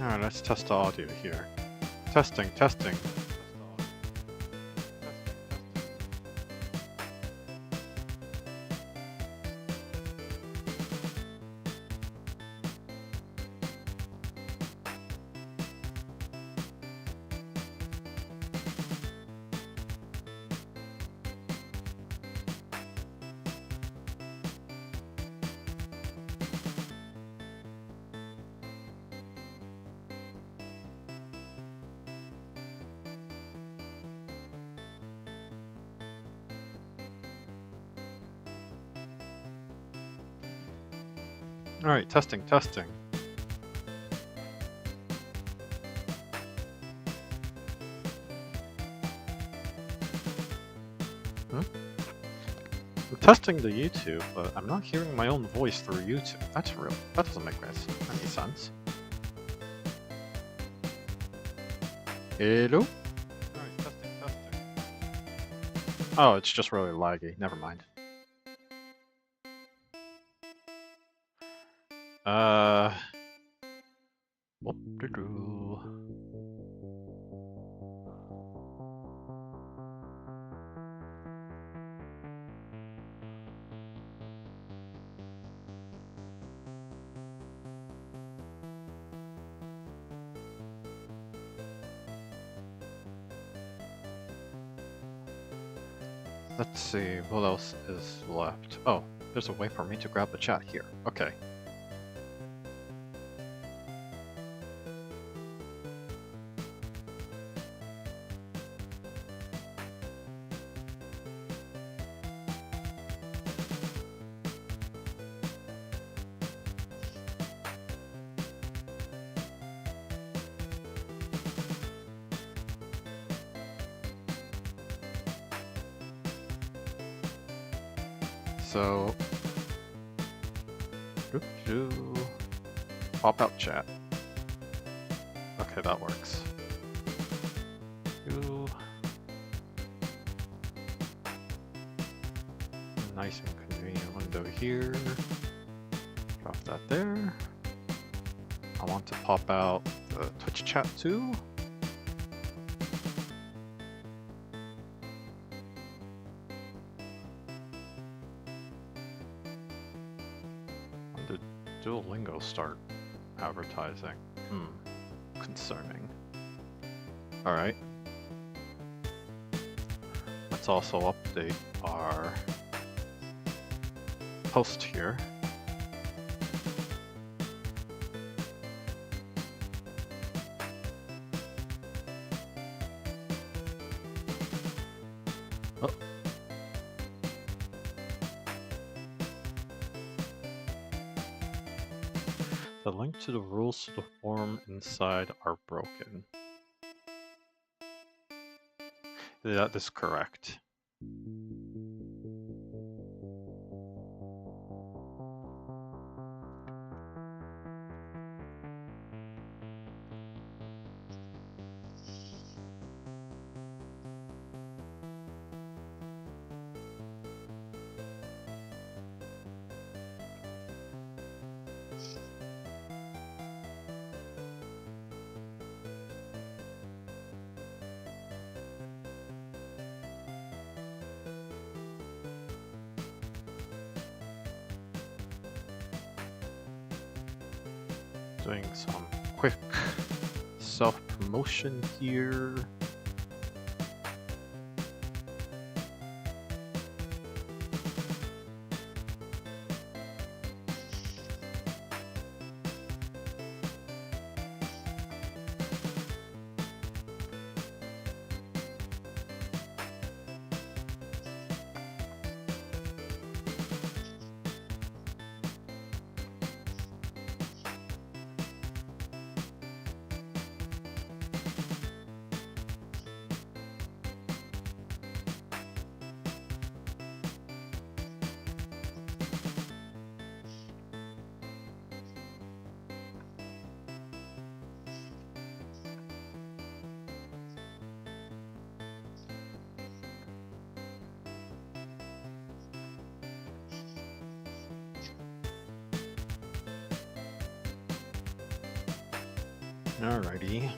Alright, let's test the audio here. Testing, testing. Alright, testing, testing. I'm testing the YouTube, but I'm not hearing my own voice through YouTube. That's real. That doesn't make any sense. Hello? Alright, testing, testing. Oh, it's just really laggy. Never mind. What to do? Let's see, what else is left? Oh, there's a way for me to grab the chat here. Okay. So, pop out chat. Okay, that works. Nice and convenient window here. Drop that there. I want to pop out the Twitch chat too. When did Duolingo start advertising? Concerning. Alright. Let's also update our post here. Oh. The link to the rules to the forum inside are broken. That is correct. Doing some quick self-promotion here. Alrighty.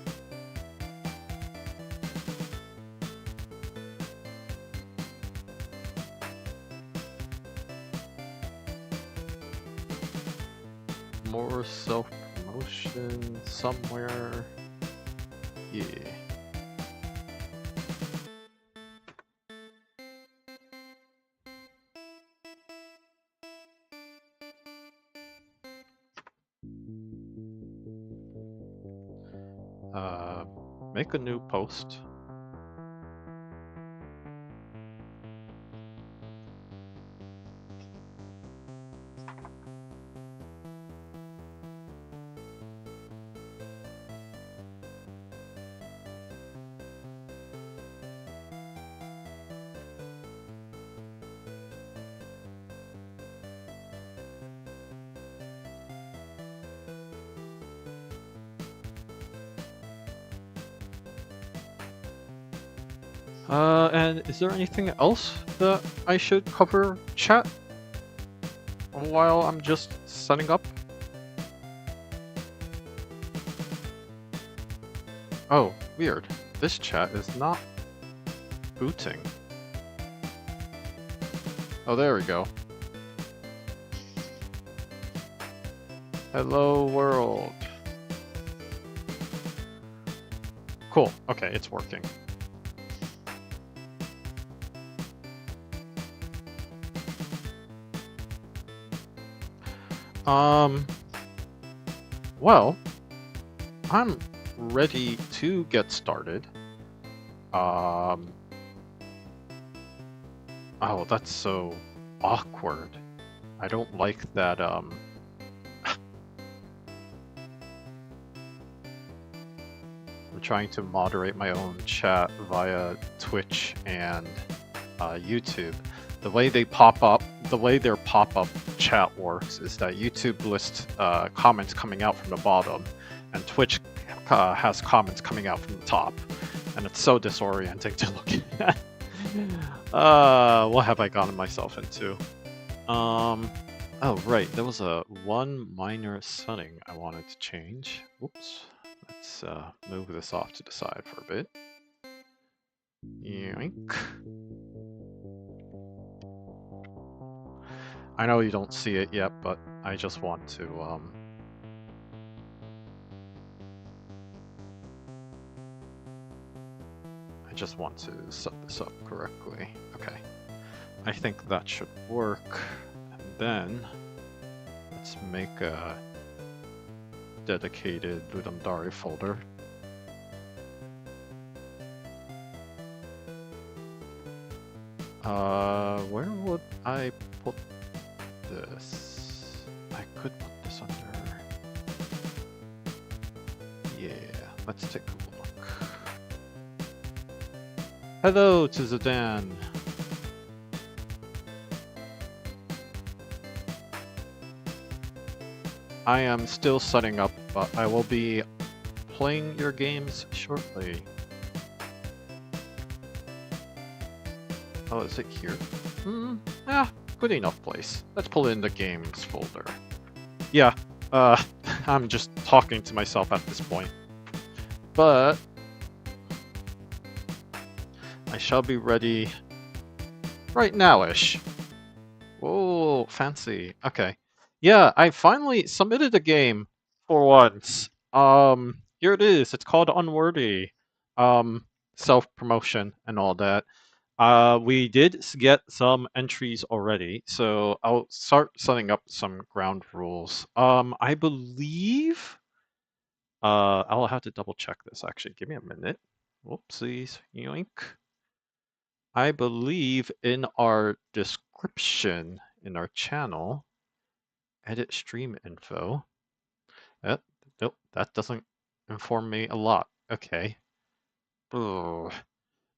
More self-promotion somewhere. Yeah. Make a new post. And is there anything else that I should cover, chat, while I'm just setting up? Oh, weird. This chat is not booting. Oh, there we go. Hello, world. Cool. Okay, it's working. Well, I'm ready to get started. Oh, that's so awkward. I don't like that, I'm trying to moderate my own chat via Twitch and YouTube. The way their pop-up chat works is that YouTube lists comments coming out from the bottom, and Twitch has comments coming out from the top, and it's so disorienting to look at. What have I gotten myself into? Oh right, there was one minor setting I wanted to change. Whoops. Let's move this off to the side for a bit. Yoink. I know you don't see it yet, but I just want to set this up correctly. Okay. I think that should work. And then let's make a dedicated Ludum Dare folder. Where would I put this? I could put this under... Yeah, let's take a look. Hello to Zidane. I am still setting up, but I will be playing your games shortly. Oh, is it here? Good enough place. Let's pull it in the games folder. Yeah, I'm just talking to myself at this point. But I shall be ready right now-ish. Oh, fancy. Okay. Yeah, I finally submitted a game for once. Here it is. It's called Unworthy. Self-promotion and all that. We did get some entries already, so I'll start setting up some ground rules. I believe I'll have to double check this actually. Give me a minute. Whoopsies. Yoink. I believe in our description in our channel, edit stream info. Nope, that doesn't inform me a lot. Okay. Ugh.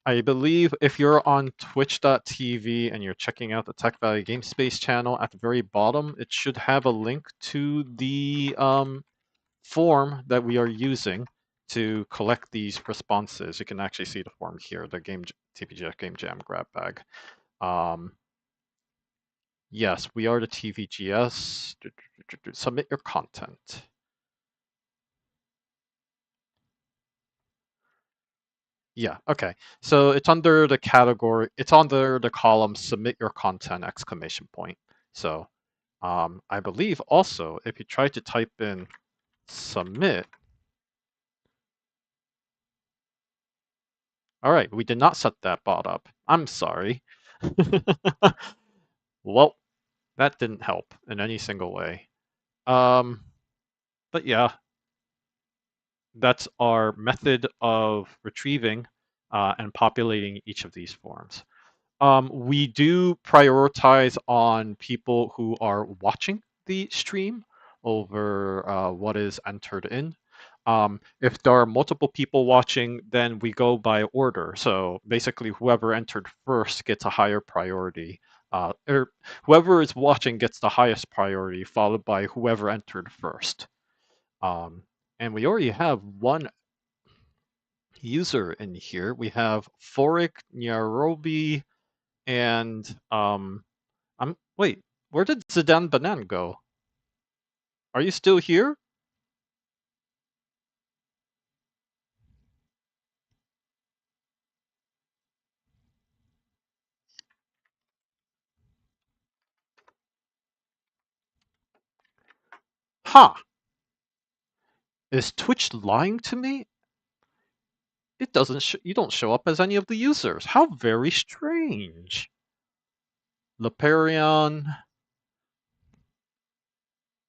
I believe if you're on twitch.tv and you're checking out the Tech Valley Game Space channel, at the very bottom, it should have a link to the form that we are using to collect these responses. You can actually see the form here, the TVGS Game Jam grab bag. Yes, we are the TVGS. Submit your content. Yeah, okay. So it's under the category, it's under the column submit your content exclamation point. So I believe also if you try to type in submit, all right, we did not set that bot up. I'm sorry. Well, that didn't help in any single way. Um, but yeah, that's our method of retrieving and populating each of these forms. We do prioritize on people who are watching the stream over what is entered in. If there are multiple people watching, then we go by order. So basically, whoever entered first gets a higher priority. Or whoever is watching gets the highest priority, followed by whoever entered first. Um, and we already have one user in here. We have Forik Nairobi and I'm wait, where did Zidane Banan go? Are you still here? Ha! Is Twitch lying to me? It doesn't. You don't show up as any of the users. How very strange. Leperion.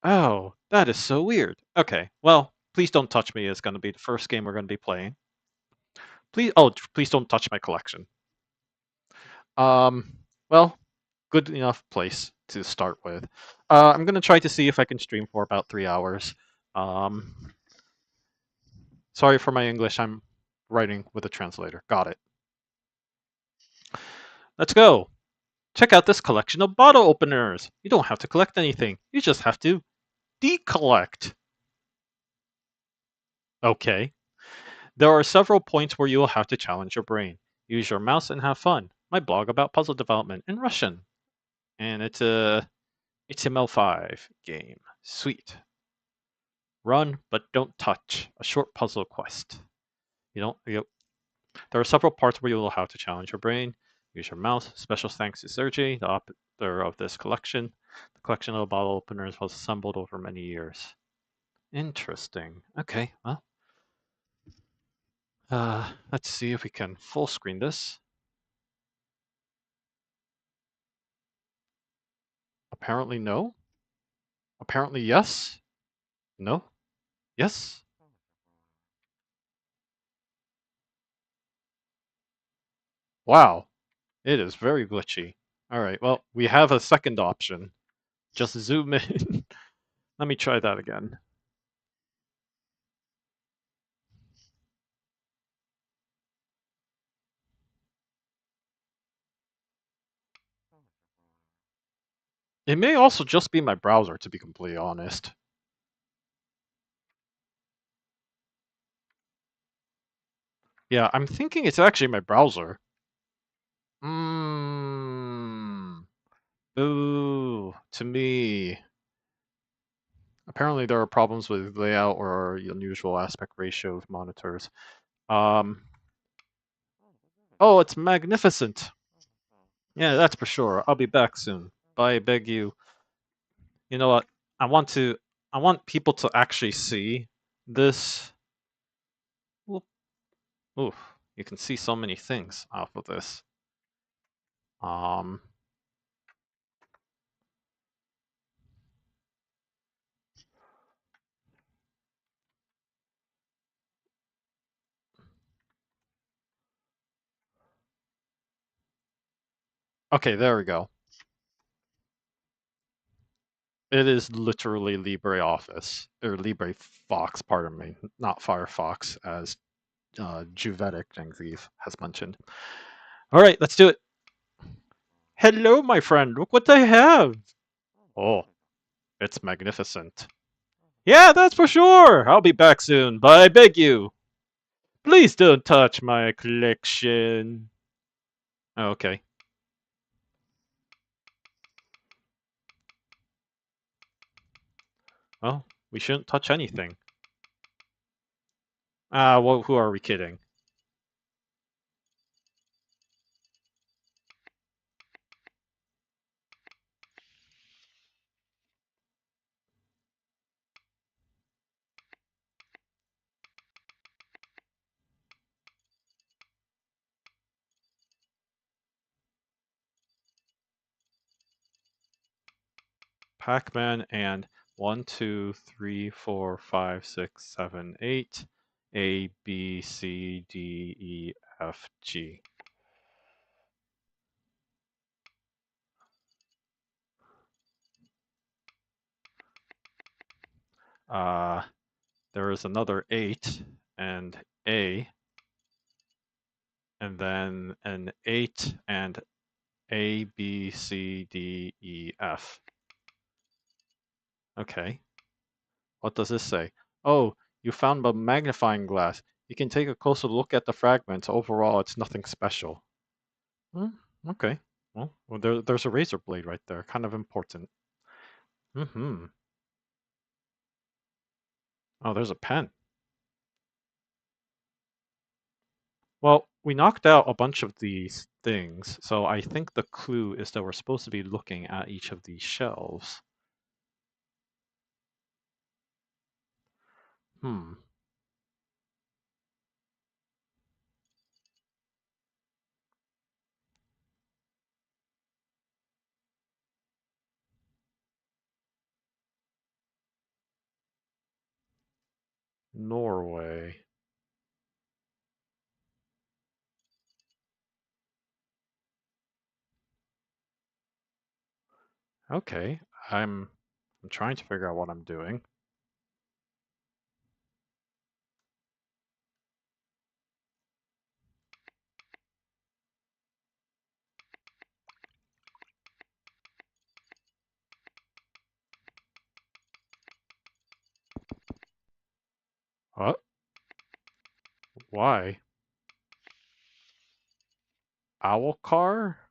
Oh, that is so weird. Okay, well, please don't touch me. Is going to be the first game we're going to be playing. Please, oh, please don't touch my collection. Um, well, good enough place to start with. I'm going to try to see if I can stream for about 3 hours. Um, Sorry for my English. I'm writing with a translator. Got it. Let's go. Check out this collection of bottle openers. You don't have to collect anything. You just have to decollect. Okay. There are several points where you will have to challenge your brain. Use your mouse and have fun. My blog about puzzle development in Russian. And it's a HTML5 game. Sweet. Run, but don't touch. A short puzzle quest. You don't. There are several parts where you will have to challenge your brain. Use your mouse. Special thanks to Sergey, the author of this collection. The collection of bottle openers was assembled over many years. Interesting. Okay, well, let's see if we can full screen this. Apparently no. Apparently yes. No. Yes. Wow. It is very glitchy. All right, well, we have a second option. Just zoom in. Let me try that again. It may also just be my browser, to be completely honest. Yeah, I'm thinking it's actually my browser. Mmm. Ooh, to me. Apparently there are problems with layout or unusual aspect ratio of monitors. Um, oh, it's magnificent. Yeah, that's for sure. I'll be back soon. But I beg you. You know what? I want to. I want people to actually see this. Whoop. Ooh, you can see so many things off of this. Um, okay, there we go. It is literally LibreOffice or LibreFox, pardon me, not Firefox, as Juvetic Genevieve has mentioned. All right, let's do it. Hello, my friend. Look what I have. Oh, it's magnificent. Yeah, that's for sure. I'll be back soon, but I beg you, please don't touch my collection. Okay. Well, we shouldn't touch anything. Ah, well, who are we kidding? Pac-Man and 1, 2, 3, 4, 5, 6, 7, 8, A, B, C, D, E, F, G. There is another 8 and A, and then an 8 and A, B, C, D, E, F. Okay. What does this say? Oh, you found a magnifying glass. You can take a closer look at the fragments. Overall, it's nothing special. Hmm, okay. Well, there's a razor blade right there. Kind of important. Mm-hmm. Oh, there's a pen. Well, we knocked out a bunch of these things, so I think the clue is that we're supposed to be looking at each of these shelves. Hmm. Norway. Okay. I'm trying to figure out what I'm doing. What? Why? Owl car?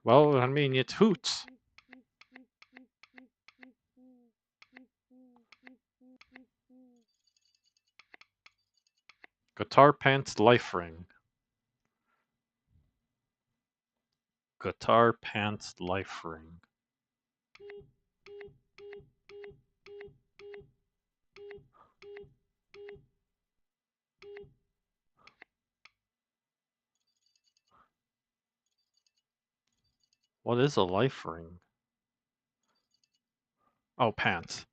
Well, I mean, it's Hoots. Guitar Pants Life Ring. Guitar Pants Life Ring. What is a life ring? Oh, pants.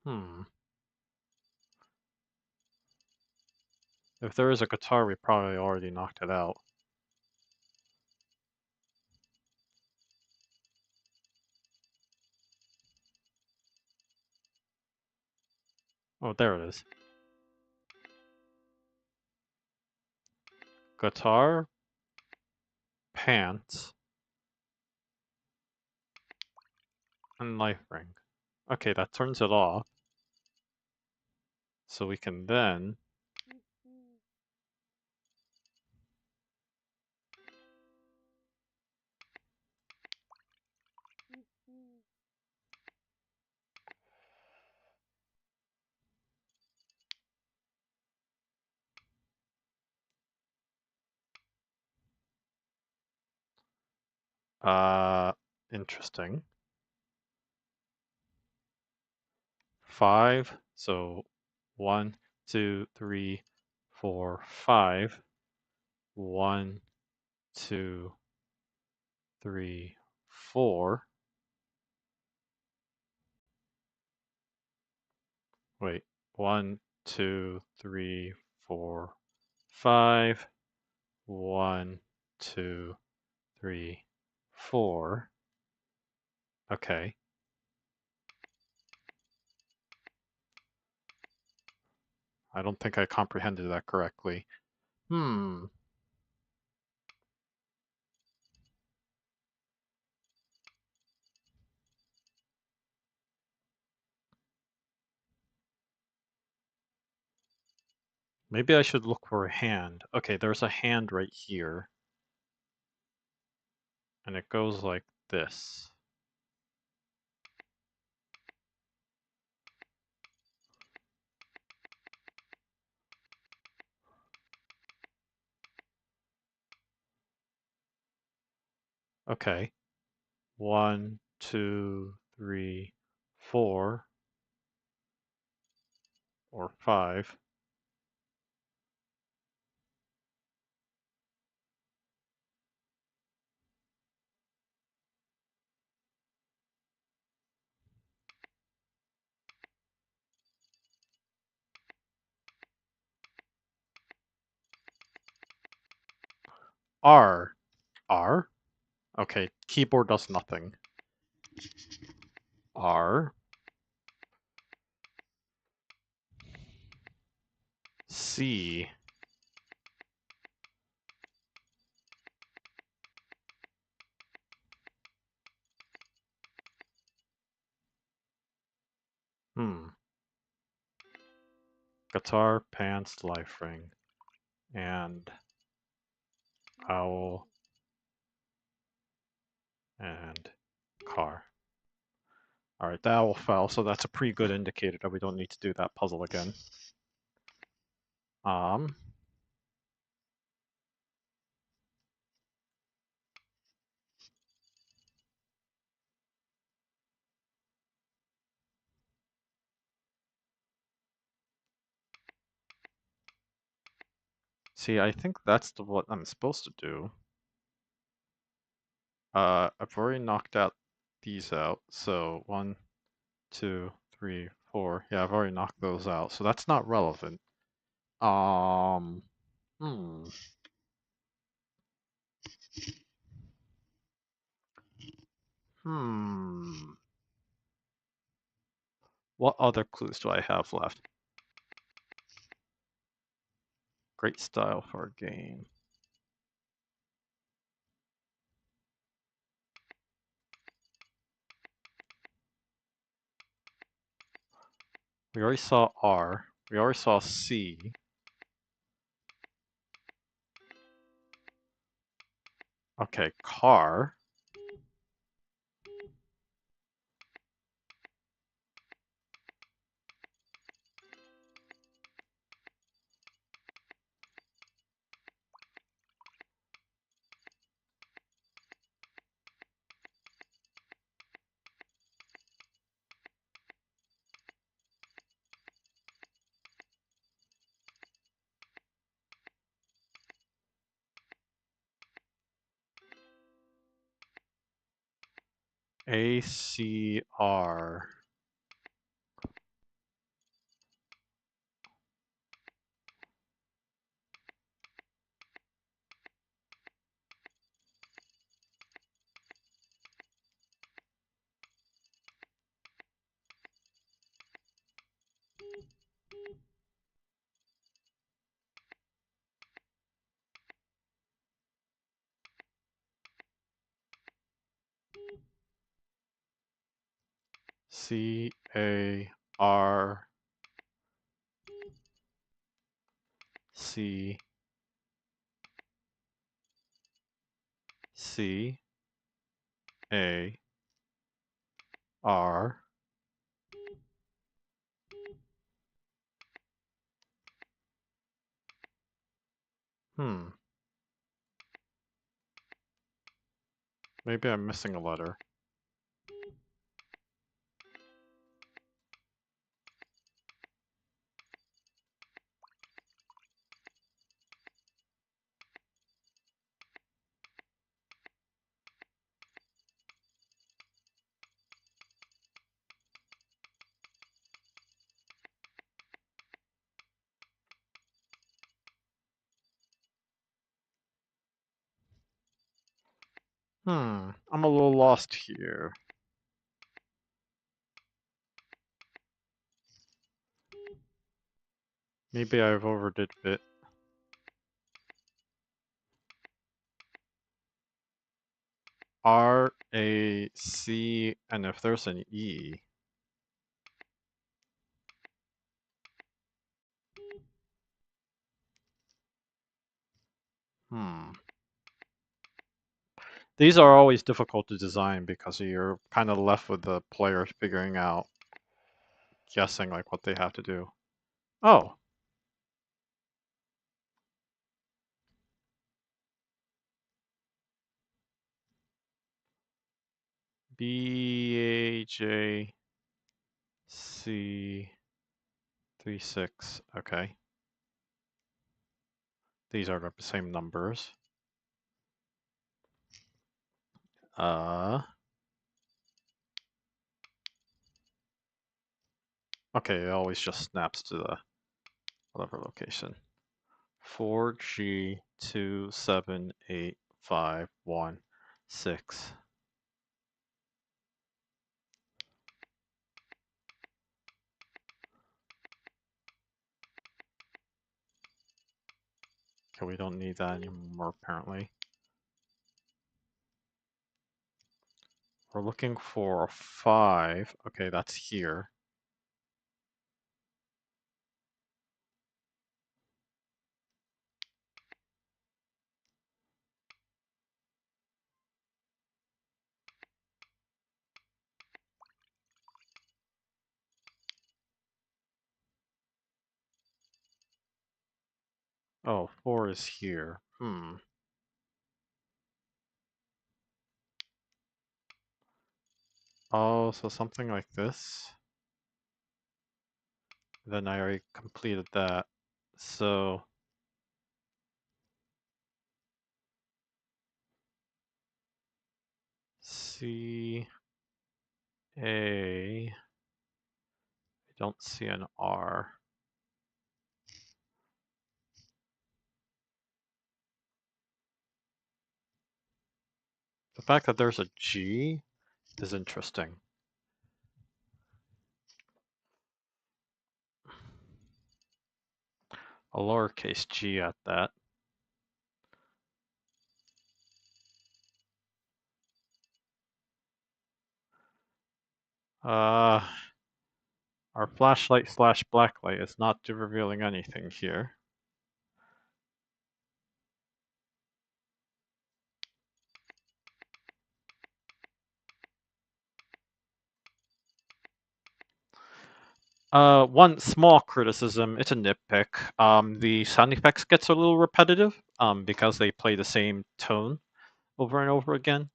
Hmm. If there is a guitar, we probably already knocked it out. Oh, there it is. Guitar, pants, and life ring. Okay, that turns it off. So we can then... Uh, interesting. 5, so 1, 2, 3, 4, 5. 1, 2, 3, 4. Wait, 1, 2, 3, 4, 5. 1, 2, 3, 4. Okay. I don't think I comprehended that correctly. Hmm. Maybe I should look for a hand. Okay, there's a hand right here. And it goes like this. Okay. 1, 2, 3, 4, or 5. R. R? Okay, keyboard does nothing. R. C. Hmm. Guitar, pants, life ring, and owl, and car. Alright, the owl fell, so that's a pretty good indicator that we don't need to do that puzzle again. Um, See, I think that's what I'm supposed to do. I've already knocked out these out, so 1, 2, 3, 4. Yeah, I've already knocked those out, so that's not relevant. Um, hmm. Hmm. What other clues do I have left? Great style for a game. We already saw R. We already saw C. Okay, car. A, C, R. C, A, R, C, C, A, R. Hmm. Maybe I'm missing a letter. I'm a little lost here. Maybe I've overdid it. R, A, C, and if there's an E. Hmm. These are always difficult to design because you're kind of left with the players figuring out, guessing like what they have to do. Oh, BAJ C36. Okay. These are the same numbers. Okay, it always just snaps to the whatever location. 4G27851 6. Okay, we don't need that anymore apparently. We're looking for a 5. Okay, that's here. Oh, 4 is here. Oh, so something like this. Then I already completed that. So C A. I don't see an R. The fact that there's a G is interesting. A lowercase g at that. Our flashlight slash blacklight is not revealing anything here. One small criticism, it's a nitpick. The sound effects gets a little repetitive, because they play the same tone over and over again.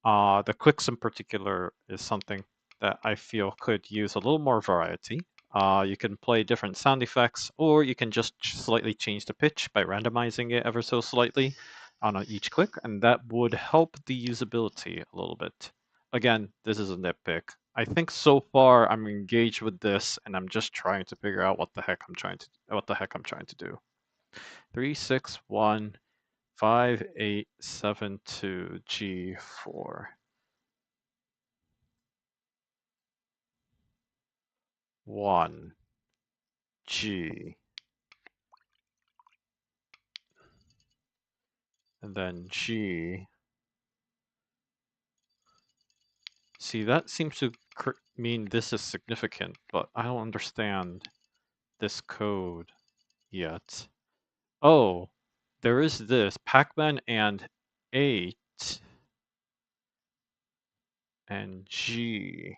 The clicks in particular is something that I feel could use a little more variety. You can play different sound effects, or you can just slightly change the pitch by randomizing it ever so slightly on each click, and that would help the usability a little bit. Again, this is a nitpick. I think so far I'm engaged with this, and I'm just trying to figure out what the heck I'm trying to do. 3615872G4. 1 G, and then G. See, that seems to mean this is significant, but I don't understand this code yet. Oh, there is this Pac-Man and 8 and G.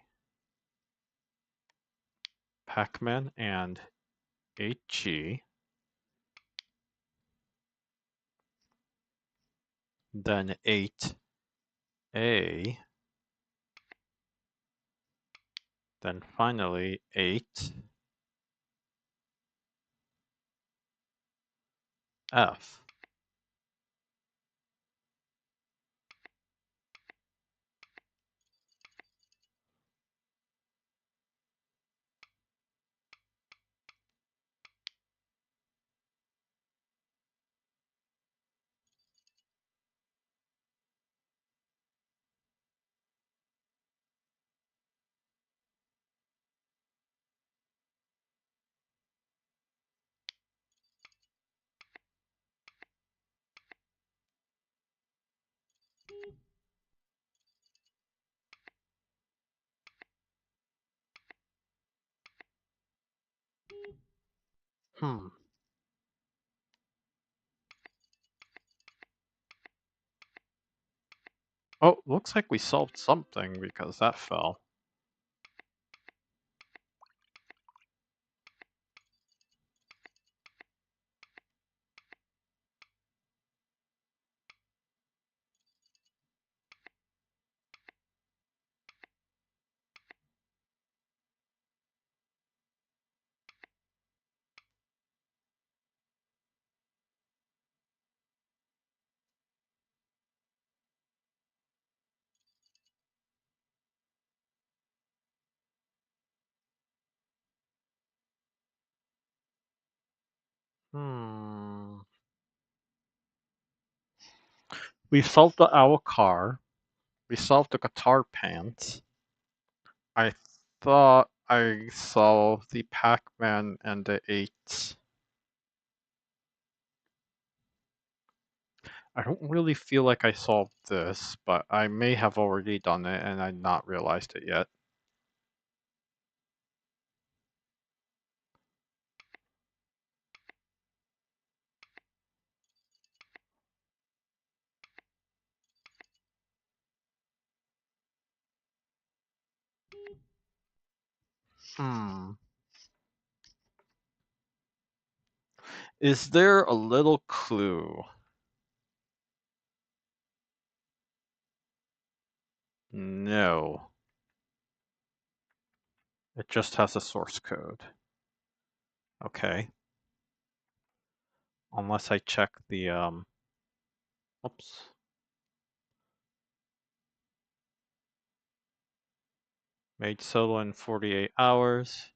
Pac-Man and 8G. Then 8A. Then finally 8F. Hmm. Oh, looks like we solved something because that fell. Hmm. We solved the owl car. We solved the guitar pants. I thought I solved the Pac-Man and the eights. I don't really feel like I solved this, but I may have already done it and I not realized it yet. Hmm. Is there a little clue? No. It just has a source code. Okay. Unless I check the oops. Made solo in 48 hours.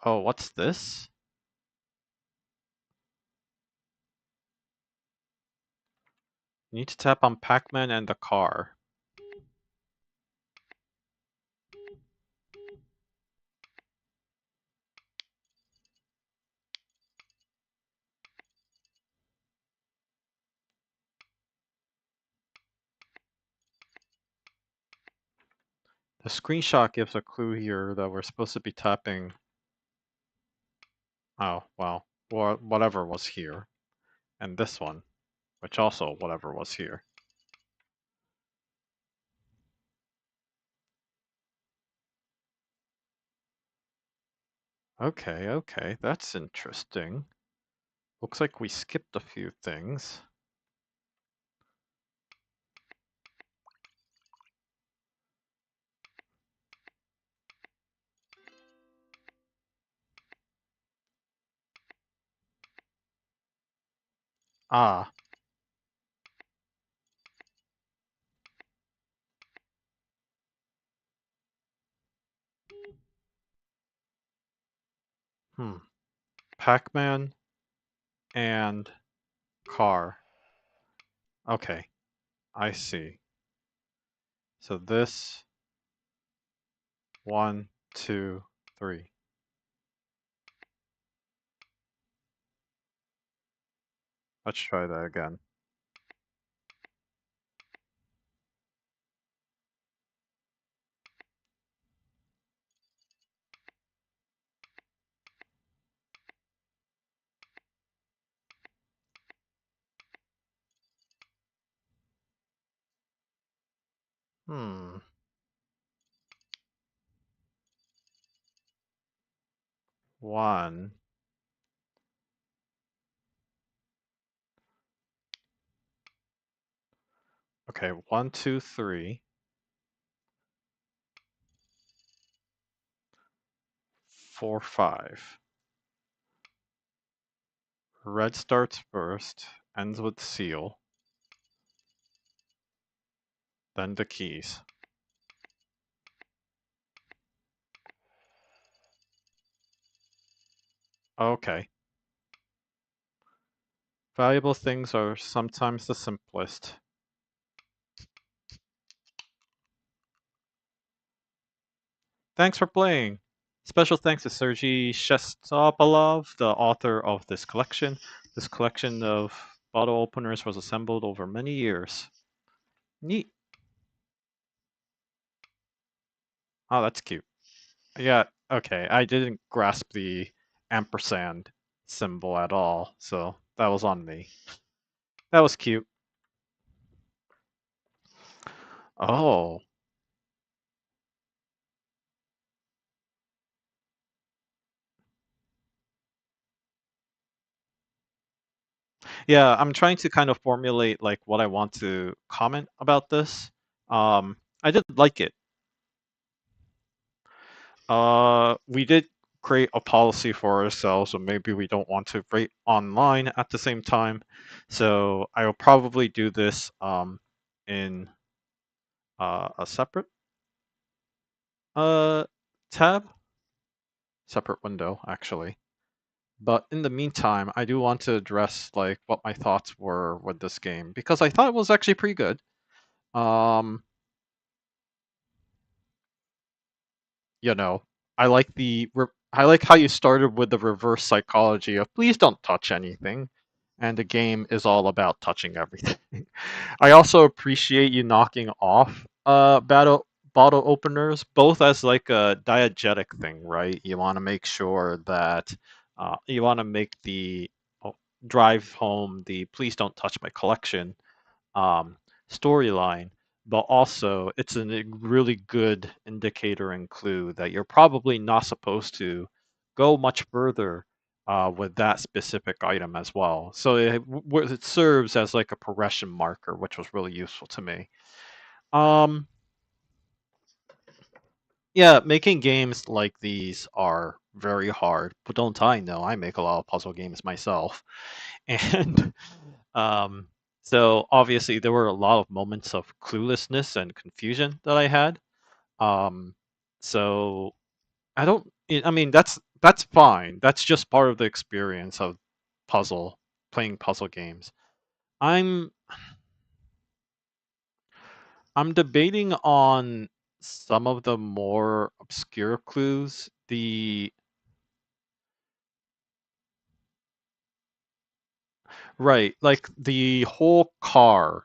Oh, what's this? You need to tap on Pac-Man and the car. The screenshot gives a clue here that we're supposed to be tapping. Oh, well, whatever was here. And this one, which also whatever was here. Okay, okay, that's interesting. Looks like we skipped a few things. Ah. Pac-Man and car. Okay, I see. So this, 1, 2, 3. Let's try that again. Hmm. 1. Okay, 1, 2, 3. 4, 5. Red starts first, ends with seal, then the keys. Okay. Valuable things are sometimes the simplest. Thanks for playing. Special thanks to Sergei Shestopalov, the author of this collection. This collection of bottle openers was assembled over many years. Neat. Oh, that's cute. Yeah, okay. I didn't grasp the ampersand symbol at all, so that was on me. That was cute. Oh. Yeah, I'm trying to kind of formulate like what I want to comment about this. I did like it. We did create a policy for ourselves, or maybe we don't want to rate online at the same time. So I will probably do this in a separate uh, tab, separate window actually. But in the meantime, I do want to address like what my thoughts were with this game because I thought it was actually pretty good. Um, you know, I like how you started with the reverse psychology of please don't touch anything, and the game is all about touching everything. I also appreciate you knocking off battle bottle openers, both as like a diegetic thing, right? You want to make sure that you want to make the oh, drive home the please don't touch my collection um, storyline, but also it's a really good indicator and clue that you're probably not supposed to go much further with that specific item as well. So it serves as like a progression marker, which was really useful to me. Um, yeah, making games like these are very hard, but don't I know? I make a lot of puzzle games myself, and Um, so obviously there were a lot of moments of cluelessness and confusion that I had. Um, so I mean, that's fine. That's just part of the experience of puzzle playing puzzle games. I'm I'm debating on some of the more obscure clues. The right, like the whole car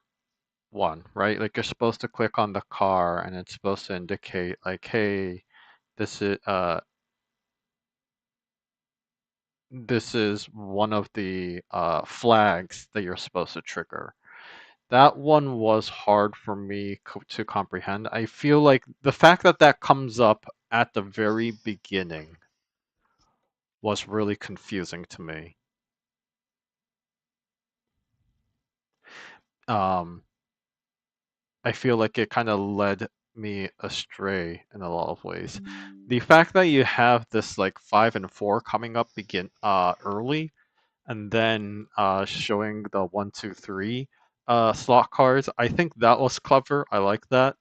one, right? Like you're supposed to click on the car and it's supposed to indicate like, hey, this is this is one of the flags that you're supposed to trigger. That one was hard for me to comprehend. I feel like the fact that that comes up at the very beginning was really confusing to me. Um, I feel like it kind of led me astray in a lot of ways. The fact that you have this like 5 and 4 coming up early and then showing the 1, 2, 3 slot cards. I think that was clever. I like that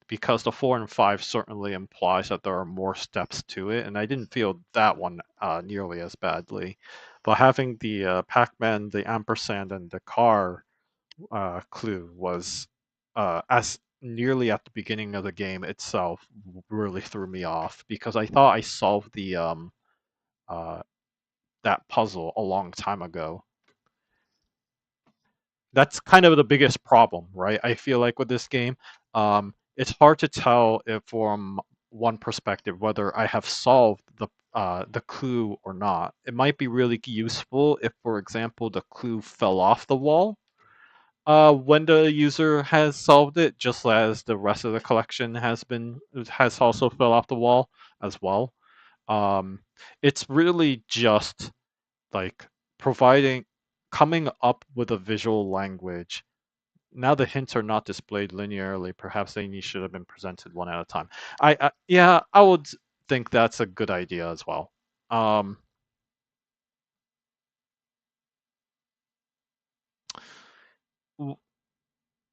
because the 4 and 5 certainly implies that there are more steps to it, and I didn't feel that one nearly as badly. But having the Pac-Man, the ampersand, and the car clue was as nearly at the beginning of the game itself really threw me off because I thought I solved the uh, that puzzle a long time ago. That's kind of the biggest problem, right? I feel like with this game, it's hard to tell if from one perspective whether I have solved the clue or not. It might be really useful if, for example, the clue fell off the wall when the user has solved it, just as the rest of the collection has also fell off the wall as well. Um, it's really just like providing coming up with a visual language. Now the hints are not displayed linearly. Perhaps they should have been presented one at a time. Yeah, I would think that's a good idea as well. Um, w-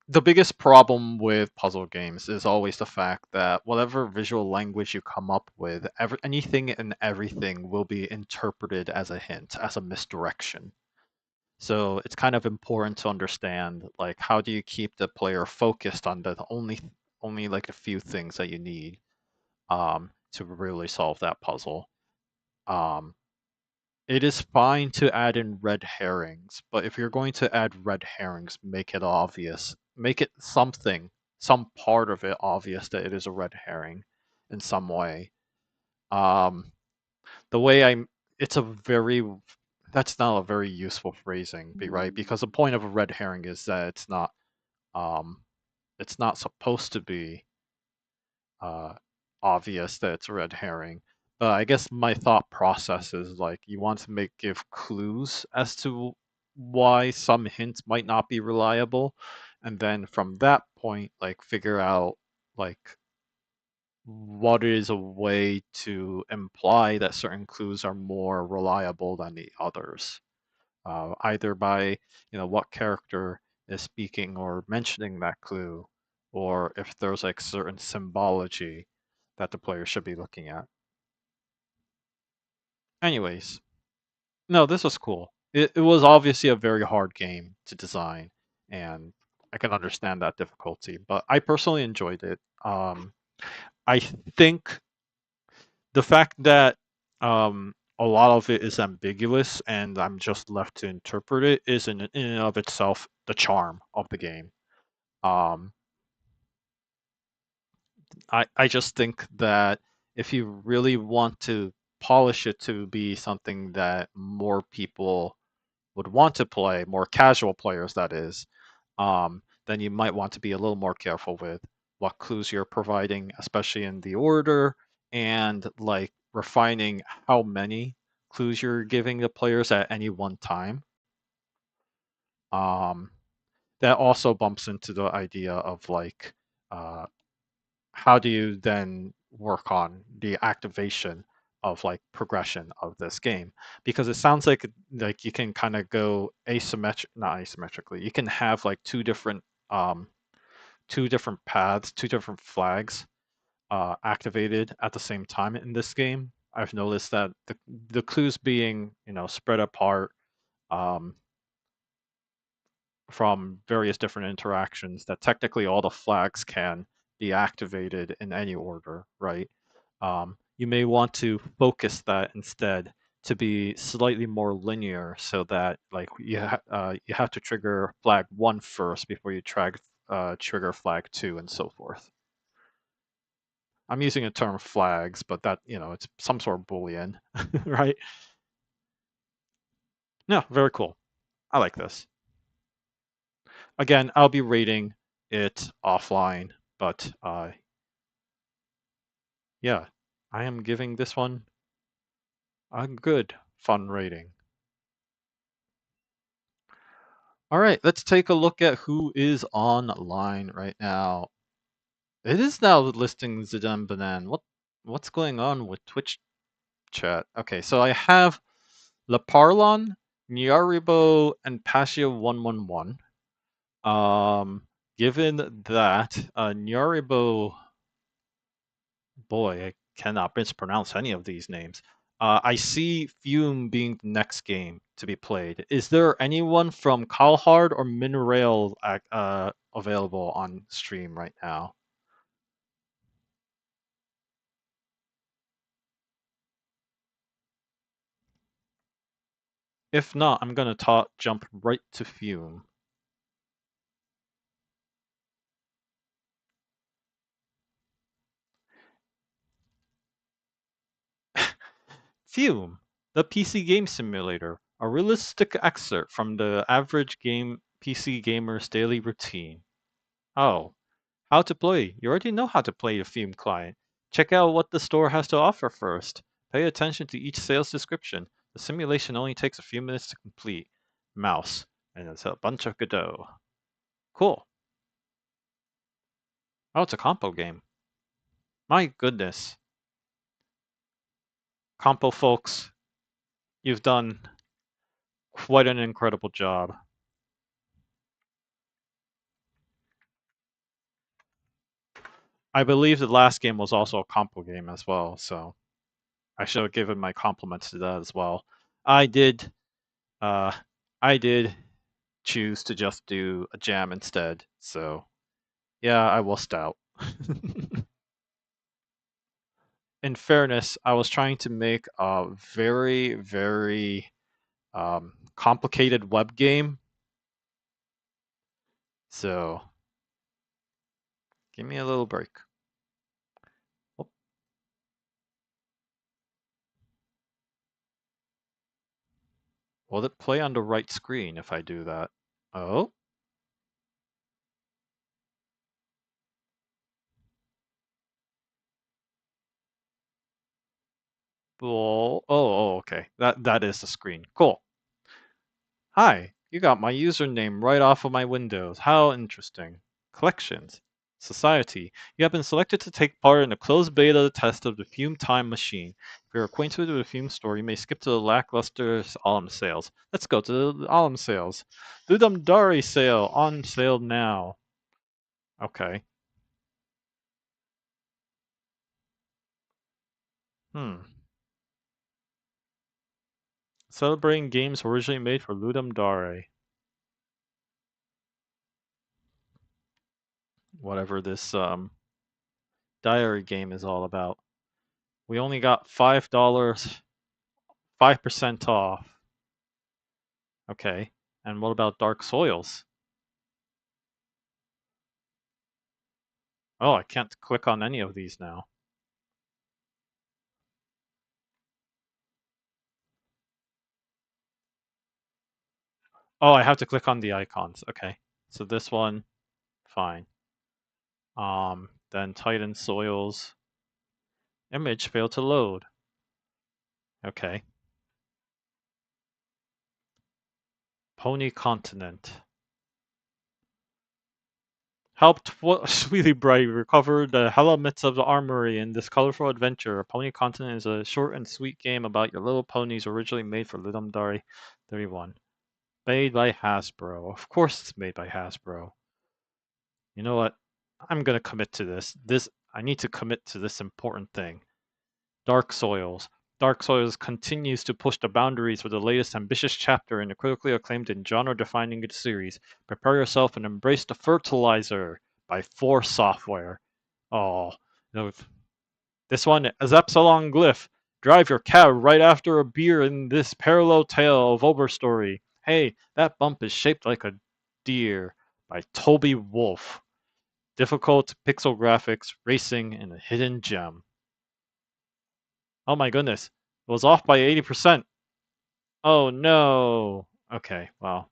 the biggest problem with puzzle games is always the fact that whatever visual language you come up with, anything and everything will be interpreted as a hint, as a misdirection. So it's kind of important to understand like how do you keep the player focused on the only like a few things that you need to really solve that puzzle. Um, it is fine to add in red herrings, but if you're going to add red herrings, make it obvious. Make it some part of it obvious that it is a red herring in some way. Um, the way I'm it's a very that's not a very useful phrasing, right? Because the point of a red herring is that um it's not supposed to be uh obvious that it's a red herring. But I guess my thought process is like you want to give clues as to why some hints might not be reliable, and then from that point like figure out like what is a way to imply that certain clues are more reliable than the others, either by what character is speaking or mentioning that clue, or if there's like certain symbology that the player should be looking at. Anyways, no, this was cool. It was obviously a very hard game to design, and I can understand that difficulty, but I personally enjoyed it. I think the fact that a lot of it is ambiguous and I'm just left to interpret it is in and of itself the charm of the game. Um, I just think that if you really want to polish it to be something that more people would want to play, more casual players that is, then you might want to be a little more careful with what clues you're providing, especially in the order, and like refining how many clues you're giving the players at any one time. Um, that also bumps into the idea of like uh, how do you then work on the activation of like progression of this game, because it sounds like you can kind of go asymmetric not asymmetrically, you can have like um two different paths, two different flags activated at the same time in this game. I've noticed that the clues being spread apart um from various different interactions, that technically all the flags can be activated in any order, right? You may want to focus that instead to be slightly more linear, so that like you have to trigger flag 1 first before you trigger flag 2 and so forth. I'm using a term flags, but that it's some sort of boolean, right? Yeah, very cool. I like this. Again, I'll be rating it offline, but yeah, I am giving this one a good fun rating. All right, let's take a look at who is online right now. It is now listing Zidane Banan. What's going on with Twitch chat? Okay, so I have La Parlon, Nyaribo, and Passia111. Given that Nyaribo, boy, I cannot mispronounce any of these names. I see Fume being the next game to be played. Is there anyone from Kalhard or Minrail available on stream right now? If not, I'm gonna jump right to Fume. Fume, the PC game simulator, a realistic excerpt from the average game PC gamer's daily routine. Oh, how to play? You already know how to play the Fume client. Check out what the store has to offer first. Pay attention to each sales description. The simulation only takes a few minutes to complete. Mouse, and it's a bunch of Godot. Cool. Oh, it's a compo game. My goodness. Compo folks, you've done quite an incredible job. I believe the last game was also a compo game as well, so I should have given my compliments to that as well. I did uh I did choose to just do a jam instead. So yeah, I will stout. In fairness, I was trying to make a very, very complicated web game. So give me a little break. Oh, will it play on the right screen if I do that? Oh, well, okay. That is the screen. Cool. Hi, you got my username right off of my Windows. How interesting. Collections. Society. You have been selected to take part in a closed beta test of the Fume Time Machine. If you're acquainted with the Fume story, you may skip to the lackluster autumn sales. Let's go to the autumn sales. Ludum Dare sale, on sale now. Okay. Hmm. Celebrating games originally made for Ludum Dare. Whatever this diary game is all about. We only got $5, 5% off. Okay. And what about Dark Soils? Oh, I can't click on any of these now. Oh, I have to click on the icons. Okay. So this one, fine. Then Titan Soils. Image failed to load. Okay. Pony Continent. Helped Sweetie Bright recover the elements of the armory in this colorful adventure. Pony Continent is a short and sweet game about your little ponies originally made for Ludum Dare 31. Made by Hasbro. Of course it's made by Hasbro. You know what? I'm gonna commit to this. I need to commit to this important thing. Dark Soils. Dark Soils continues to push the boundaries with the latest ambitious chapter in the critically acclaimed and genre-defining series. Prepare yourself and embrace the fertilizer by Force Software. Oh, no, this one is Epsilon Glyph. Drive your cab right after a beer in this parallel tale of Overstory. Hey, that bump is shaped like a deer by Toby Wolf. Difficult pixel graphics, racing, and a hidden gem. Oh my goodness. It was off by 80%. Oh no. Okay, well.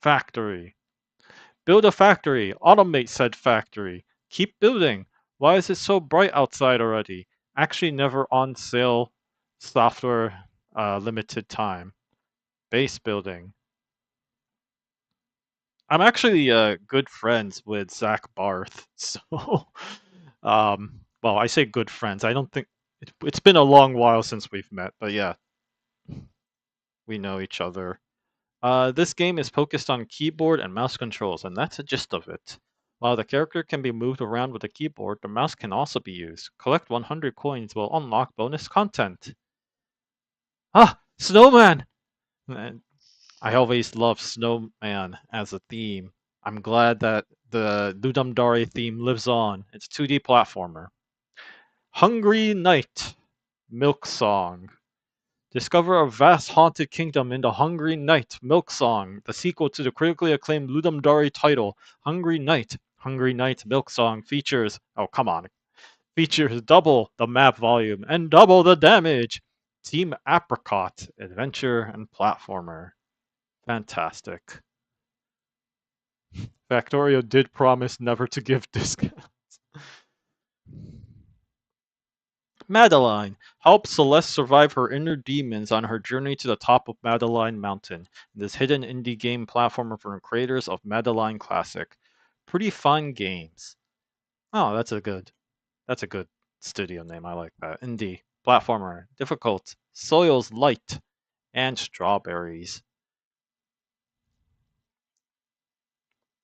Factory. Build a factory. Automate said factory. Keep building. Why is it so bright outside already? Actually, never on sale software limited time. Base building. I'm actually good friends with Zach Barth. So, well, I say good friends. I don't think it's been a long while since we've met, but yeah, we know each other. This game is focused on keyboard and mouse controls, and that's the gist of it. While the character can be moved around with the keyboard, the mouse can also be used. Collect 100 coins will unlock bonus content. Ah, Snowman! I always loved Snowman as a theme. I'm glad that the Ludum Dare theme lives on. It's a 2D platformer. Hungry Night, Milk Song. Discover a vast haunted kingdom in the Hungry Night Milk Song, the sequel to the critically acclaimed Ludum Dare title. Hungry Night. Hungry Night Milk Song features, oh come on, features double the map volume and double the damage. Team Apricot, adventure and platformer. Fantastic. Factorio did promise never to give discounts. Madeline helps Celeste survive her inner demons on her journey to the top of Madeline Mountain. This hidden indie game platformer from the creators of Madeline Classic. Pretty fun games. Oh, that's a good studio name. I like that. Indie platformer, difficult, soils light, and strawberries.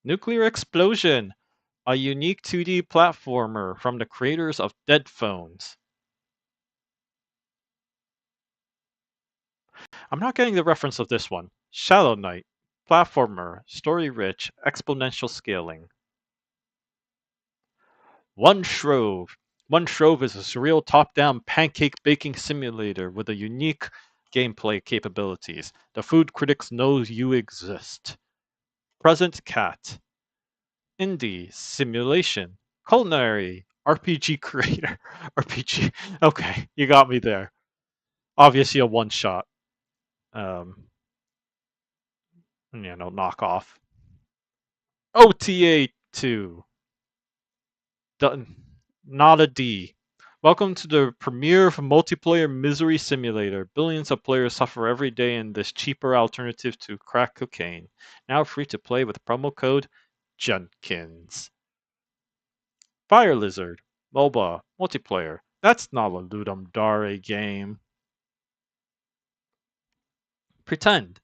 Nuclear Explosion, a unique 2D platformer from the creators of Dead Phones. I'm not getting the reference of this one. Shallow Knight, platformer, story rich, exponential scaling. One Shrove. One Shrove is a surreal top down pancake baking simulator with a unique gameplay capabilities. The food critics know you exist. Present Cat. Indie, simulation, culinary, RPG creator. RPG. Okay, you got me there. Obviously a one shot. Um, knockoff. OTA 2. Done. Not a D. Welcome to the premiere of multiplayer misery simulator. Billions of players suffer every day in this cheaper alternative to crack cocaine. Now free to play with promo code Jenkins. Fire Lizard. MOBA. Multiplayer. That's not a Ludum Dare game. Pretend.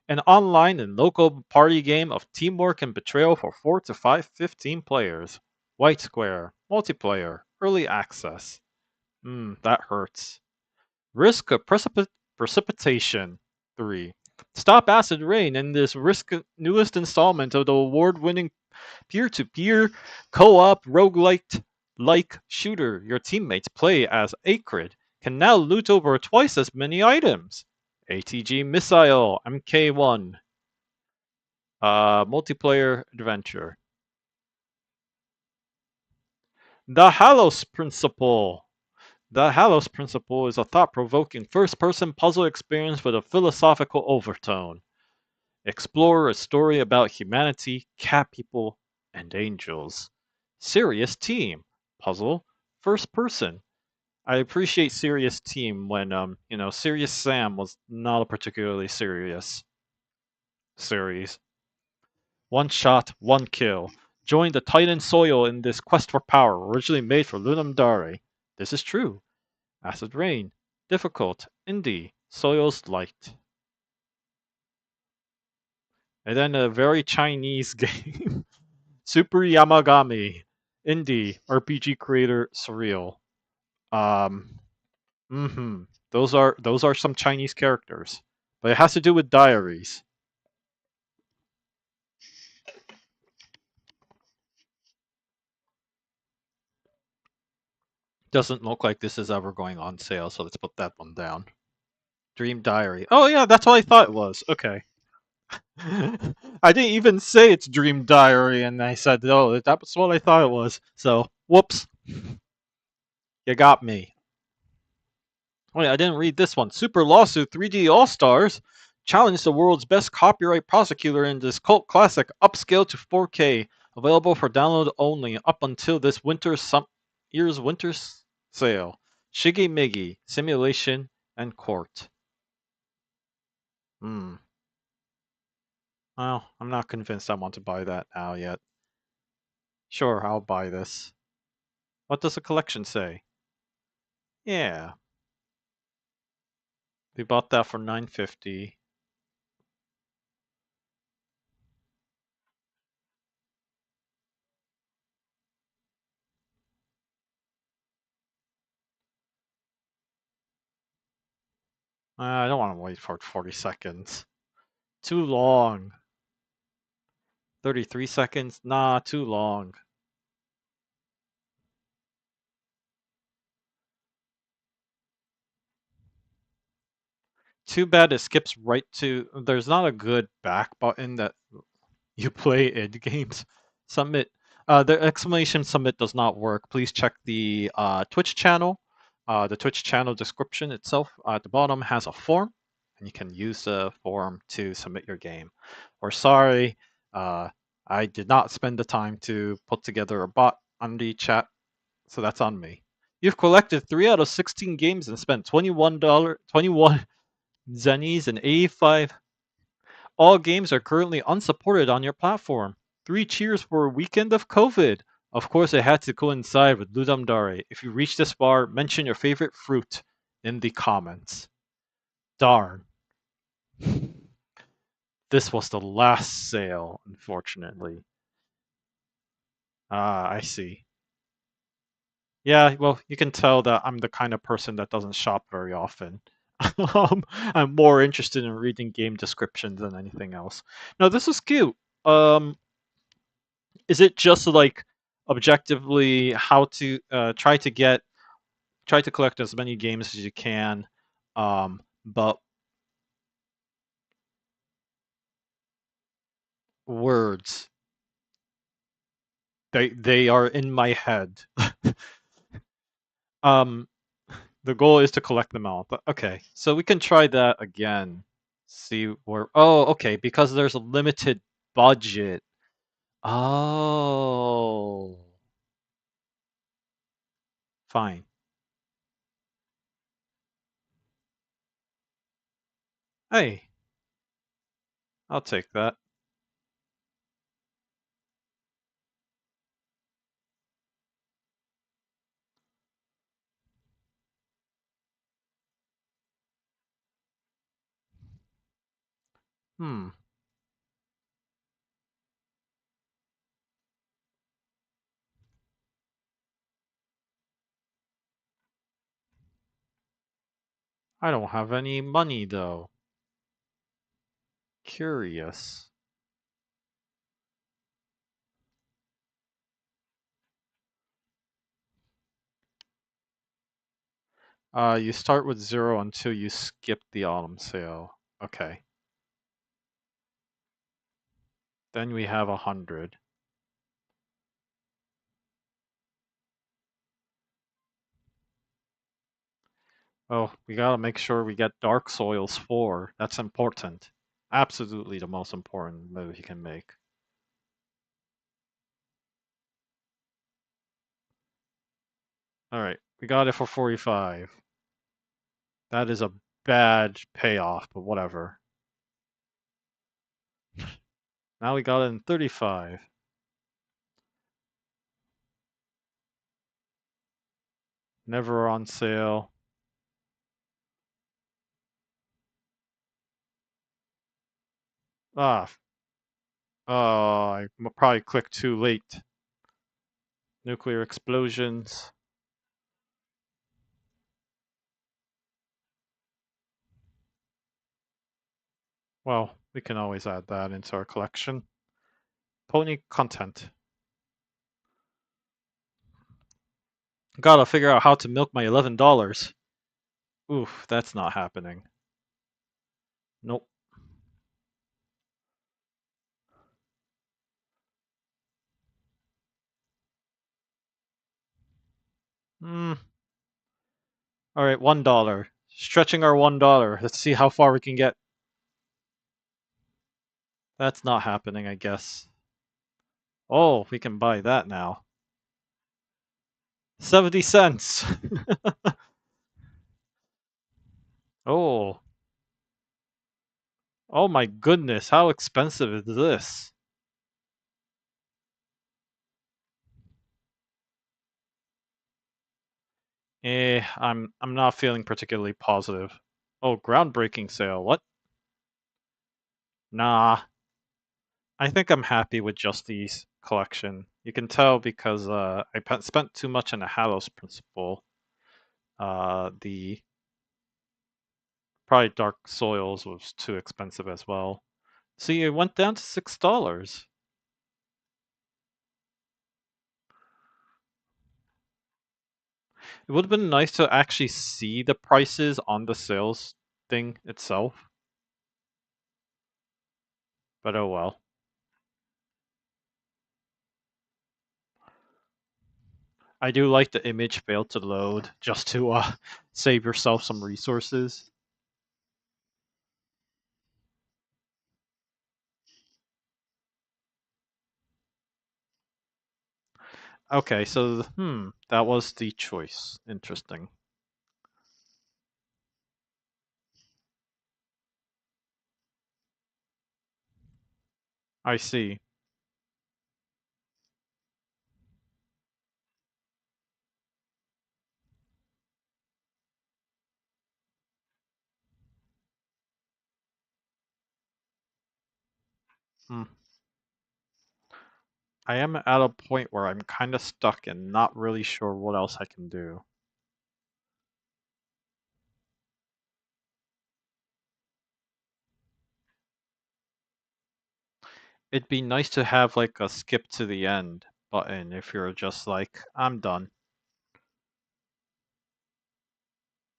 An online and local party game of teamwork and betrayal for 4 to 15 players. White Square. Multiplayer. Early access. That hurts. Risk of precipitation. 3. Stop acid rain in this risk newest installment of the award-winning peer-to-peer co-op roguelite like shooter. Your teammates play as Acrid can now loot over twice as many items. ATG Missile MK1 multiplayer adventure. The Halos Principle. The Halos Principle is a thought-provoking first-person puzzle experience with a philosophical overtone. Explore a story about humanity, cat people, and angels. Serious team. Puzzle. First person. I appreciate Serious Team when Serious Sam was not a particularly serious series. One shot, one kill. Join the Titan Soil in this quest for power, originally made for Lunam Dare. This is true. Acid Rain. Difficult. Indie. Soils Light. And then a very Chinese game. Super Yamagami. Indie. RPG creator Surreal. Um hmm those are some Chinese characters. But it has to do with diaries. Doesn't look like this is ever going on sale, so let's put that one down. Dream Diary. Oh yeah, that's what I thought it was. Okay. I didn't even say it's Dream Diary, and I said, "Oh, that's what I thought it was." So, whoops, you got me. Wait, I didn't read this one. Super Lawsuit 3D All Stars challenged the world's best copyright prosecutor in this cult classic, upscale to 4K, available for download only up until this year's winter sale. Shiggy Miggy, Simulation, and Court. Hmm. Well, I'm not convinced I want to buy that now yet. Sure, I'll buy this. What does the collection say? Yeah, we bought that for 950. I don't want to wait for 40 seconds. Too long. 33 seconds? Nah, too long. Too bad it skips right to. There's not a good back button that you play in games. Submit. The exclamation submit does not work. Please check the Twitch channel. The Twitch channel description itself at the bottom has a form, and you can use the form to submit your game. Or sorry, uh, I did not spend the time to put together a bot on the chat, so that's on me. You've collected 3 out of 16 games and spent $21 zennies and 85. All games are currently unsupported on your platform. 3 cheers for a weekend of COVID. Of course, it had to coincide with Ludum Dare. If you reach this far, mention your favorite fruit in the comments. Darn. This was the last sale, unfortunately. Ah, I see. Yeah, well, you can tell that I'm the kind of person that doesn't shop very often. I'm more interested in reading game descriptions than anything else. No, this is cute. Um, is it just like objectively how to try to collect as many games as you can, but words they are in my head. um, the goal is to collect them all. But okay, so we can try that again. See where. Oh, okay, because there's a limited budget. Oh, fine. Hey, I'll take that. Hmm. I don't have any money though. Curious. You start with 0 until you skip the autumn sale. Okay. Then we have 100. Oh, we gotta make sure we get Dark Soils 4. That's important. Absolutely the most important move he can make. Alright, we got it for 45. That is a bad payoff, but whatever. Now we got it in 35. Never on sale. Ah, I probably clicked too late. Nuclear explosions. Well, we can always add that into our collection. Pony content. Gotta figure out how to milk my $11. Oof, that's not happening. Nope. Hmm. Alright, $1. Stretching our $1. Let's see how far we can get. That's not happening, I guess. Oh, we can buy that now. 70 cents. Oh. Oh my goodness, how expensive is this? I'm not feeling particularly positive. Oh, groundbreaking sale. What? Nah. I think I'm happy with just these collection. You can tell because spent too much on the Hallows Principle. The probably Dark Soils was too expensive as well. See, it went down to $6. It would have been nice to actually see the prices on the sales thing itself, but oh well. I do like the image failed to load just to save yourself some resources. Okay, so that was the choice. Interesting. I see. Hmm. I am at a point where I'm kind of stuck and not really sure what else I can do. It'd be nice to have like a skip to the end button if you're just like, I'm done.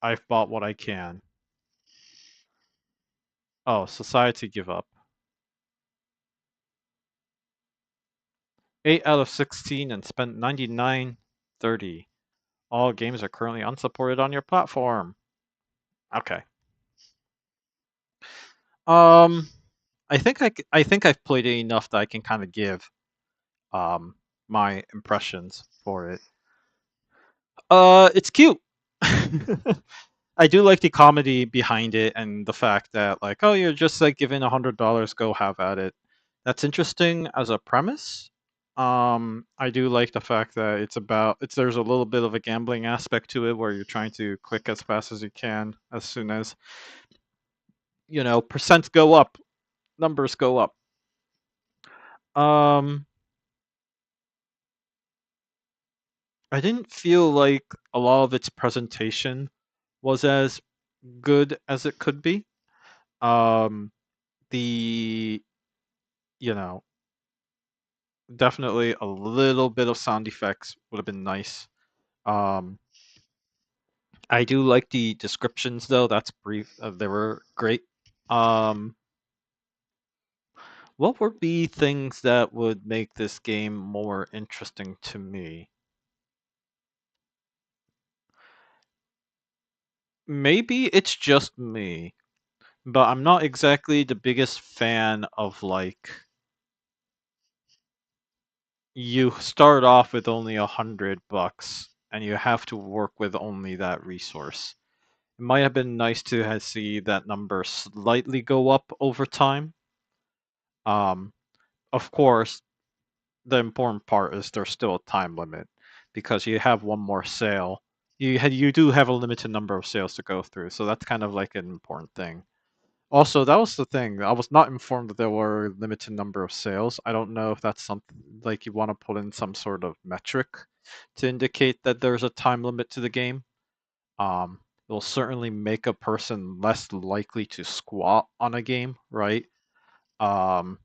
I've bought what I can. Oh, society give up. 8 out of 16 and spent 99.30. All games are currently unsupported on your platform. Okay. Um, I think I've played it enough that I can kind of give um my impressions for it. It's cute. I do like the comedy behind it and the fact that like, oh, you're just like giving $100, go have at it. That's interesting as a premise. I do like the fact that there's a little bit of a gambling aspect to it where you're trying to click as fast as you can as soon as percents go up. numbers go up. Um, I didn't feel like a lot of its presentation was as good as it could be. Um, the you know definitely a little bit of sound effects would have been nice. Um, I do like the descriptions though. That's brief. They were great. Um, what would be things that would make this game more interesting to me? Maybe it's just me, but I'm not exactly the biggest fan of like you start off with only $100 and you have to work with only that resource. It might have been nice to see that number slightly go up over time. Um, of course, the important part is there's still a time limit because you have one more sale. You do have a limited number of sales to go through, so that's kind of like an important thing. Also, that was the thing. I was not informed that there were a limited number of sales. I don't know if that's something like you want to put in some sort of metric to indicate that there's a time limit to the game. It will certainly make a person less likely to squat on a game, right? Um,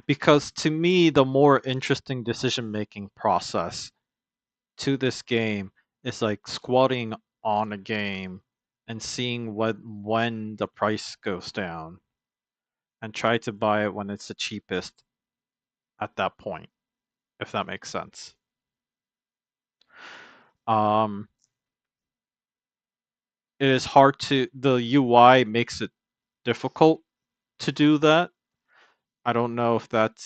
because to me, the more interesting decision-making process to this game is like squatting on a game and seeing when the price goes down and try to buy it when it's the cheapest at that point, if that makes sense. Um, it is hard to the UI makes it difficult to do that. I don't know if that'd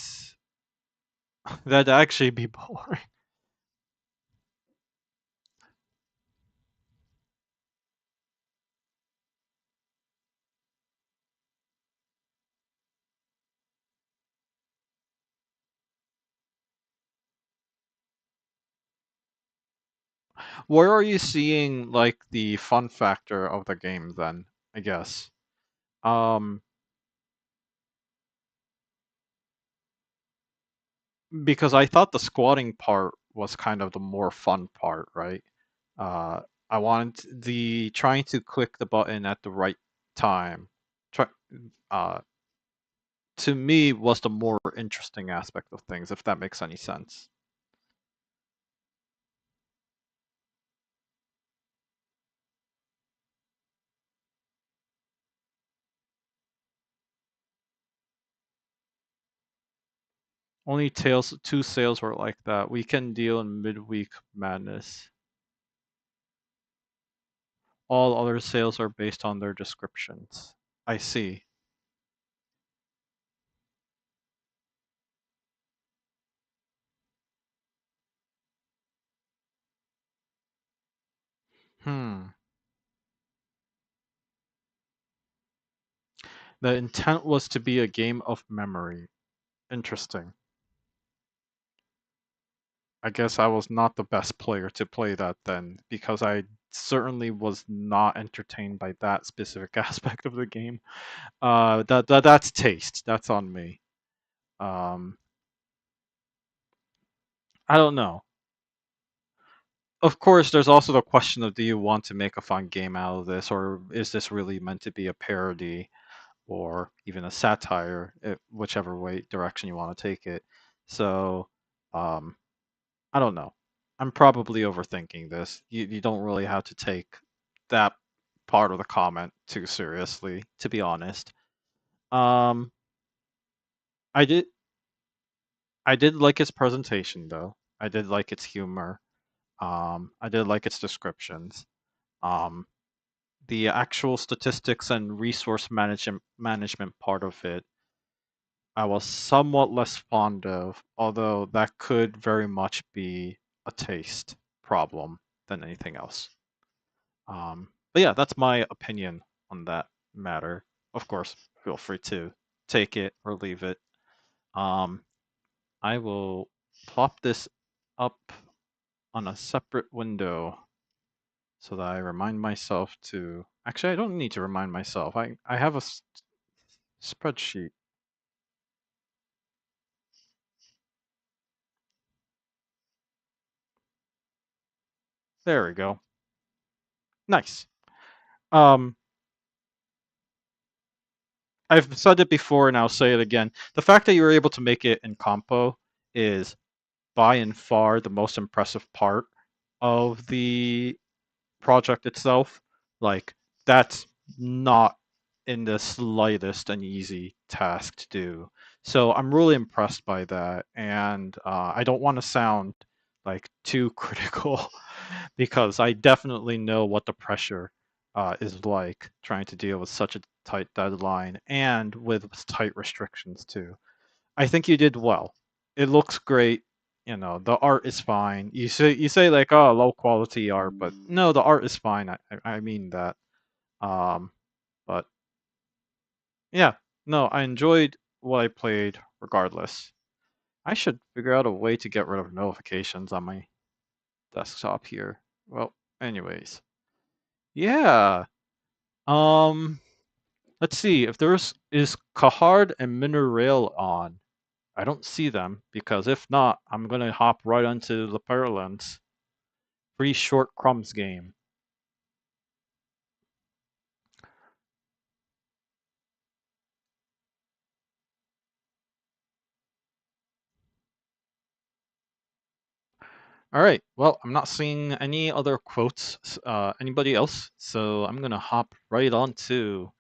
actually be boring. Where are you seeing like the fun factor of the game then, I guess? Um, because I thought the squatting part was kind of the more fun part, right? Uh, I wanted the trying to click the button at the right time. Try, uh, to me was the more interesting aspect of things, if that makes any sense. Only two sales were like that. Weekend deal and midweek madness. All other sales are based on their descriptions. I see. Hmm. The intent was to be a game of memory. Interesting. I guess I was not the best player to play that then, because I certainly was not entertained by that specific aspect of the game. That's taste. That's on me. Um, I don't know. Of course, there's also the question of do you want to make a fun game out of this, or is this really meant to be a parody or even a satire, whichever way direction you want to take it. So, um, I don't know. I'm probably overthinking this. You don't really have to take that part of the comment too seriously, to be honest. Um, I did I did like its presentation though. I did like its humor. I did like its descriptions. Um, the actual statistics and resource management part of it I was somewhat less fond of, although that could very much be a taste problem than anything else. But yeah, that's my opinion on that matter. Of course, feel free to take it or leave it. Um, I will plop this up on a separate window so that I remind myself to. Actually, I don't need to remind myself. I have a spreadsheet. There we go. Nice. Um, I've said it before and I'll say it again. The fact that you were able to make it in compo is by and far the most impressive part of the project itself. Like, that's not in the slightest an easy task to do. So I'm really impressed by that, and I don't want to sound like too critical because I definitely know what the pressure is like trying to deal with such a tight deadline and with tight restrictions too. I think you did well. It looks great. You know, the art is fine. You say like, oh, low quality art, but no, the art is fine. I mean that. Um, but yeah, no, I enjoyed what I played regardless. I should figure out a way to get rid of notifications on my desktop here. Well, anyways, yeah. Um, let's see if there's is Kahard and Minerail on. I don't see them because if not, I'm gonna hop right onto the Parallels free short crumbs game. All right. Well, I'm not seeing any other quotes. Anybody else? So I'm gonna hop right onto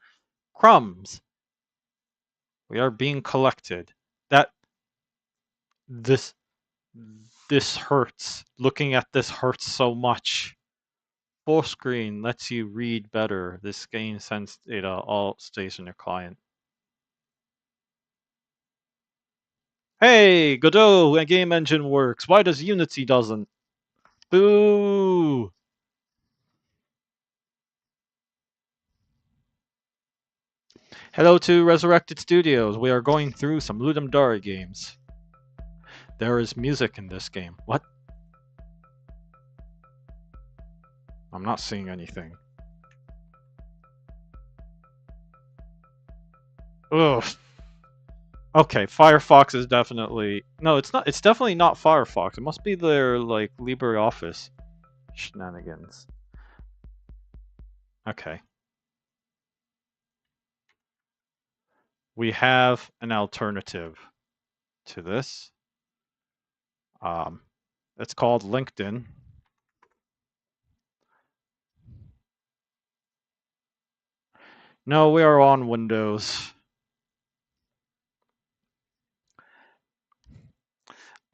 crumbs. We are being collected. That this this hurts. Looking at this hurts so much. Full screen lets you read better. This game sends data all stays in your client. Hey, Godot, a game engine works. Why does Unity doesn't? Boo! Hello to Resurrected Studios. We are going through some Ludum Dare games. There is music in this game. What? I'm not seeing anything. Ugh. Okay, Firefox is definitely no. It's not. It's definitely not Firefox. It must be their like LibreOffice shenanigans. Okay, we have an alternative to this. Um, it's called LinkedIn. No, we are on Windows.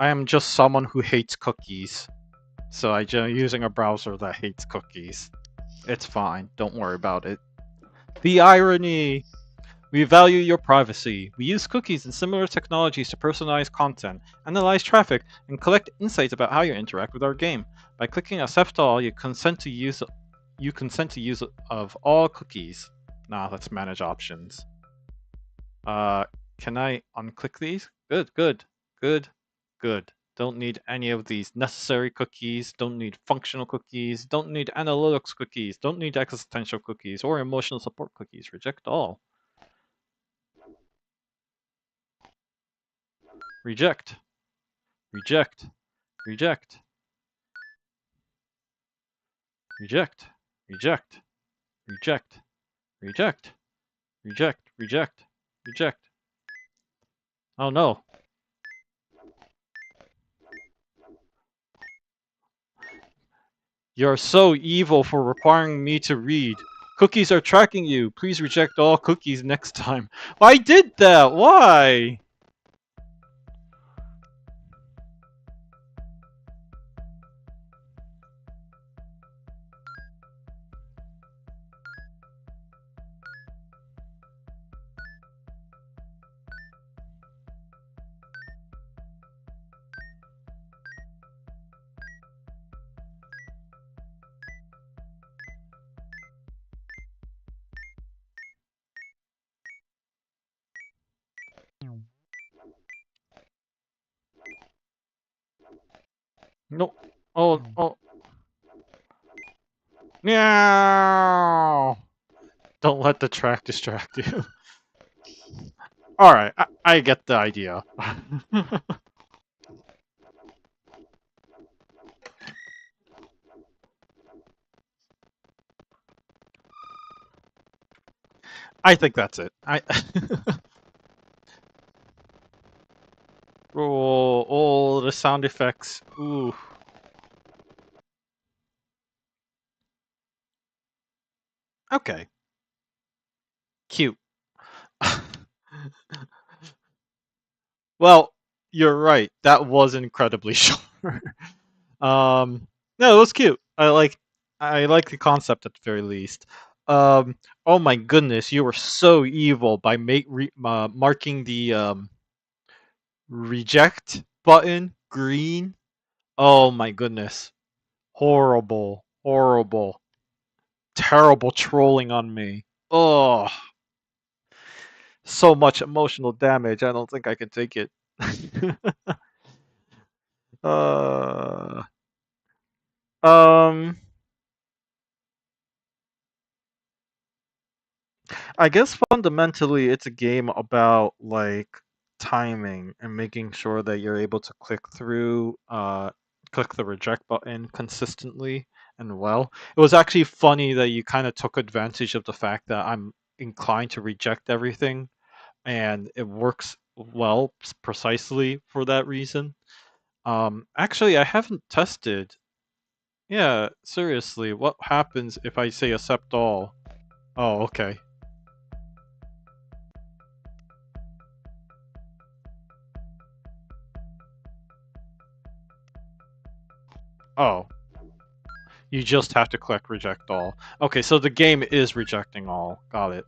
I am just someone who hates cookies, so I'm using a browser that hates cookies. It's fine. Don't worry about it. The irony! We value your privacy. We use cookies and similar technologies to personalize content, analyze traffic, and collect insights about how you interact with our game. By clicking accept all, you consent to use of all cookies. Now let's manage options. Uh, can I unclick these? Good, good, good, good. Don't need any of these necessary cookies, don't need functional cookies, don't need analytics cookies, don't need existential cookies or emotional support cookies. Reject all. Reject. Reject. Reject. Reject. Reject. Reject. Reject. Reject. Reject. Reject. Oh no. You're so evil for requiring me to read. Cookies are tracking you. Please reject all cookies next time. I did that. Why? No. Oh, oh. Meow! Don't let the track distract you. Alright, I get the idea. I think that's it. Oh, the sound effects. Ooh, okay. Cute. Well, you're right. That was incredibly short. Um, no, it was cute. I like the concept at the very least. Oh my goodness, you were so evil by marking the reject button green. Oh my goodness, horrible, horrible, terrible trolling on me. Oh, so much emotional damage. I don't think I can take it. uh, um. I guess fundamentally it's a game about like timing and making sure that you're able to click the reject button consistently and well. It was actually funny that you kind of took advantage of the fact that I'm inclined to reject everything and it works well precisely for that reason. Actually I haven't tested. Yeah, seriously, what happens if I say accept all? Oh, okay. Oh, you just have to click reject all. Okay, so the game is rejecting all. Got it.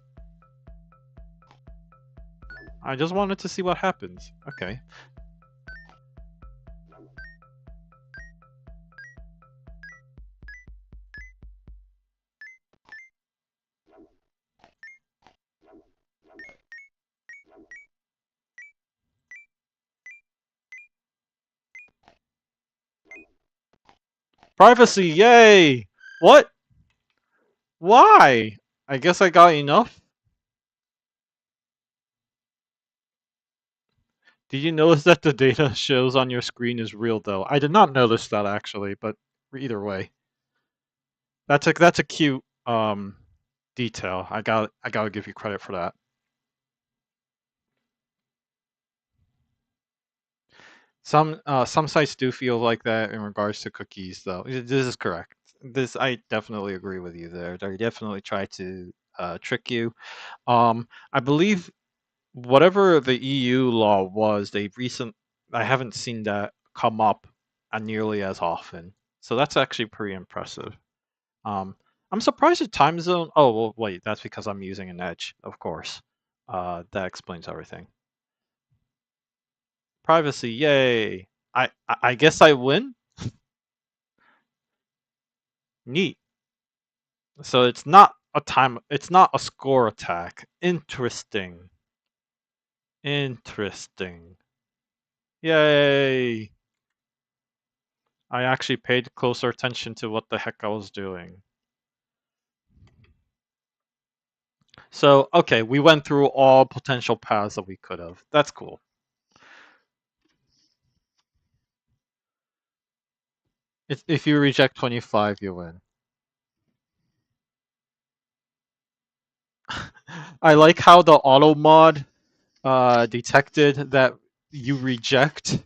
I just wanted to see what happens. Okay. Privacy, yay! What? Why? I guess I got enough. Did you notice that the data shows on your screen is real though? I did not notice that actually, but either way. That's a cute detail. I gotta give you credit for that. Some sites do feel like that in regards to cookies, though. This is correct. This I definitely agree with you there. They definitely try to trick you. I believe whatever the EU law was, I haven't seen that come up nearly as often. So that's actually pretty impressive. Um, I'm surprised at time zone. Oh well, wait, that's because I'm using an Edge, of course. That explains everything. Privacy, yay! I guess I win. Neat. So it's not a score attack. Interesting. Interesting. Yay. I actually paid closer attention to what the heck I was doing. So, okay, we went through all potential paths that we could have. That's cool. If you reject 25, you win. I like how the auto mod detected that you reject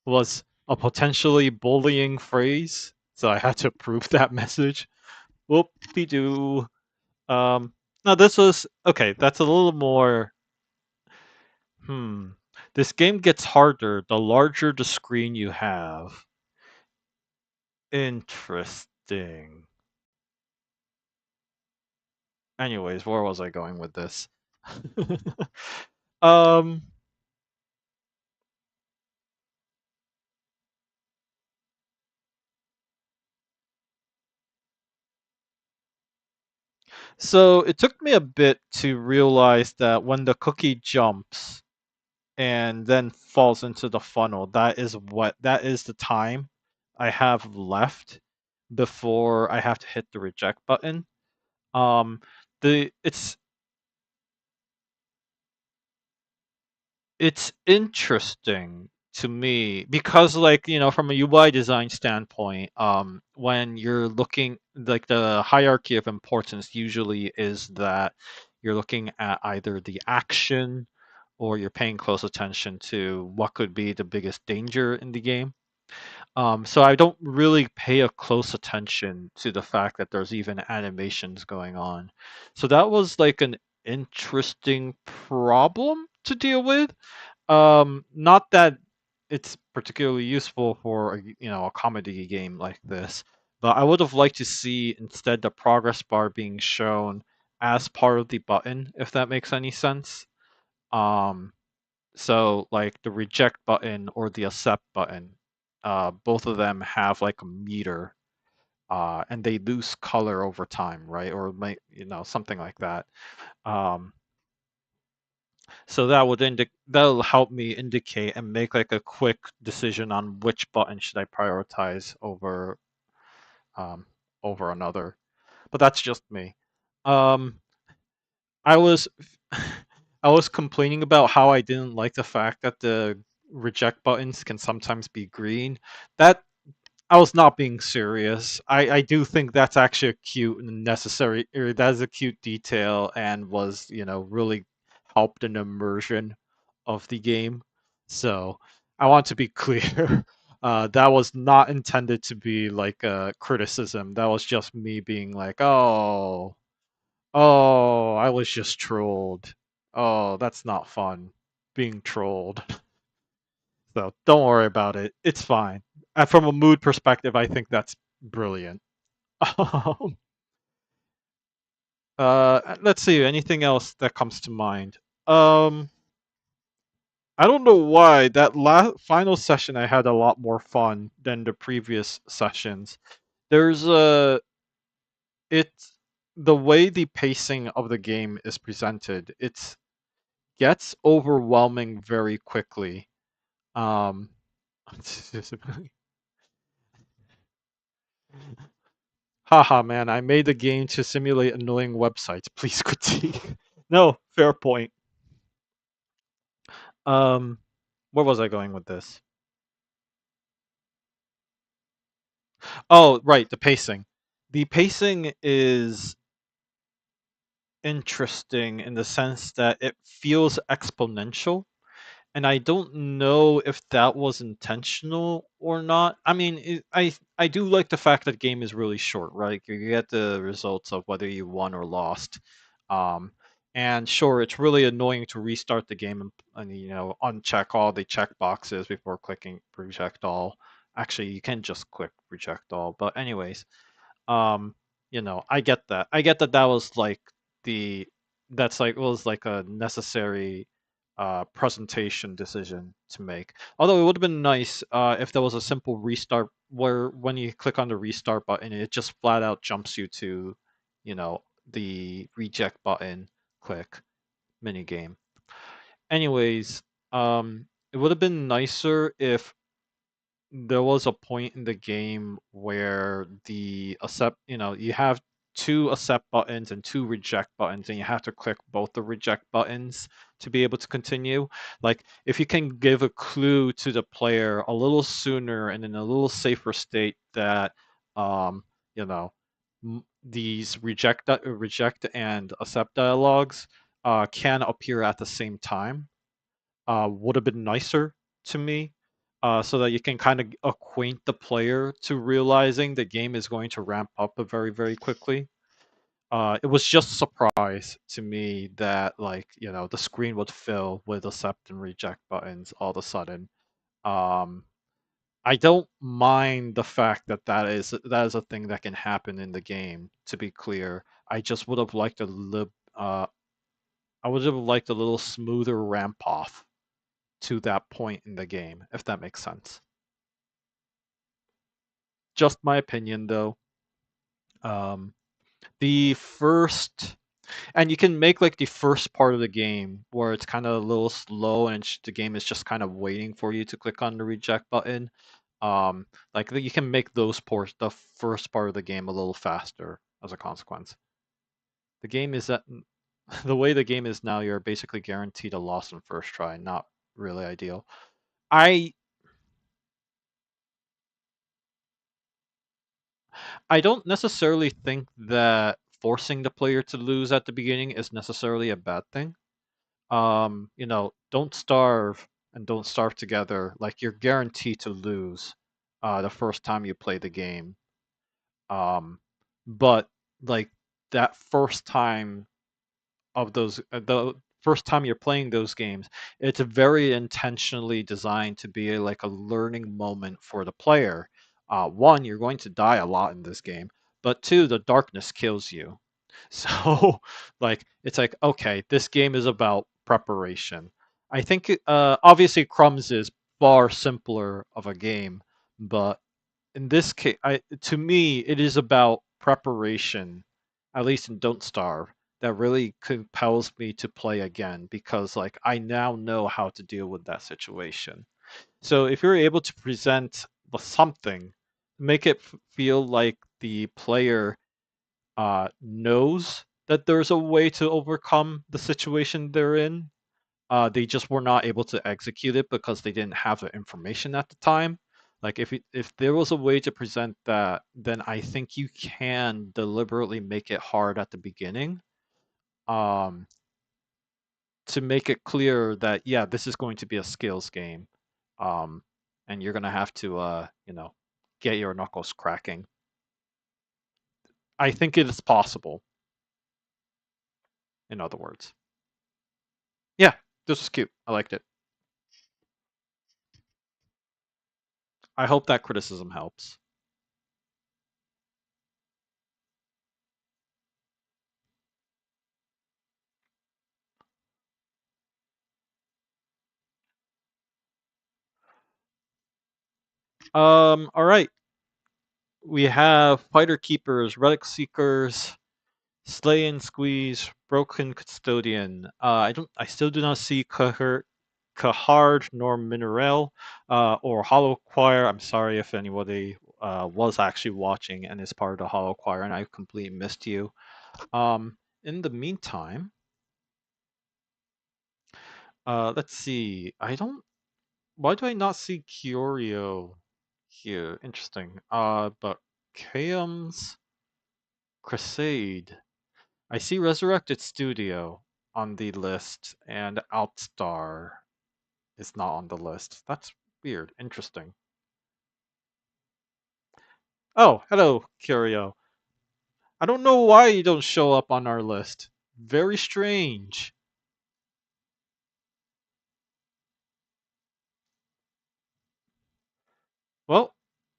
was a potentially bullying phrase, so I had to prove that message. Whoop-de-doo. Now this was okay. That's a little more. Hmm. This game gets harder the larger the screen you have. Interesting. Anyways, where was I going with this? um. So it took me a bit to realize that when the cookie jumps and then falls into the funnel, that is the time I have left before I have to hit the reject button. Um, the it's interesting to me because, like, from a UI design standpoint, when you're looking, like, the hierarchy of importance usually is that you're looking at either the action or you're paying close attention to what could be the biggest danger in the game. So I don't really pay a close attention to the fact that there's even animations going on. So that was like an interesting problem to deal with. Not that it's particularly useful for a comedy game like this, but I would have liked to see instead the progress bar being shown as part of the button, if that makes any sense. Um, so like the reject button or the accept button, both of them have like a meter, and they lose color over time, right? Or might, something like that. Um, so that'll help me indicate and make like a quick decision on which button should I prioritize um, over another. But that's just me. Um, I was I was complaining about how I didn't like the fact that the reject buttons can sometimes be green. That I was not being serious. I do think that's actually a cute and necessary, or that is a cute detail and was, really helped an immersion of the game. So I want to be clear. That was not intended to be like a criticism. That was just me being like, oh, I was just trolled. Oh, that's not fun. Being trolled. So don't worry about it. It's fine. From a mood perspective, I think that's brilliant. Um, let's see. Anything else that comes to mind? Um, I don't know why that last final session I had a lot more fun than the previous sessions. There's a it's the way the pacing of the game is presented. It gets overwhelming very quickly. Um, haha, man, I made the game to simulate annoying websites. Please critique. No, fair point. Um, where was I going with this? Oh, right, the pacing. The pacing is interesting in the sense that it feels exponential. And I don't know if that was intentional or not. I mean, I do like the fact that the game is really short, right? You get the results of whether you won or lost. Um, and sure, it's really annoying to restart the game and uncheck all the check boxes before clicking reject all. Actually, you can just click reject all. But anyways, um, I get that. I get that that was like the that's like was like a necessary presentation decision to make. Although it would have been nice if there was a simple restart where when you click on the restart button, it just flat out jumps you to, the reject button click mini game. Anyways, it would have been nicer if there was a point in the game where the accept, you have two accept buttons and two reject buttons, and you have to click both the reject buttons to be able to continue. Like, if you can give a clue to the player a little sooner and in a little safer state that, you know, these reject and accept dialogues can appear at the same time, would have been nicer to me, so that you can kind of acquaint the player to realizing the game is going to ramp up very, very quickly. It was just a surprise to me that, like, the screen would fill with accept and reject buttons all of a sudden. Um, I don't mind the fact that that is a thing that can happen in the game. To be clear, I just would have liked I would have liked a little smoother ramp off to that point in the game, if that makes sense. Just my opinion, though. Um, the first, and you can make like the first part of the game where it's kind of a little slow and the game is just kind of waiting for you to click on the reject button. Um, like you can make those ports, the first part of the game, a little faster as a consequence. The game is that the way the game is now, you're basically guaranteed a loss on first try. Not really ideal. I I don't necessarily think that forcing the player to lose at the beginning is necessarily a bad thing. Don't starve and don't starve together. Like you're guaranteed to lose the first time you play the game. Um, but like that first time of the first time you're playing those games, it's very intentionally designed to be like a learning moment for the player. One, you're going to die a lot in this game, but two, the darkness kills you. So, like, it's like, okay, this game is about preparation. I think, obviously, Crumbs is far simpler of a game, but in this case, to me, it is about preparation, at least in Don't Starve, that really compels me to play again because, like, I now know how to deal with that situation. So, if you're able to present something, make it feel like the player knows that there's a way to overcome the situation they're in. They just were not able to execute it because they didn't have the information at the time. Like if there was a way to present that, then I think you can deliberately make it hard at the beginning, um, to make it clear that yeah, this is going to be a skills game, um, and you're gonna have to get your knuckles cracking. I think it is possible. In other words, yeah, this was cute. I liked it. I hope that criticism helps. All right. We have Fighter Keepers, Relic Seekers, Slay and Squeeze, Broken Custodian. I still do not see Kahard nor Mineral, or Hollow Choir. I'm sorry if anybody was actually watching and is part of the Hollow Choir, and I completely missed you. In the meantime, let's see. I don't. Why do I not see Curio here? Interesting. But Kayum's Crusade. I see Resurrected Studio on the list, and Outstar is not on the list. That's weird. Interesting. Oh, hello, Curio. I don't know why you don't show up on our list. Very strange. Well,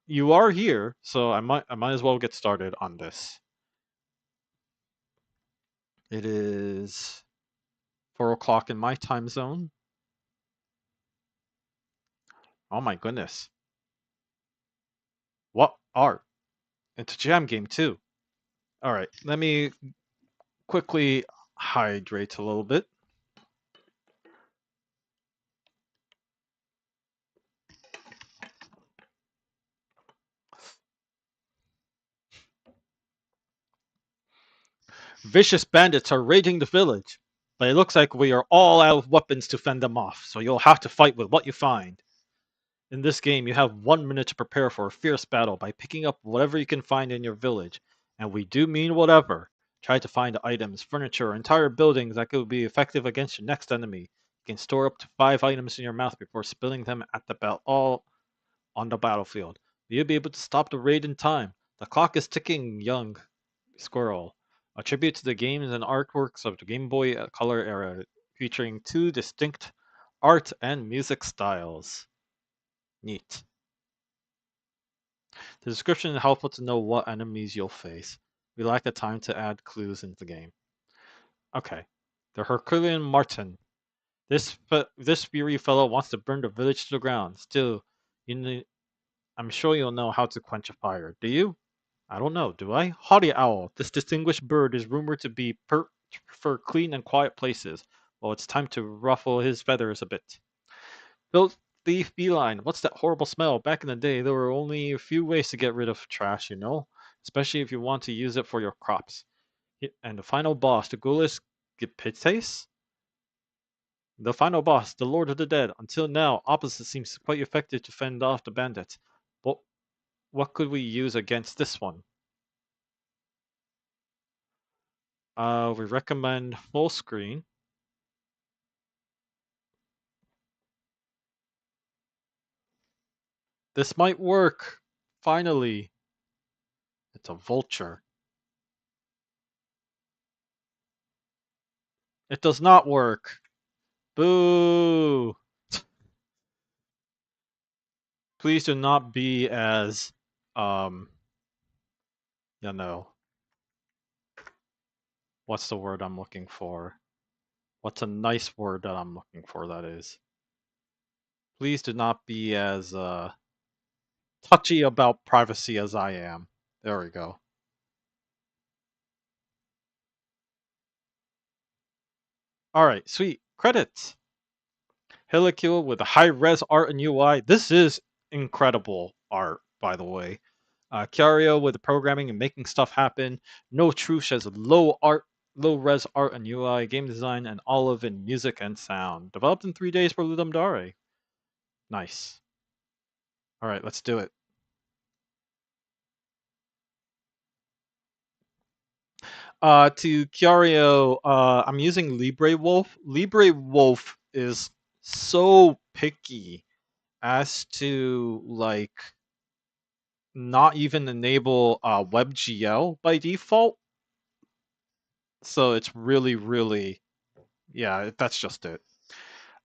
you are here, so I might as well get started on this. It is 4 o'clock in my time zone. Oh my goodness. What art? It's a jam game too. All right, let me quickly hydrate a little bit. Vicious bandits are raiding the village, but it looks like we are all out of weapons to fend them off, so you'll have to fight with what you find. In this game, you have 1 minute to prepare for a fierce battle by picking up whatever you can find in your village, and we do mean whatever. Try to find items, furniture, or entire buildings that could be effective against your next enemy. You can store up to 5 items in your mouth before spilling them at the all on the battlefield. Will you be able to stop the raid in time? The clock is ticking, young squirrel. A tribute to the games and artworks of the Game Boy Color era, featuring two distinct art and music styles. Neat. The description is helpful to know what enemies you'll face. We lack the time to add clues into the game. Okay. The Herculean Martin. This fury fellow wants to burn the village to the ground. Still, you need, I'm sure you'll know how to quench a fire. Do you? I don't know, do I? Haughty owl. This distinguished bird is rumored to be prefer clean and quiet places. Well, it's time to ruffle his feathers a bit. Built Thief Beeline, what's that horrible smell? Back in the day, there were only a few ways to get rid of trash, you know? Especially if you want to use it for your crops. And the final boss, the ghoulish Gipites? The final boss, the Lord of the Dead. Until now, opposite seems quite effective to fend off the bandits. But what could we use against this one? We recommend full screen. This might work. Finally. It's a vulture. It does not work. Boo! Please do not be as, you know, what's the word I'm looking for? What's a nice word that I'm looking for, that is? Please do not be as, touchy about privacy as I am. There we go. Alright, sweet. Credits! Helicule with the high-res art and UI. This is incredible art, by the way. Kyario with the programming and making stuff happen. No Trush has low-res art and UI, game design, and Olive in music and sound. Developed in 3 days for Ludum Dare. Nice. Alright, let's do it. To Kyario, I'm using Libre Wolf. Libre Wolf is so picky as to, like, not even enable WebGL by default. So it's really, yeah, that's just it.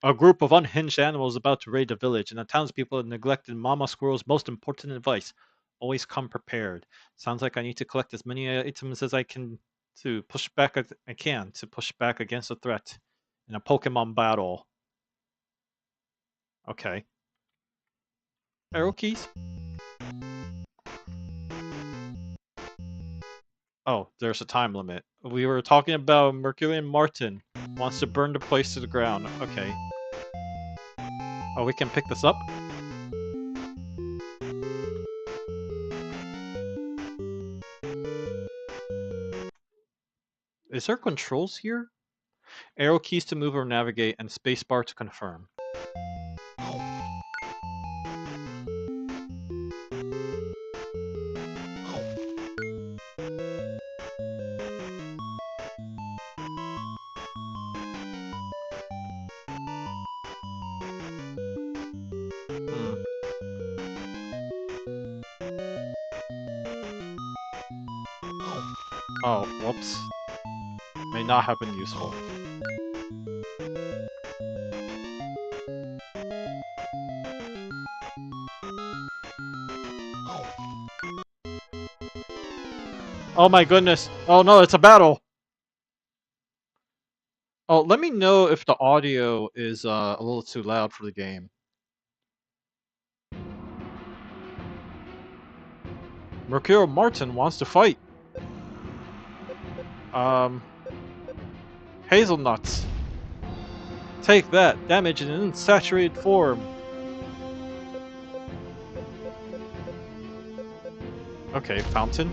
A group of unhinged animals about to raid the village, and the townspeople have neglected Mama Squirrel's most important advice. Always come prepared. Sounds like I need to collect as many items as I can to push back against the threat in a Pokemon battle. Okay. Arrow keys? Oh, there's a time limit. We were talking about Mercury and Martin. Wants to burn the place to the ground. Okay. Oh, we can pick this up? Is there controls here? Arrow keys to move or navigate, and spacebar to confirm. Hmm. Oh, whoops. May not have been useful. Oh my goodness. Oh no, it's a battle! Oh, let me know if the audio is a little too loud for the game. Mercure Martin wants to fight. Hazelnuts. Take that. Damage in an unsaturated form. Okay, fountain.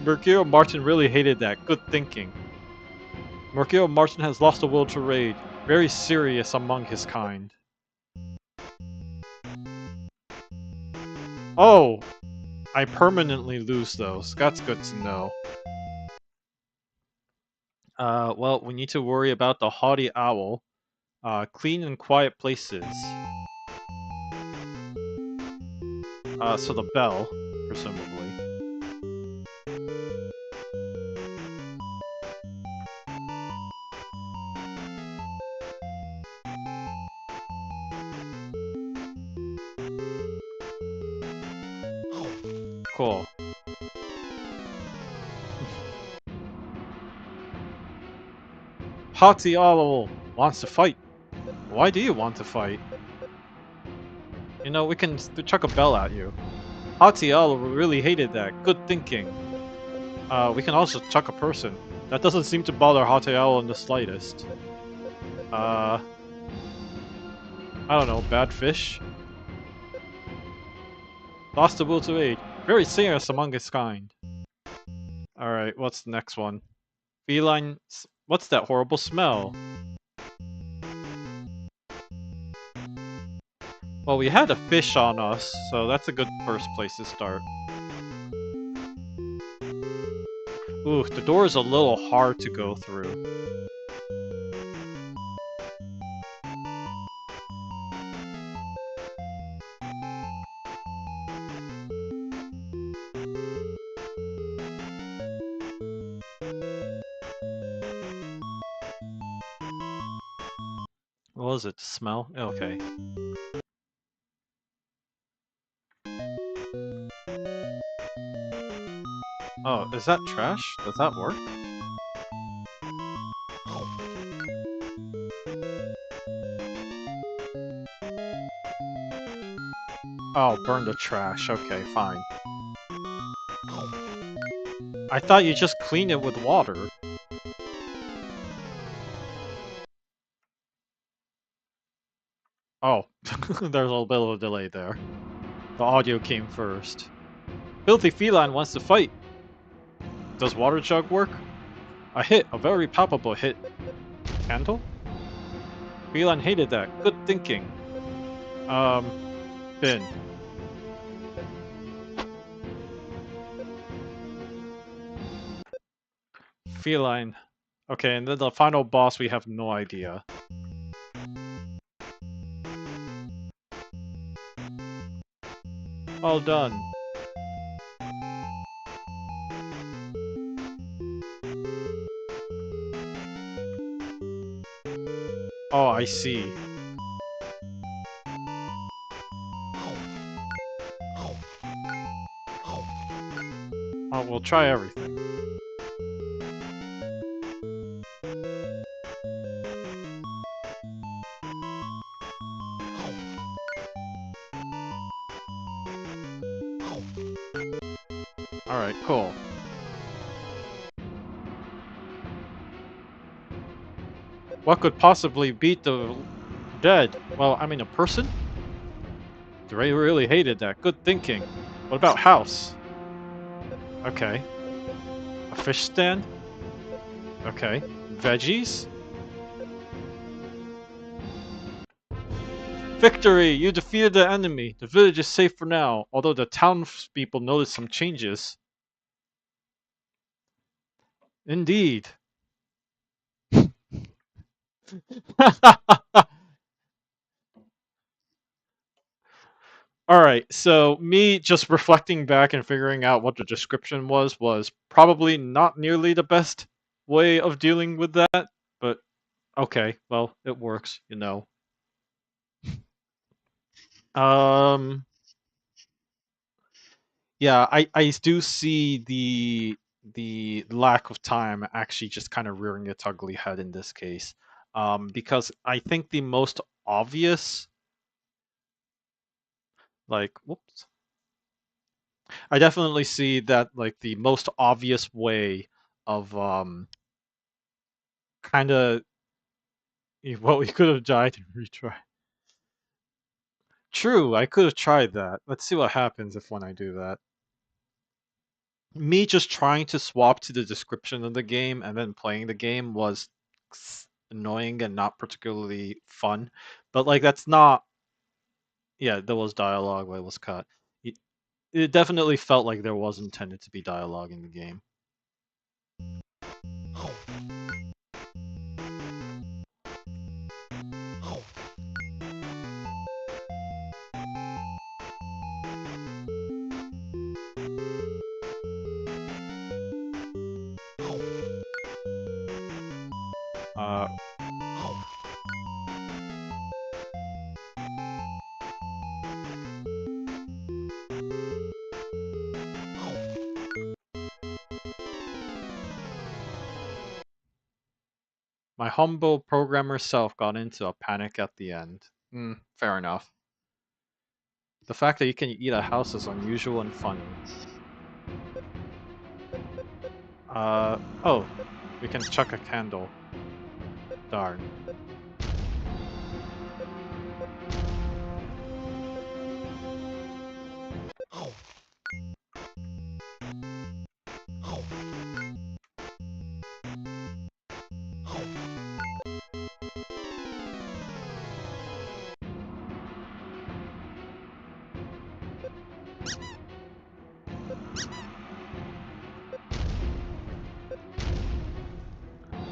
Mercure Martin really hated that. Good thinking. Mercure Martin has lost the will to raid. Very serious among his kind. Oh! I permanently lose those. That's good to know. Well, we need to worry about the haughty owl. Clean and quiet places. So the bell, presumably. Cool. Haughty owl wants to fight. Why do you want to fight? You know, we can chuck a bell at you. Haughty owl really hated that. Good thinking. We can also chuck a person. That doesn't seem to bother Haughty owl in the slightest. I don't know, bad fish? Lost the will to aid. Very serious among its kind. Alright, what's the next one? Feline... What's that horrible smell? Well, we had a fish on us, so that's a good first place to start. Ooh, the door is a little hard to go through. What was it? Smell? Okay. Oh, is that trash? Does that work? Oh, burn the trash. Okay, fine. I thought you just clean it with water. Oh, there's a little bit of a delay there. The audio came first. Filthy feline wants to fight. Does water jug work? A hit, a very palpable hit. Candle? Feline hated that. Good thinking. Bin. Feline. Okay, and then the final boss we have no idea. Well done. Oh, I see. Oh, we'll try everything. Alright, cool. What could possibly beat the dead? Well, I mean a person? Dre really hated that. Good thinking. What about house? Okay. A fish stand? Okay. Veggies? Victory! You defeated the enemy. The village is safe for now, although the townspeople noticed some changes. Indeed. Alright, so me just reflecting back and figuring out what the description was probably not nearly the best way of dealing with that, but okay, well, it works, you know. Um, yeah, I do see the lack of time actually just kind of rearing its ugly head in this case. Because I think the most obvious, like, whoops, I definitely see that like the most obvious way of kind of well, we could have died and retry. True, I could have tried that. Let's see what happens if when I do that. Me just trying to swap to the description of the game and then playing the game was annoying and not particularly fun. But like that's not yeah, there was dialogue, but it was cut. It definitely felt like there was intended to be dialogue in the game. Uh, my humble programmer self got into a panic at the end. Fair enough. The fact that you can eat a house is unusual and funny. Oh, we can chuck a candle. Darn.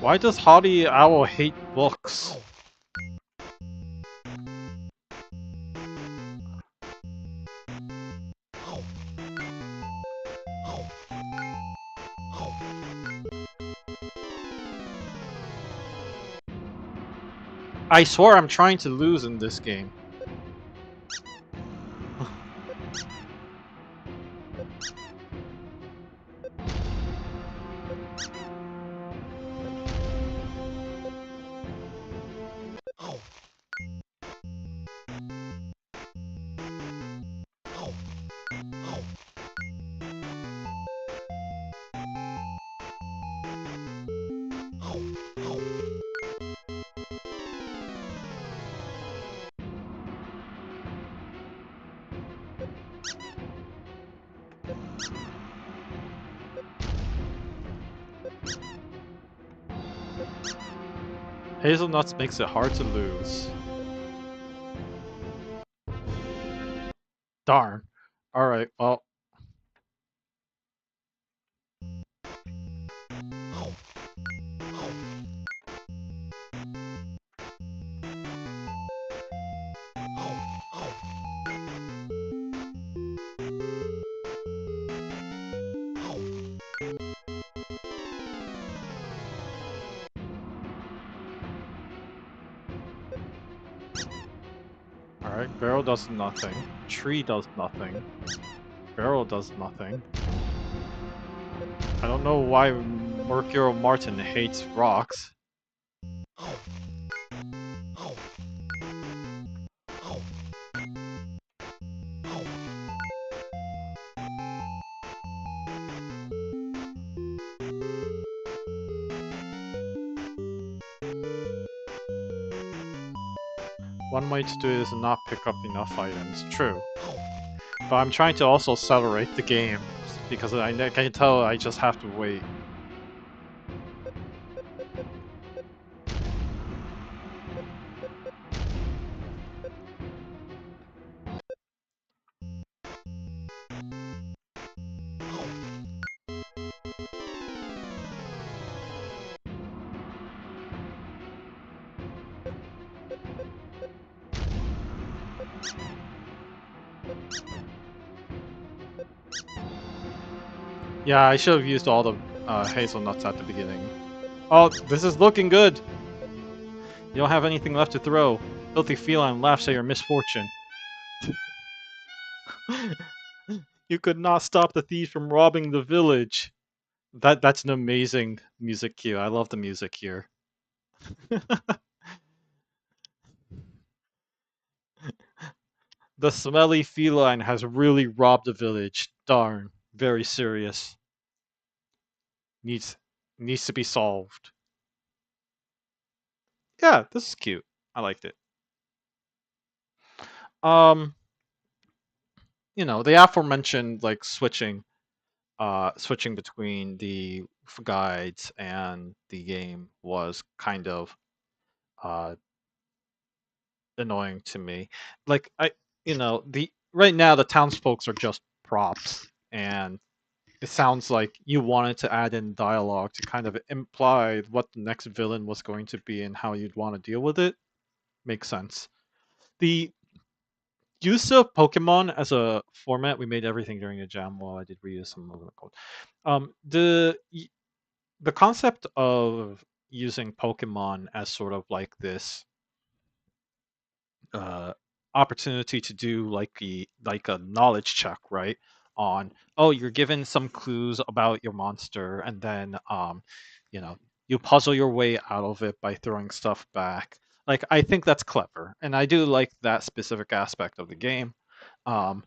Why does Haughty Owl hate books? I swear I'm trying to lose in this game. Hazelnuts makes it hard to lose. Darn. Alright, well. Alright, barrel does nothing. Tree does nothing. Barrel does nothing. I don't know why Mercurial Martin hates rocks. One way to do it is not pick up enough items. True. But I'm trying to also accelerate the game, because I can tell I just have to wait. Yeah, I should have used all the hazelnuts at the beginning. Oh, this is looking good! You don't have anything left to throw. Filthy feline laughs at your misfortune. You could not stop the thieves from robbing the village. That's an amazing music cue. I love the music here. The smelly feline has really robbed the village. Darn. Very serious. Needs needs to be solved. Yeah, this is cute. I liked it. Um, the aforementioned like switching between the guides and the game was kind of uh annoying to me. Like the right now the townsfolk are just props, and it sounds like you wanted to add in dialogue to kind of imply what the next villain was going to be and how you'd want to deal with it. Makes sense. The use of Pokemon as a format, we made everything during the jam. While I did reuse some of the code. The concept of using Pokemon as sort of like this uh, opportunity to do like a knowledge check, right? On, oh, you're given some clues about your monster, and then you know you puzzle your way out of it by throwing stuff back. Like, I think that's clever, and I do like that specific aspect of the game. Um,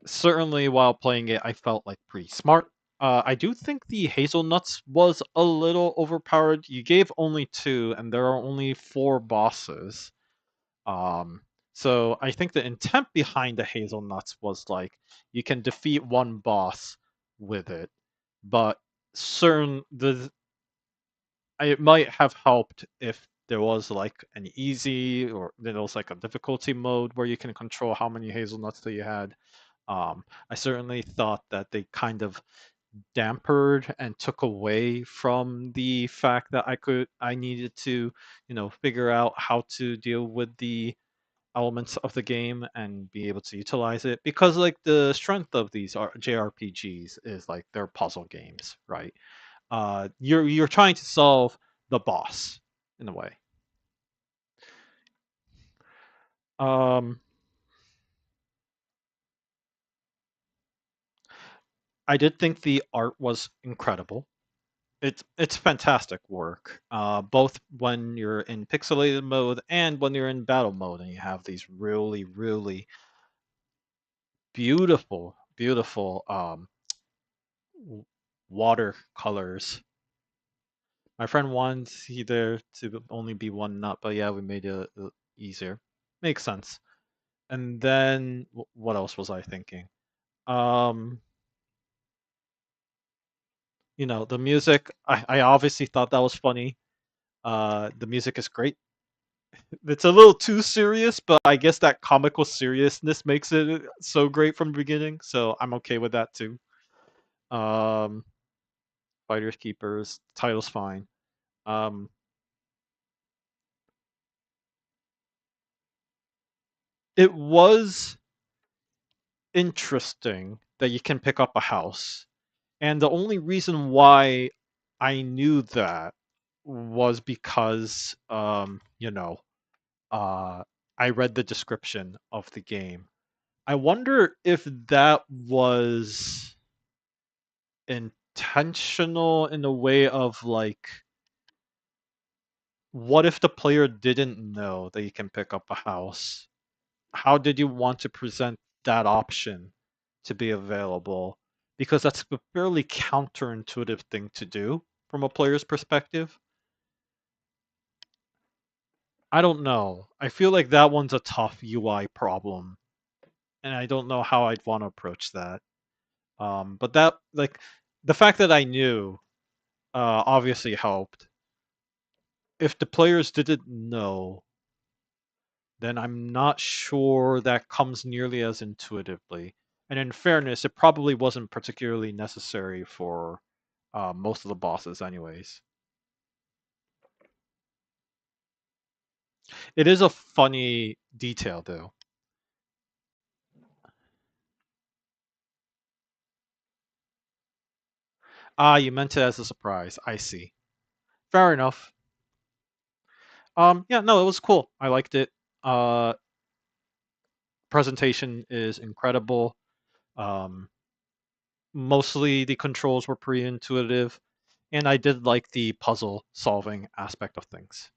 Certainly, while playing it, I felt like pretty smart. I do think the hazelnuts was a little overpowered. You gave only two, and there are only four bosses. Um, so I think the intent behind the hazelnuts was like you can defeat one boss with it, but certain the it might have helped if there was like an easy, or there was like a difficulty mode where you can control how many hazelnuts that you had. I certainly thought that they kind of dampered and took away from the fact that I needed to, figure out how to deal with the elements of the game and be able to utilize it, because like the strength of these JRPGs is like they're puzzle games, right? You're trying to solve the boss in a way. Um, I did think the art was incredible. It's fantastic work, both when you're in pixelated mode and when you're in battle mode, and you have these really, really beautiful, beautiful watercolors. My friend wants he there to only be one nut, but yeah, we made it easier. Makes sense. And then what else was I thinking? Um, the music. I obviously thought that was funny. The music is great. It's a little too serious, but I guess that comical seriousness makes it so great from the beginning. So I'm okay with that too. Um, Fighters Keepers title's fine. Um, it was interesting that you can pick up a house, and the only reason why I knew that was because I read the description of the game. I wonder if that was intentional in a way of like, what if the player didn't know that you can pick up a house? How did you want to present that option to be available? Because that's a fairly counterintuitive thing to do from a player's perspective. I don't know. I feel like that one's a tough UI problem, and I don't know how I'd want to approach that. But that, like, the fact that I knew obviously helped. If the players didn't know, then I'm not sure that comes nearly as intuitively. And in fairness, it probably wasn't particularly necessary for most of the bosses, anyways. It is a funny detail, though. Ah, you meant it as a surprise. I see. Fair enough. Yeah, no, it was cool. I liked it. Uh, Presentation is incredible. Um, Mostly the controls were pretty intuitive, and I did like the puzzle solving aspect of things.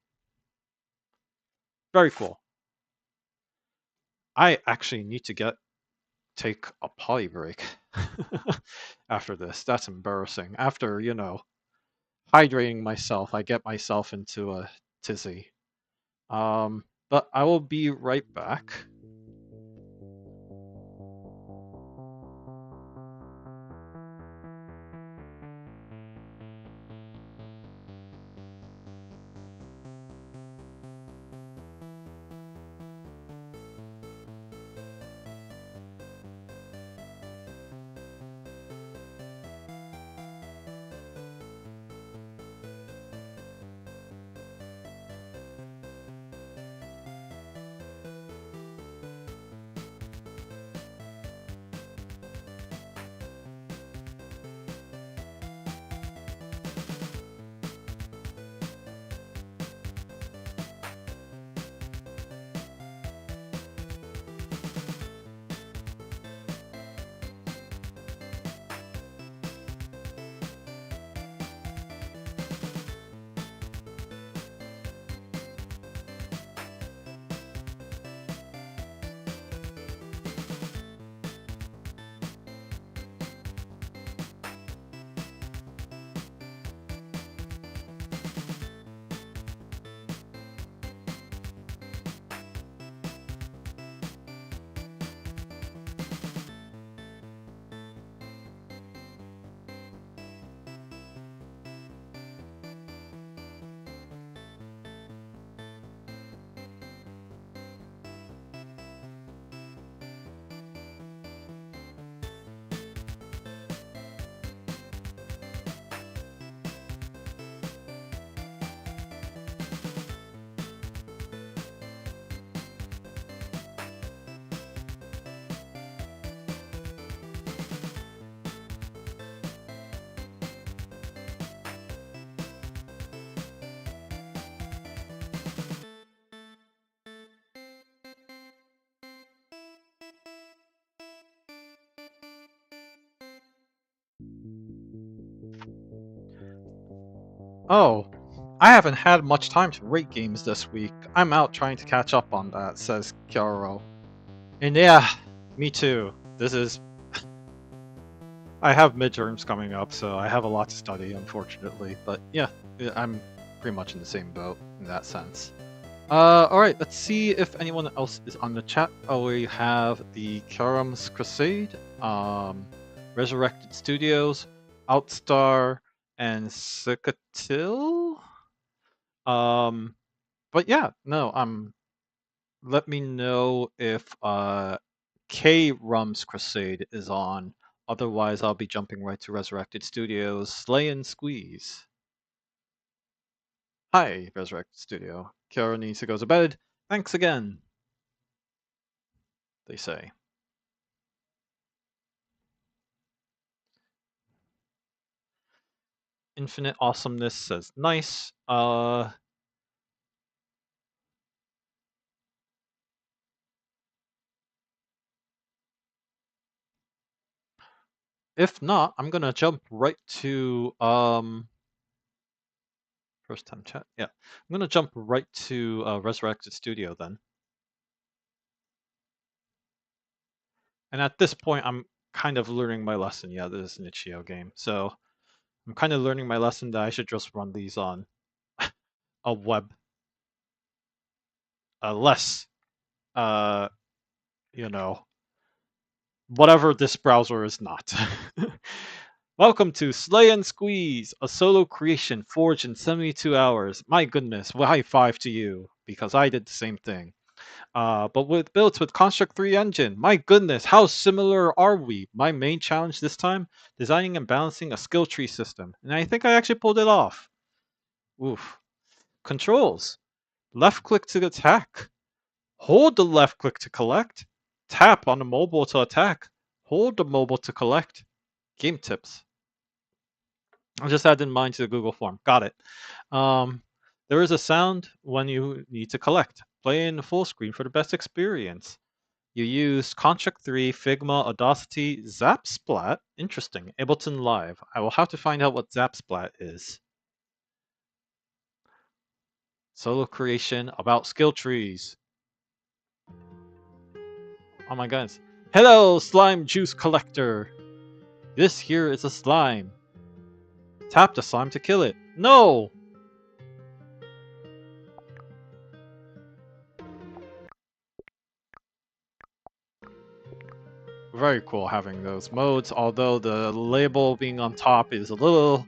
Very cool. I actually need to take a potty break after this. That's embarrassing. After, hydrating myself, I get myself into a tizzy. But I will be right back. Oh, I haven't had much time to rate games this week. I'm out trying to catch up on that, says Kyaro. And yeah, me too. I have midterms coming up, so I have a lot to study, unfortunately. But yeah, I'm pretty much in the same boat in that sense. Alright, let's see if anyone else is on the chat. Oh, we have the Karam's Crusade, Resurrected Studios, Outstar, and Sikatil? But yeah, no, let me know if K Rum's Crusade is on. Otherwise, I'll be jumping right to Resurrected Studios, Slay and Squeeze. Hi, Resurrected Studio. Kiara needs to go to bed. Thanks again, they say. Infinite Awesomeness says nice. If not, I'm gonna jump right to first time chat. Yeah, I'm gonna jump right to Resurrected Studio then. And at this point, I'm kind of learning my lesson. Yeah, this is an itch.io game, so I'm kind of learning my lesson that I should just run these on a web, less, uh, you know, whatever this browser is not. Welcome to Slay and Squeeze, a solo creation forged in 72 hours. My goodness, well, high five to you, because I did the same thing. But built with Construct 3 engine. My goodness, how similar are we? My main challenge this time, designing and balancing a skill tree system. And I think I actually pulled it off. Oof. Controls. Left click to attack. Hold the left click to collect. Tap on the mobile to attack. Hold the mobile to collect. Game tips. I just added mine to the Google form. Got it. There is a sound when you need to collect. Play in full screen for the best experience. You use Construct 3, Figma, Audacity, Zapsplat. Interesting. Ableton Live. I will have to find out what Zapsplat is. Solo creation about skill trees. Oh my goodness. Hello, slime juice collector. This here is a slime. Tap the slime to kill it. No! Very cool having those modes, although the label being on top is a little,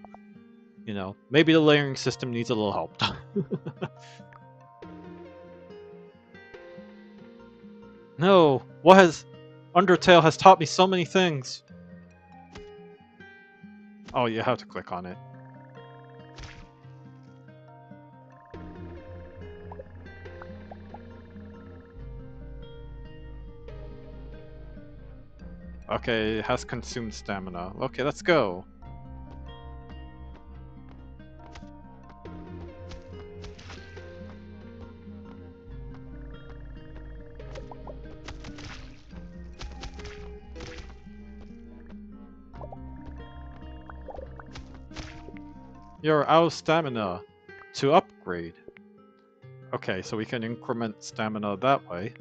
maybe the layering system needs a little help. No, Undertale has taught me so many things. Oh, you have to click on it. Okay, it has consumed stamina. Okay, let's go. You're out of stamina. To upgrade. Okay, so we can increment stamina that way.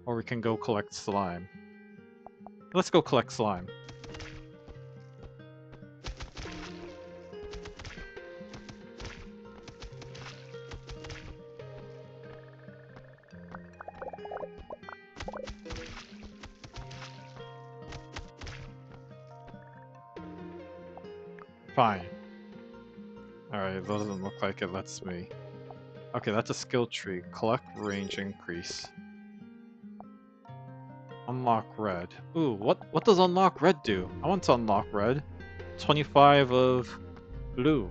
Or we can go collect slime. Let's go collect slime. Fine. Alright, it doesn't look like it lets me. Okay, that's a skill tree. Collect range increase. Unlock red. Ooh, what does unlock red do? I want to unlock red. 25 of blue.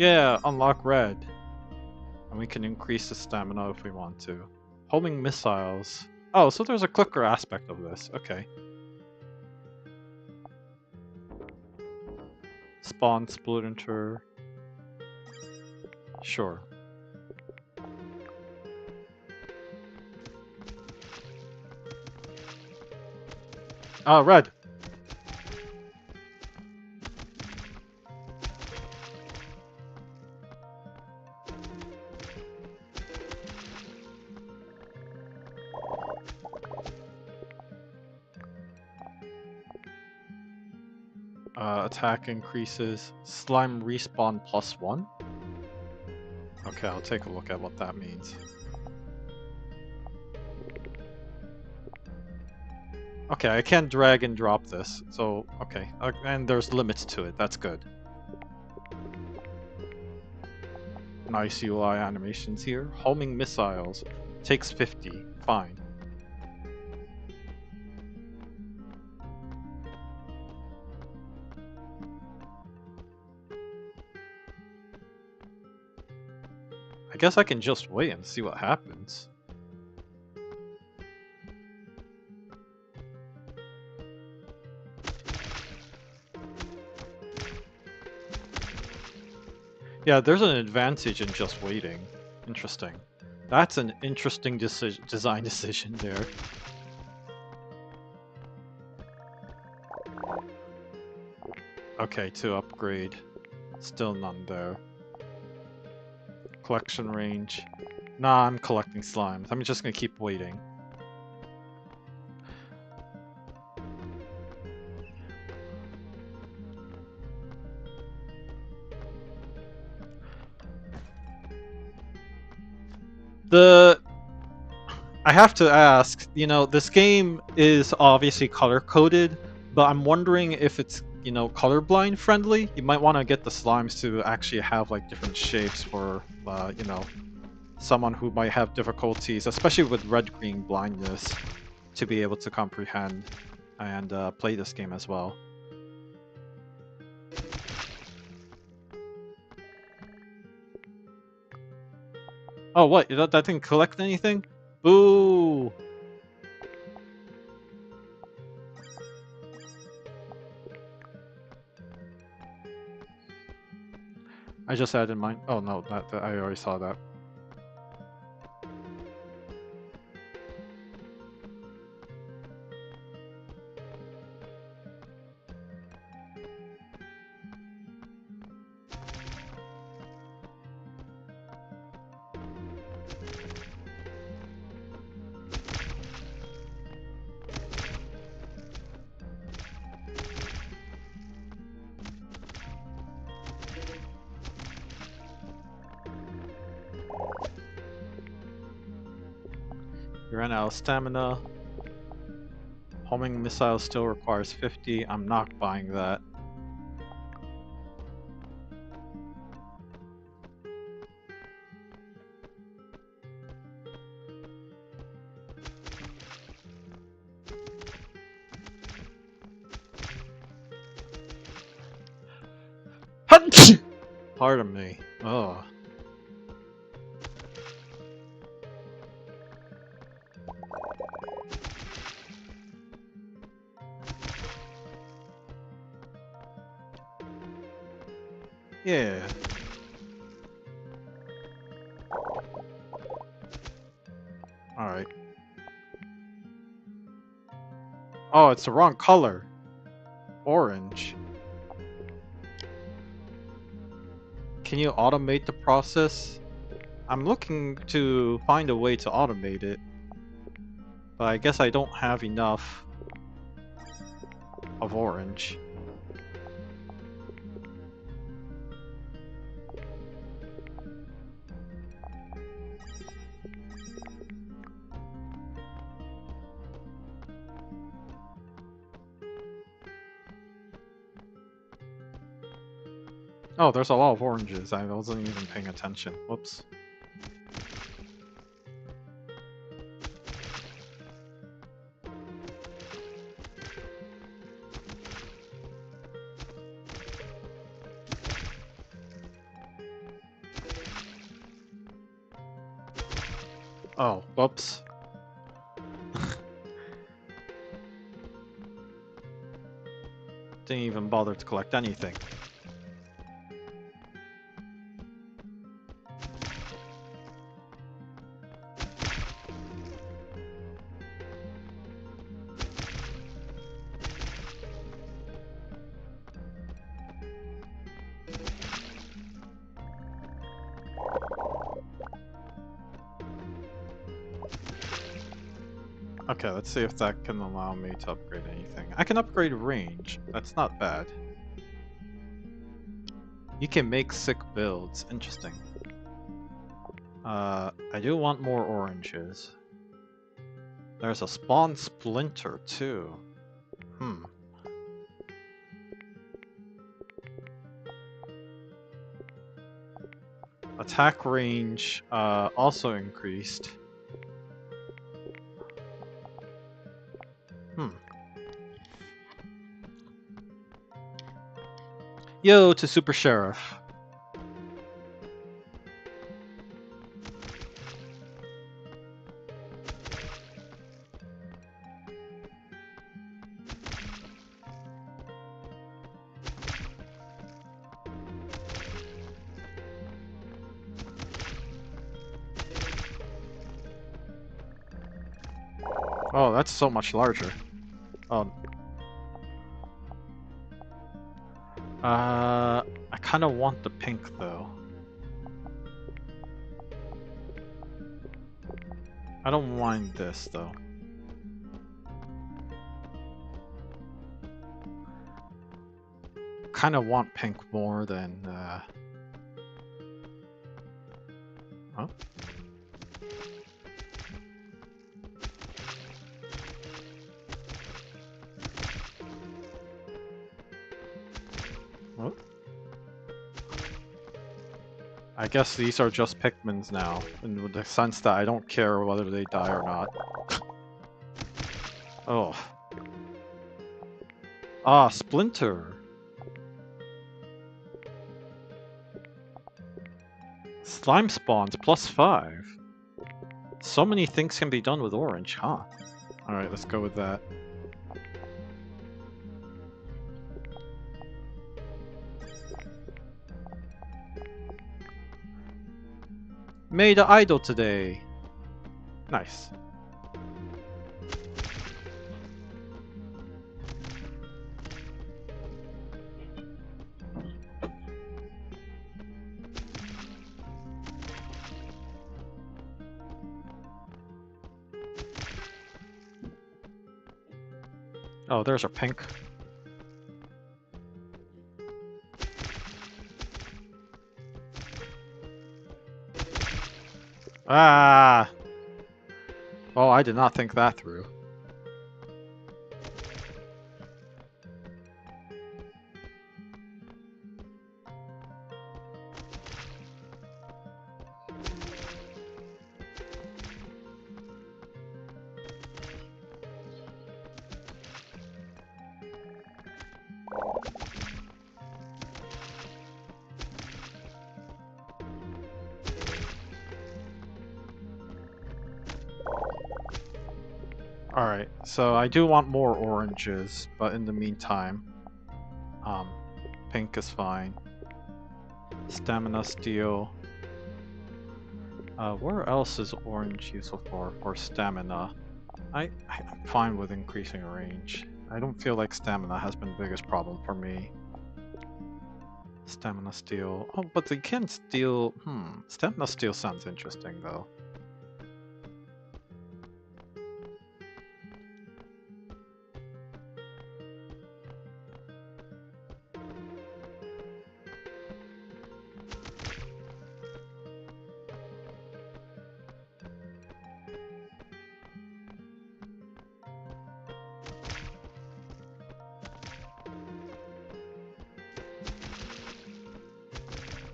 Yeah, unlock red. And we can increase the stamina if we want to. Homing missiles. Oh, so there's a clicker aspect of this. Okay. Spawn splinter. Sure. Red. Attack increases. Slime respawn +1. Okay, I'll take a look at what that means. Okay, I can drag and drop this, so okay. And there's limits to it, that's good. Nice UI animations here. Homing missiles. Takes 50. Fine. I guess I can just wait and see what happens. Yeah, there's an advantage in just waiting. Interesting. That's an interesting design decision there. Okay, to upgrade. Still none there. Collection range. Nah, I'm collecting slimes. I'm just gonna keep waiting. I have to ask, you know, this game is obviously color-coded, but I'm wondering if it's, you know, colorblind friendly. You might want to get the slimes to actually have like different shapes for, you know, someone who might have difficulties, especially with red-green blindness, to be able to comprehend and play this game as well. Oh, what? That didn't collect anything? Boo! I just added mine. Oh no, that I already saw that. You ran out of stamina. Homing missile still requires 50. I'm not buying that. Pardon me. Oh. Yeah. Alright. Oh, it's the wrong color. Orange. Can you automate the process? I'm looking to find a way to automate it. But I guess I don't have enough of orange. Oh, there's a lot of oranges. I wasn't even paying attention. Whoops. Oh, whoops. Didn't even bother to collect anything. Okay, let's see if that can allow me to upgrade anything. I can upgrade range. That's not bad. You can make sick builds. Interesting. I do want more oranges. There's a spawn splinter too. Hmm. Attack range also increased. Hmm. Yo to Super Sheriff. Oh, that's so much larger. I kind of want the pink though. I don't mind this though. Kind of want pink more than. Oh. What? I guess these are just Pikmins now, in the sense that I don't care whether they die or not. Oh. Ah, Splinter! Slime spawns +5. So many things can be done with orange, huh? Alright, let's go with that. Made an idol today! Nice. Oh, there's our pink. Ah! Oh, I did not think that through. Alright, so I do want more oranges, but in the meantime, pink is fine. Stamina steel. Where else is orange useful for? For stamina. I'm fine with increasing range. I don't feel like stamina has been the biggest problem for me. Stamina steel. Oh, but they can steal... Stamina steel sounds interesting, though.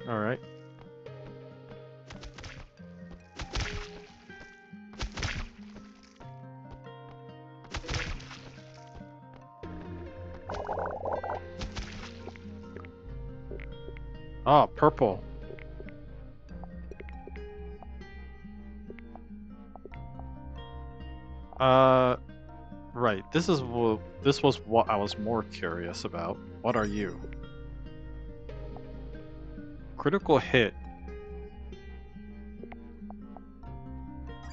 Alright. Ah, purple. Right. This was what I was more curious about. What are you? Critical hit.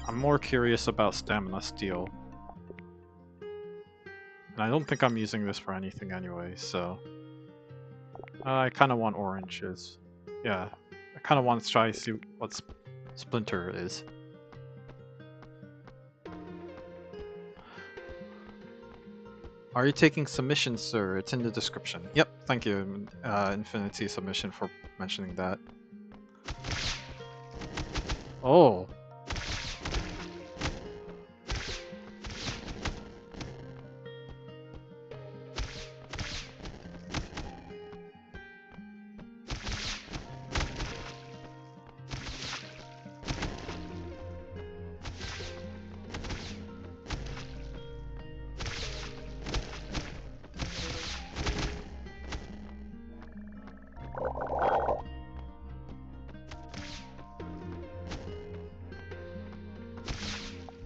I'm more curious about stamina steel. And I don't think I'm using this for anything anyway, so... I kind of want oranges. Yeah. I kind of want to try to see what Splinter is. Are you taking submissions, sir? It's in the description. Yep, thank you, Infinity Submission, for mentioning that. Oh.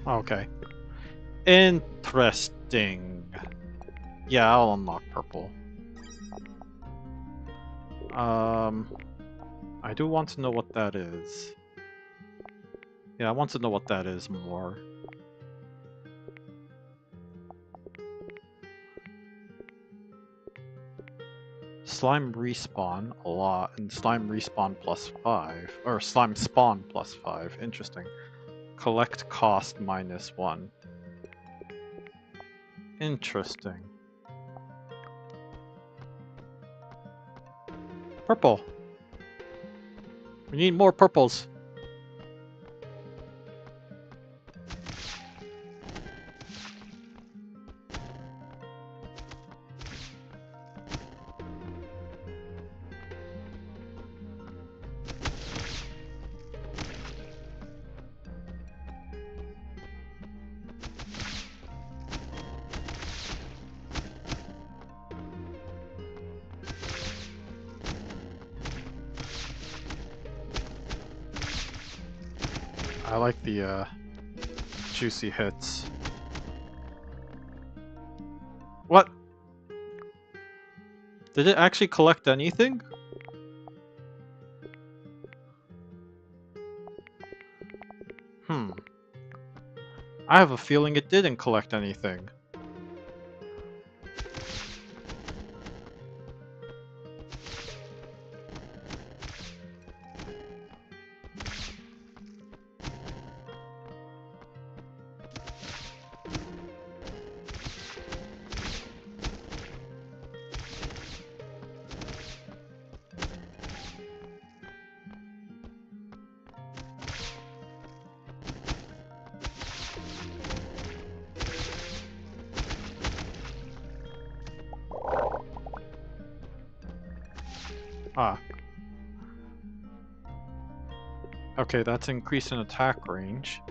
Okay. Interesting. Yeah, I'll unlock purple. I do want to know what that is. Yeah, I want to know what that is more. Slime respawn a lot, and slime respawn +5. Or slime spawn +5. Interesting. Collect cost -1. Interesting. Purple. We need more purples. I like the juicy hits. What? Did it actually collect anything? I have a feeling it didn't collect anything. Ah. Okay, that's increase in attack range.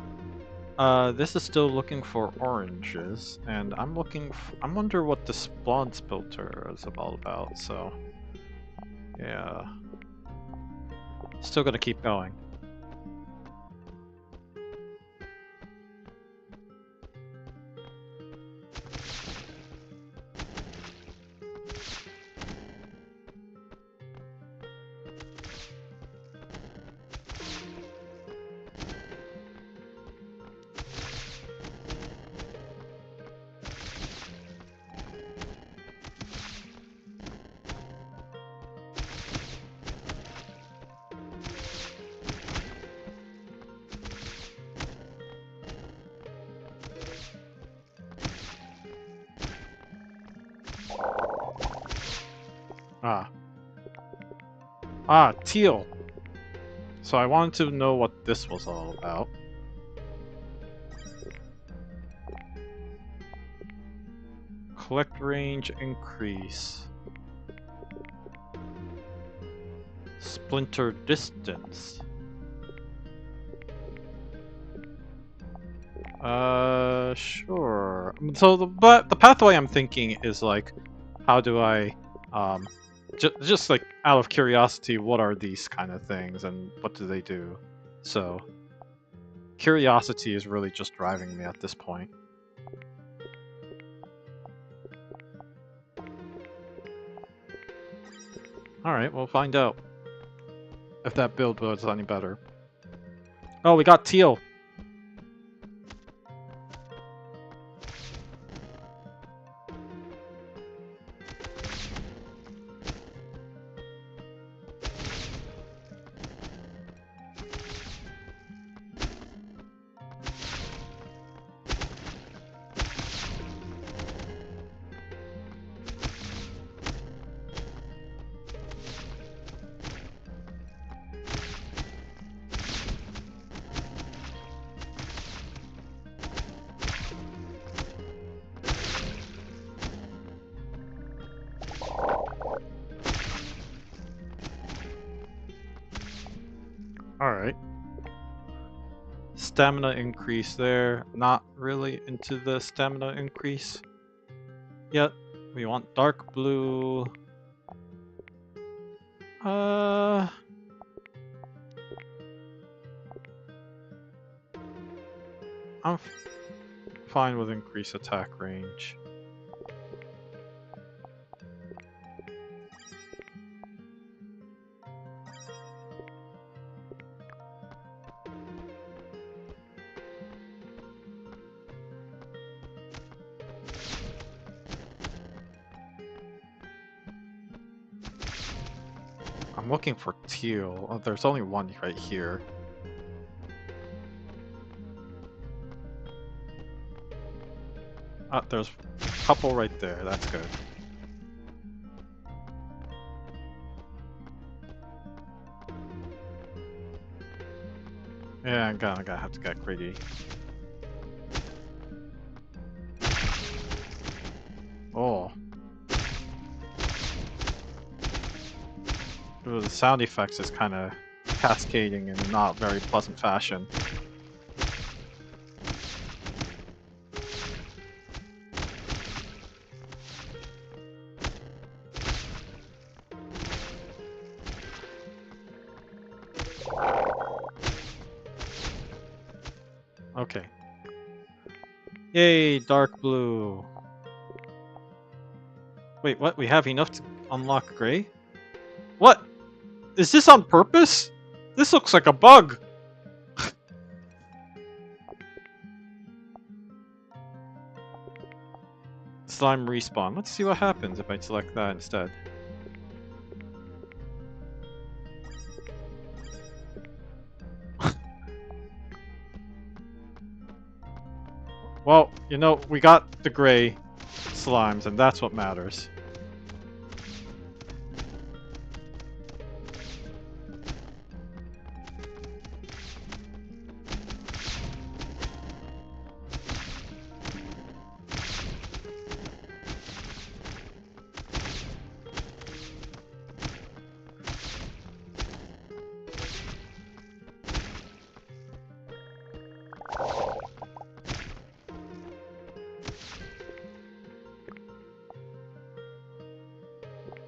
This is still looking for oranges, and I'm wonder what the spawn filter is all about, so... Yeah. Still gonna keep going. Ah. Ah, teal! So I wanted to know what this was all about. Collect range increase. Splinter distance. Sure. So the pathway I'm thinking is like, how do I, just like out of curiosity, what are these kind of things and what do they do? So, curiosity is really just driving me at this point. Alright, we'll find out if that build was any better. Oh, we got teal. Alright. Stamina increase there. Not really into the stamina increase yet. We want dark blue. I'm fine with increased attack range. I'm looking for teal. Oh, there's only one right here. There's a couple right there. That's good. Yeah, I'm gonna have to get greedy. Oh. Ooh, the sound effects is kind of cascading in a not very pleasant fashion. Okay. Yay, dark blue. Wait, what? We have enough to unlock gray? What? Is this on purpose? This looks like a bug! Slime respawn. Let's see what happens if I select that instead. Well, you know, we got the gray slimes, and that's what matters.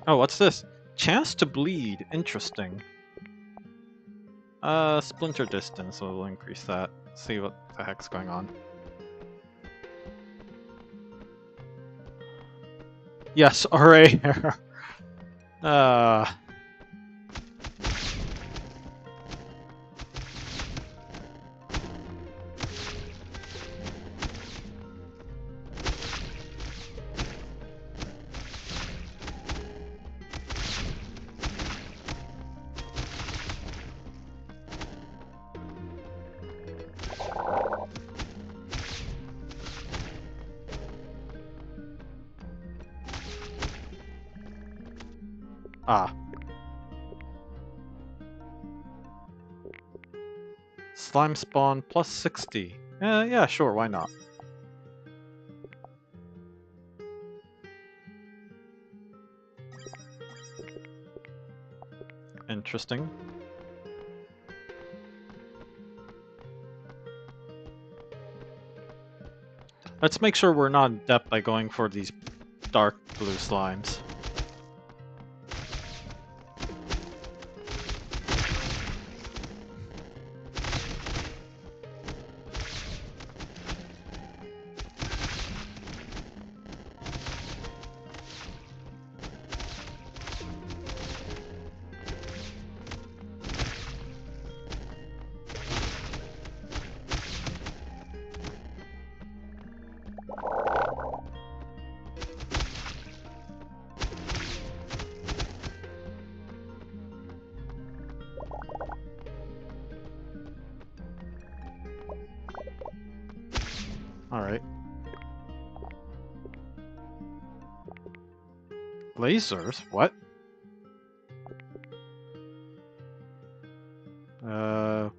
Oh, what's this? Chance to bleed. Interesting. Splinter distance, so we'll increase that. See what the heck's going on. Yes, RA error. Ah. Slime spawn plus 60. Yeah, sure, why not? Interesting. Let's make sure we're not in depth by going for these dark blue slimes. Alright. Lasers? What?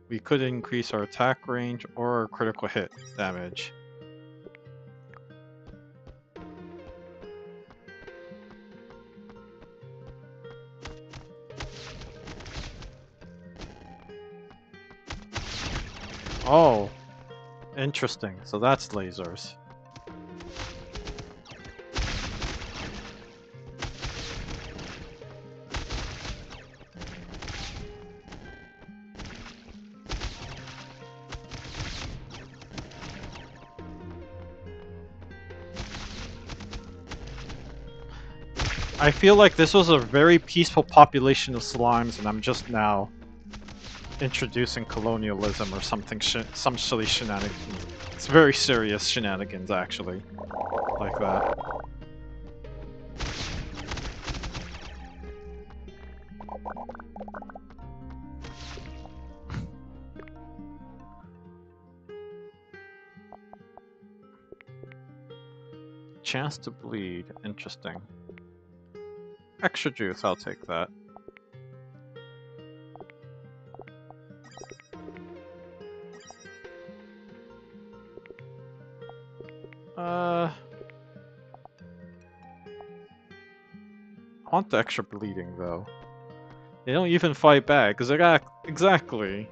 We could increase our attack range or our critical hit damage. Oh, interesting. So that's lasers. I feel like this was a very peaceful population of slimes, and I'm just now introducing colonialism or something, some silly shenanigans. It's very serious shenanigans, actually, like that. Chance to bleed, interesting. Extra juice, I'll take that. I want the extra bleeding, though. They don't even fight back, because they got... Exactly.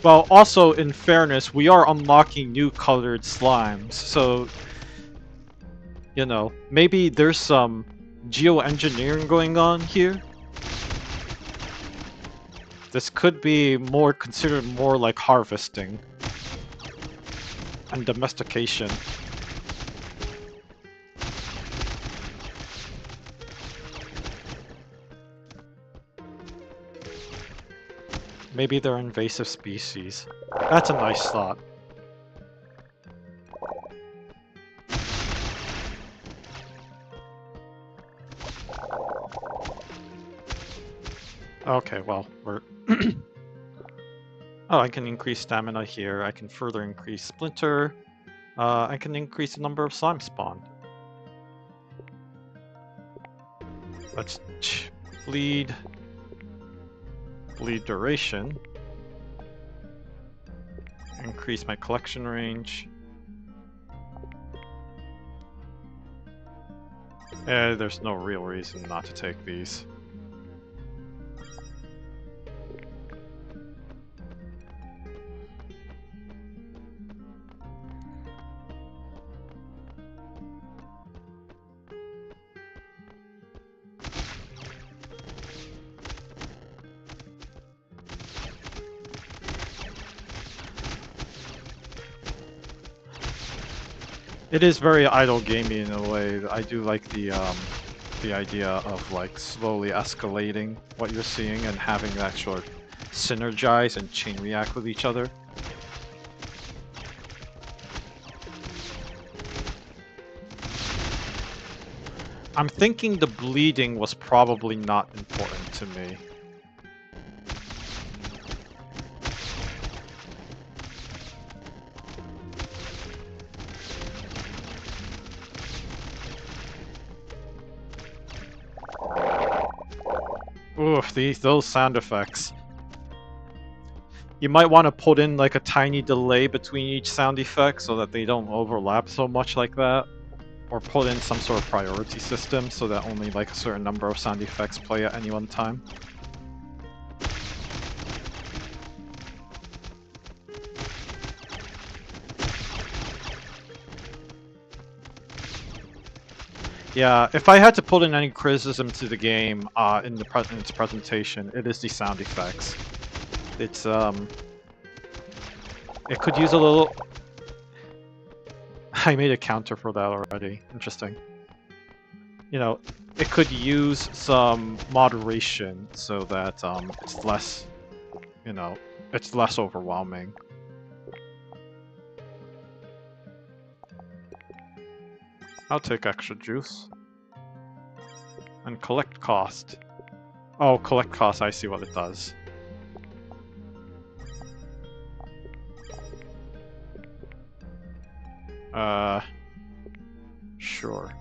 Well, also, in fairness, we are unlocking new colored slimes, so... You know, maybe there's some geoengineering going on here? This could be more considered more like harvesting and domestication. Maybe they're invasive species. That's a nice thought. Okay, well, we're... Oh, I can increase stamina here. I can further increase Splinter. I can increase the number of slime spawned. Let's bleed. Bleed duration. Increase my collection range. There's no real reason not to take these. It is very idle gamey in a way. I do like the idea of like slowly escalating what you're seeing and having that sort of synergize and chain react with each other. I'm thinking the bleeding was probably not important to me. Oof, those sound effects. You might want to put in like a tiny delay between each sound effect so that they don't overlap so much like that. Or put in some sort of priority system so that only like a certain number of sound effects play at any one time. Yeah, if I had to put in any criticism to the game in its presentation, it is the sound effects. It's it could use a little... I made a counter for that already. Interesting. you know, it could use some moderation so that it's less, you know, it's less overwhelming. I'll take extra juice. And collect cost. Oh, collect cost, I see what it does. Sure.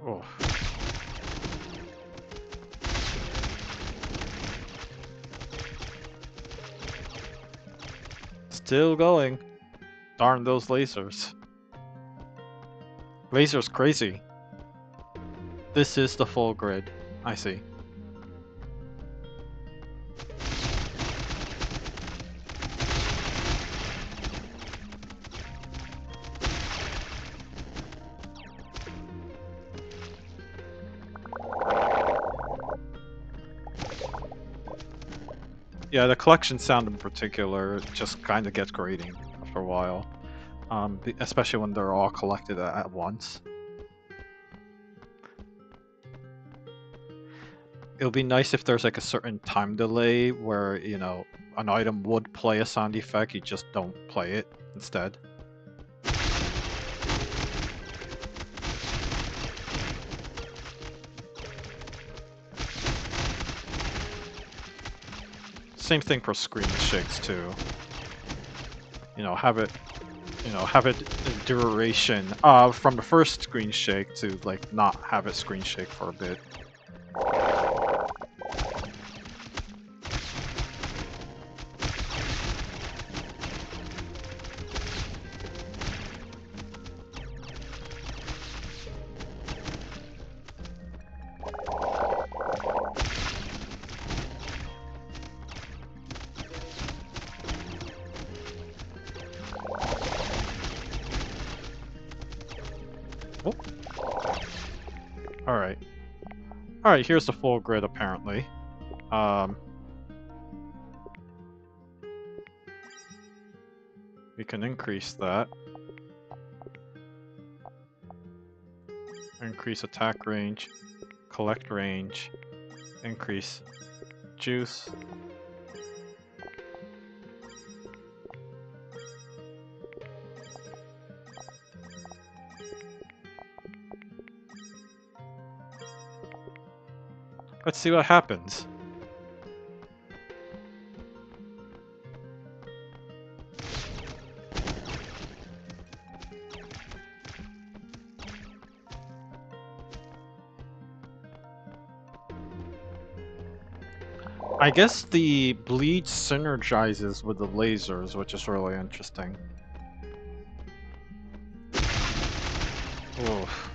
Oh. Still going. Darn those lasers. Lasers crazy. This is the full grid. I see. Yeah, the collection sound in particular just kind of gets grating after a while. Especially when they're all collected at once. It would be nice if there's like a certain time delay where, you know, an item would play a sound effect, you just don't play it instead. Same thing for screen shakes too. You know, have it duration from the first screen shake to like not have it screen shake for a bit. Oh. Alright. Alright, here's the full grid apparently. We can increase that. Increase attack range, collect range, increase juice. Let's see what happens. I guess the bleed synergizes with the lasers, which is really interesting. Oof.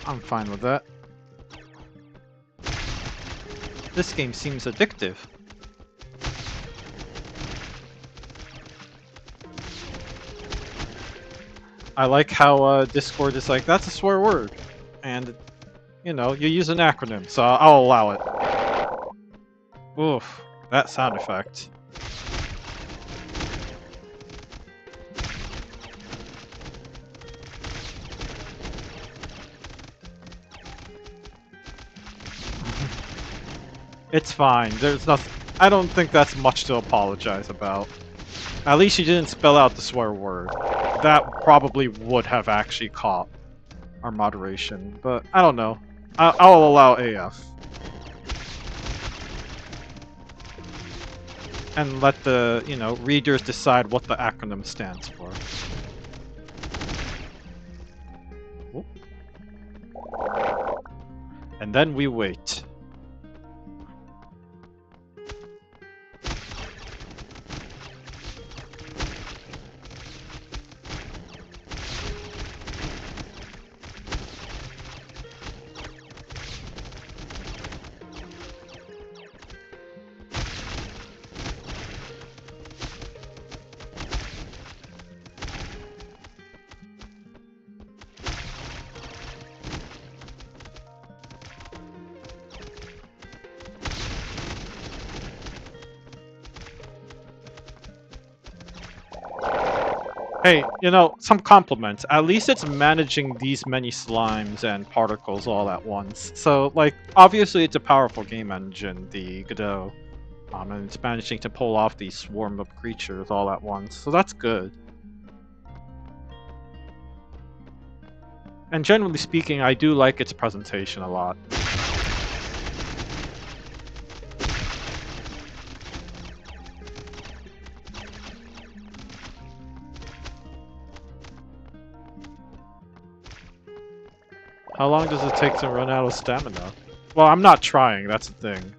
I'm fine with that. This game seems addictive. I like how Discord is like, that's a swear word. And, you know, you use an acronym, so I'll allow it. Oof, that sound effect. It's fine. There's nothing. I don't think that's much to apologize about. At least you didn't spell out the swear word. That probably would have actually caught. our moderation, but I don't know. I'll allow AF. And let the, readers decide what the acronym stands for. Oop. And then we wait. Hey, some compliments. At least it's managing these many slimes and particles all at once. So, like, obviously it's a powerful game engine, the Godot. And it's managing to pull off these swarm of creatures all at once. So that's good. And generally speaking, I do like its presentation a lot. How long does it take to run out of stamina? Well, I'm not trying, that's the thing.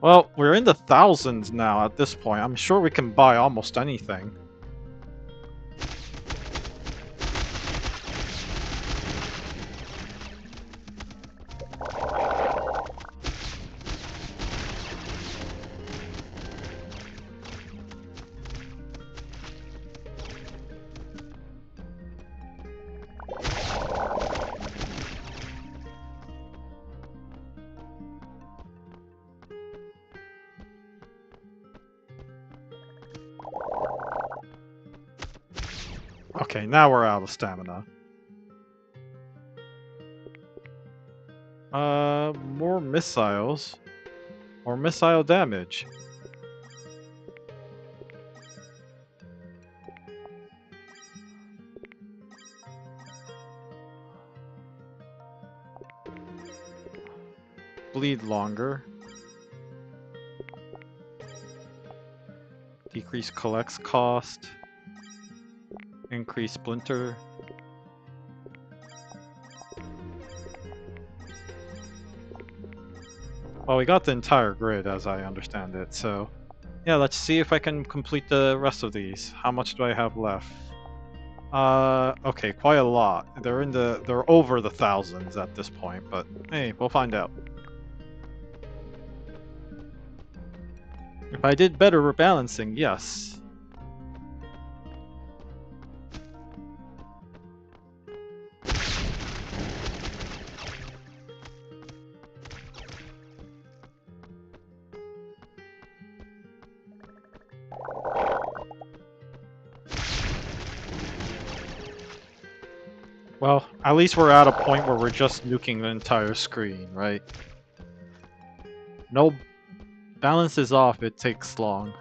Well, we're in the thousands now at this point. I'm sure we can buy almost anything. Okay, now we're out of stamina. More missiles. Or missile damage. Bleed longer. Decrease collects cost. Increase splinter. Well, we got the entire grid as I understand it, so yeah, let's see if I can complete the rest of these. How much do I have left? Okay, quite a lot. They're over the thousands at this point, but hey, we'll find out. If I did better rebalancing, yes. Well, at least we're at a point where we're just nuking the entire screen, right? No balance is off, it takes long.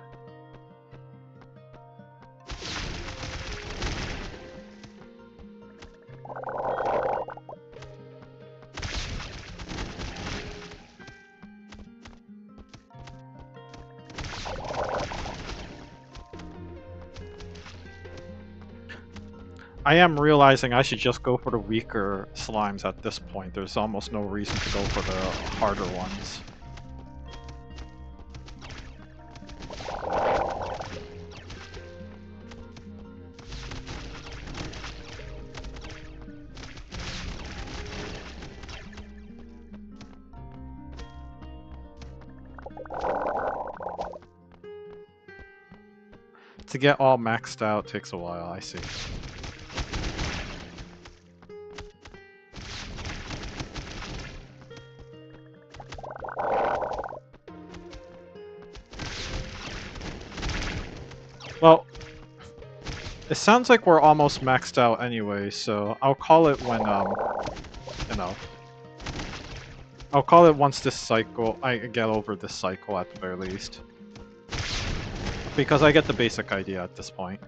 I am realizing I should just go for the weaker slimes at this point. There's almost no reason to go for the harder ones. To get all maxed out takes a while, I see. Well, it sounds like we're almost maxed out anyway, so I'll call it when, you know, I'll call it once this cycle, I get over this cycle at the very least. Because I get the basic idea at this point.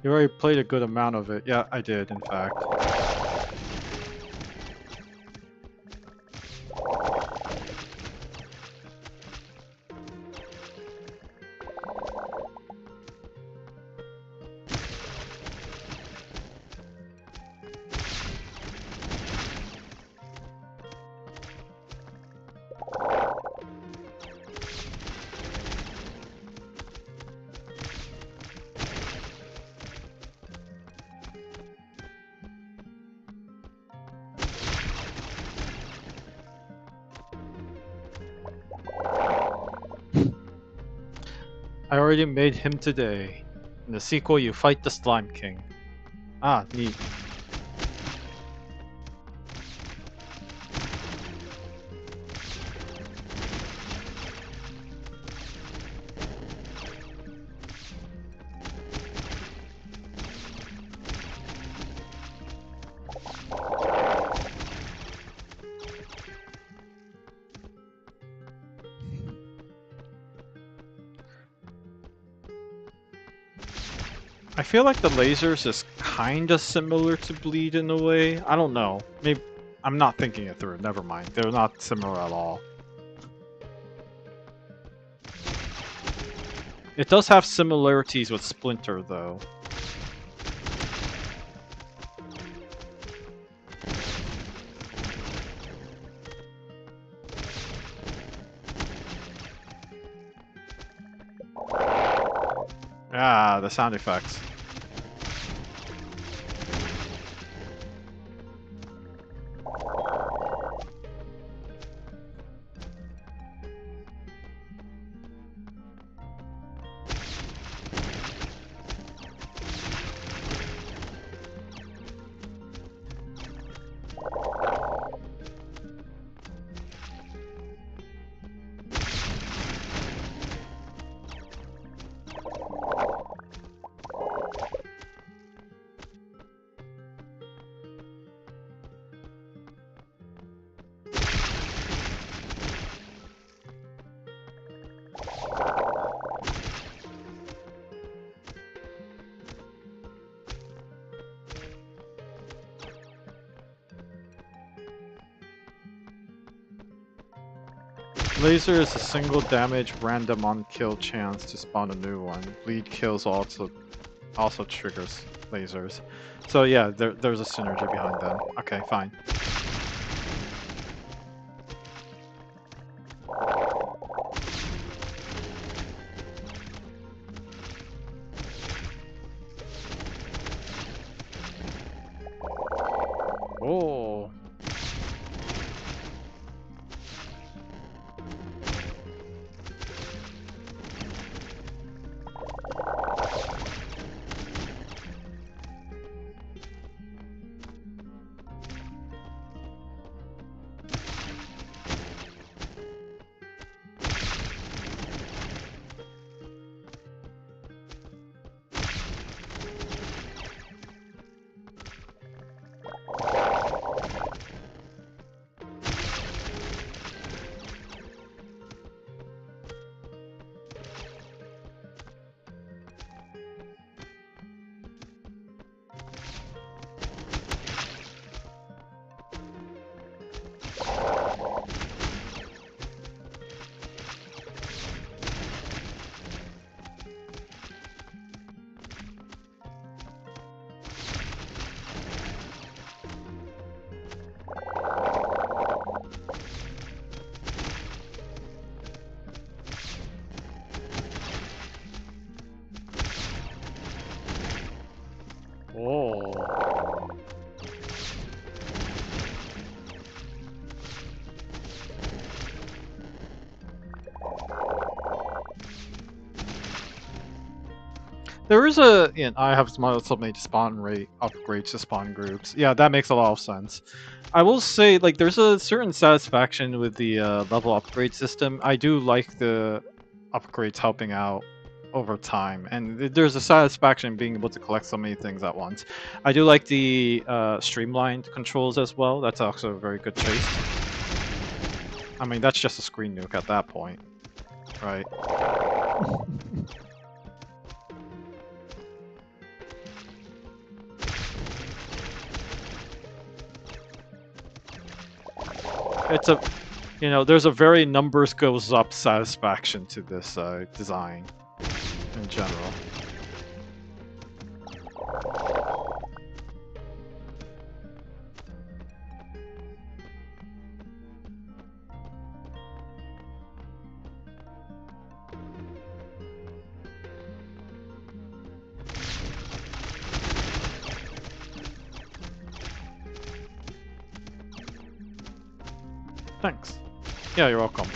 You already played a good amount of it. Yeah, I did, in fact. I already made him today. In the sequel, you fight the Slime King. Ah, neat. I feel like the lasers is kinda similar to Bleed in a way. I don't know. Maybe I'm not thinking it through. Never mind. They're not similar at all. It does have similarities with Splinter, though. Ah, the sound effects. Laser is a single damage random on kill chance to spawn a new one. Bleed kills also triggers lasers. So yeah, there's a synergy behind them. Okay, fine. Oh. There is a, I have submade spawn rate upgrades to spawn groups. Yeah, that makes a lot of sense. I will say, like, there's a certain satisfaction with the level upgrade system. I do like the upgrades helping out over time, and there's a satisfaction in being able to collect so many things at once. I do like the streamlined controls as well. That's also a very good choice. I mean, that's just a screen nuke at that point, right? It's a, there's a very numbers goes up satisfaction to this design in general. Thanks. Yeah, you're welcome.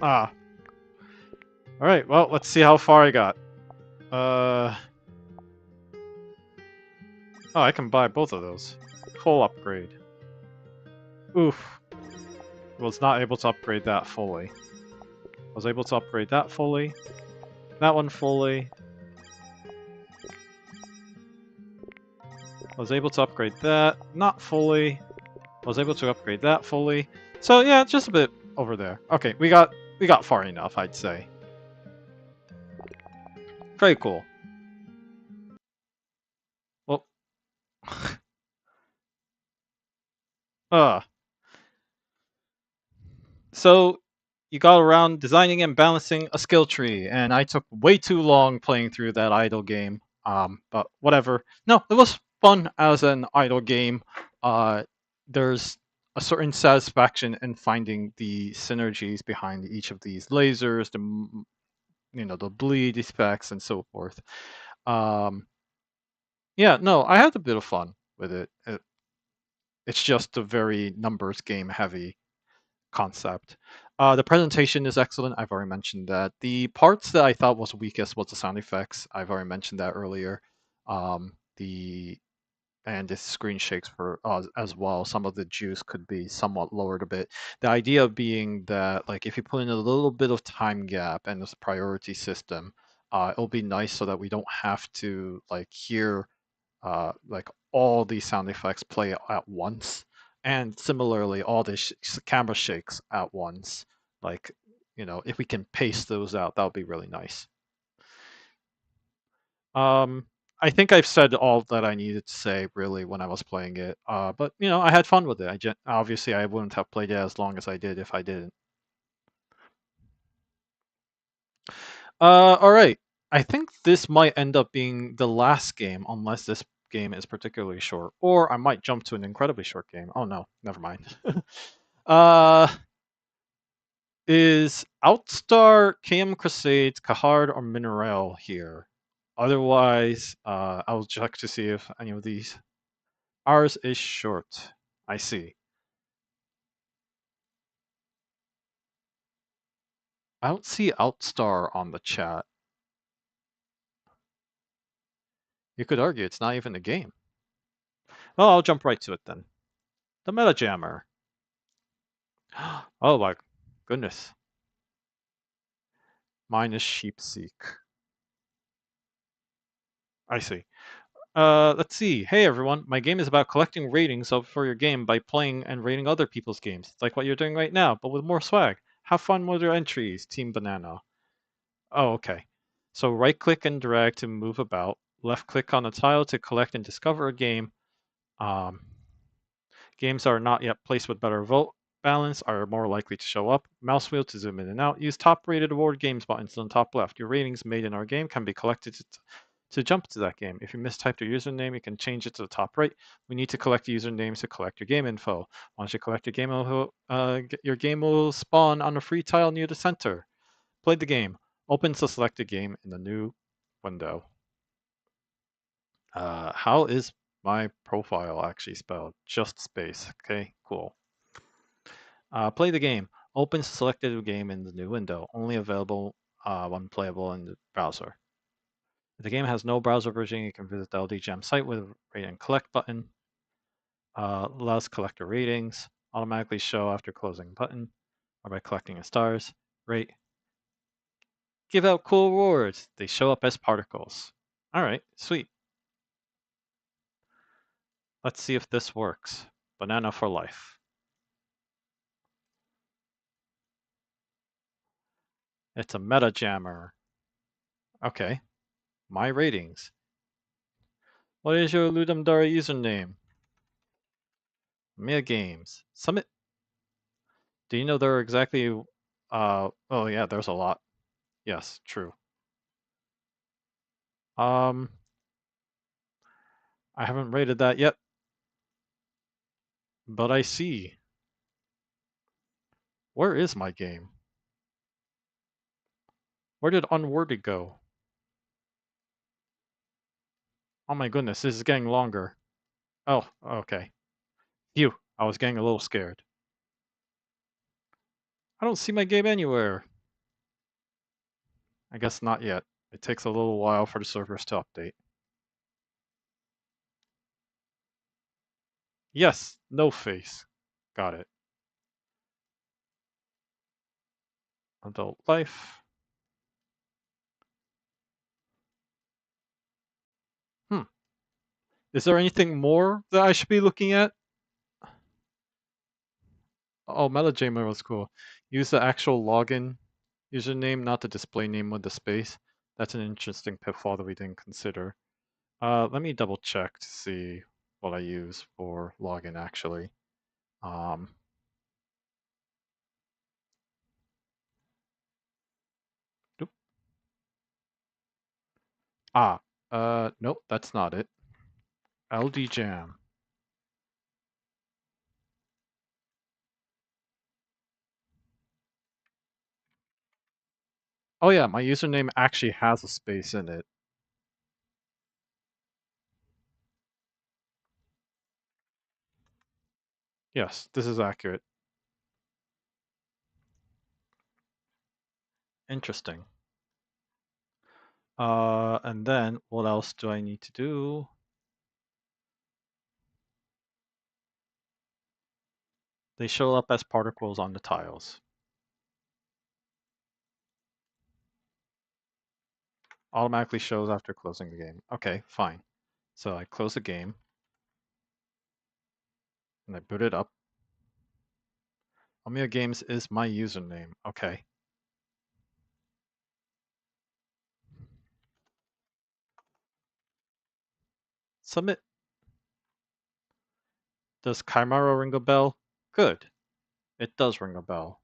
Ah. Alright, well, let's see how far I got. Oh, I can buy both of those. Full upgrade. Oof. Was not able to upgrade that fully. Was able to upgrade that fully. That one fully. Was able to upgrade that. Not fully. Was able to upgrade that fully. So yeah, just a bit over there. Okay, we got far enough, I'd say. Very cool. Well, so you got around designing and balancing a skill tree, and I took way too long playing through that idle game. But whatever. No, it was fun as an idle game. There's a certain satisfaction in finding the synergies behind each of these lasers, the bleed effects, and so forth. Um, yeah, no, I had a bit of fun with it. It's just a very numbers game heavy concept. The presentation is excellent. I've already mentioned that. The parts that I thought was weakest was the sound effects. I've already mentioned that earlier. The and the screen shakes for as well. Some of the juice could be somewhat lowered a bit. The idea being that like if you put in a little bit of time gap and there's a priority system, it'll be nice so that we don't have to like hear like all these sound effects play at once, and similarly all the camera shakes at once. Like, if we can pace those out, that would be really nice. Um, I think I've said all that I needed to say really when I was playing it. But I had fun with it. Obviously I wouldn't have played it as long as I did if I didn't. All right. I think this might end up being the last game, unless this game is particularly short, or I might jump to an incredibly short game. Oh no, never mind. uh, is Outstar, KM Crusades, Kahard, or Mineral here? Otherwise, I'll check to see if any of these. Ours is short. I see. I don't see Outstar on the chat. You could argue it's not even a game. Oh, I'll jump right to it then. The Meta Jammer. Oh my goodness. Mine is Sheepseek. I see. Let's see. Hey everyone, my game is about collecting ratings for your game by playing and rating other people's games. It's like what you're doing right now, but with more swag. Have fun with your entries, Team Banana. Oh, okay. So right click and drag to move about. Left click on the tile to collect and discover a game. Um, Games are not yet placed with better vote balance are more likely to show up. Mouse wheel to zoom in and out. Use top rated award games buttons on top left. Your ratings made in our game can be collected to jump to that game. If you mistyped your username, you can change it to the top right. We need to collect usernames to collect your game info. Once you collect your game info, your game will spawn on a free tile near the center. Play the game. Opens the selected game in the new window. How is my profile actually spelled? Just space. Okay, cool. Play the game. Opens selected game in the new window. Only available when playable in the browser. If the game has no browser version, you can visit the LDGM site with a rate and collect button. Allows collector ratings. Automatically show after closing button or by collecting the stars. Rate. Give out cool rewards. They show up as particles. All right, sweet. Let's see if this works. Banana for life. It's a meta jammer. Okay. My ratings. What is your Ludum Dare username? Mia Games. Summit. Do you know there are exactly oh yeah, there's a lot. Yes, true. Um I haven't rated that yet, but I see. Where is my game? Where did Unworthy go? Oh my goodness, this is getting longer. Oh, okay. Phew, I was getting a little scared. I don't see my game anywhere. I guess not yet. It takes a little while for the servers to update. Yes, no face. Got it. Adult life. Hmm. Is there anything more that I should be looking at? Oh, MetaJamer was cool. Use the actual login username, not the display name with the space. That's an interesting pitfall that we didn't consider. Let me double check to see what I use for login actually. Um, doop. ah, nope, that's not it. LDJam. Oh yeah, my username actually has a space in it. Yes, this is accurate. Interesting. And then what else do I need to do? They show up as particles on the tiles. Automatically shows after closing the game. Okay, fine. So I close the game and I boot it up. Omnia Games is my username. Okay. Submit. Does Chimera ring a bell? Good. It does ring a bell.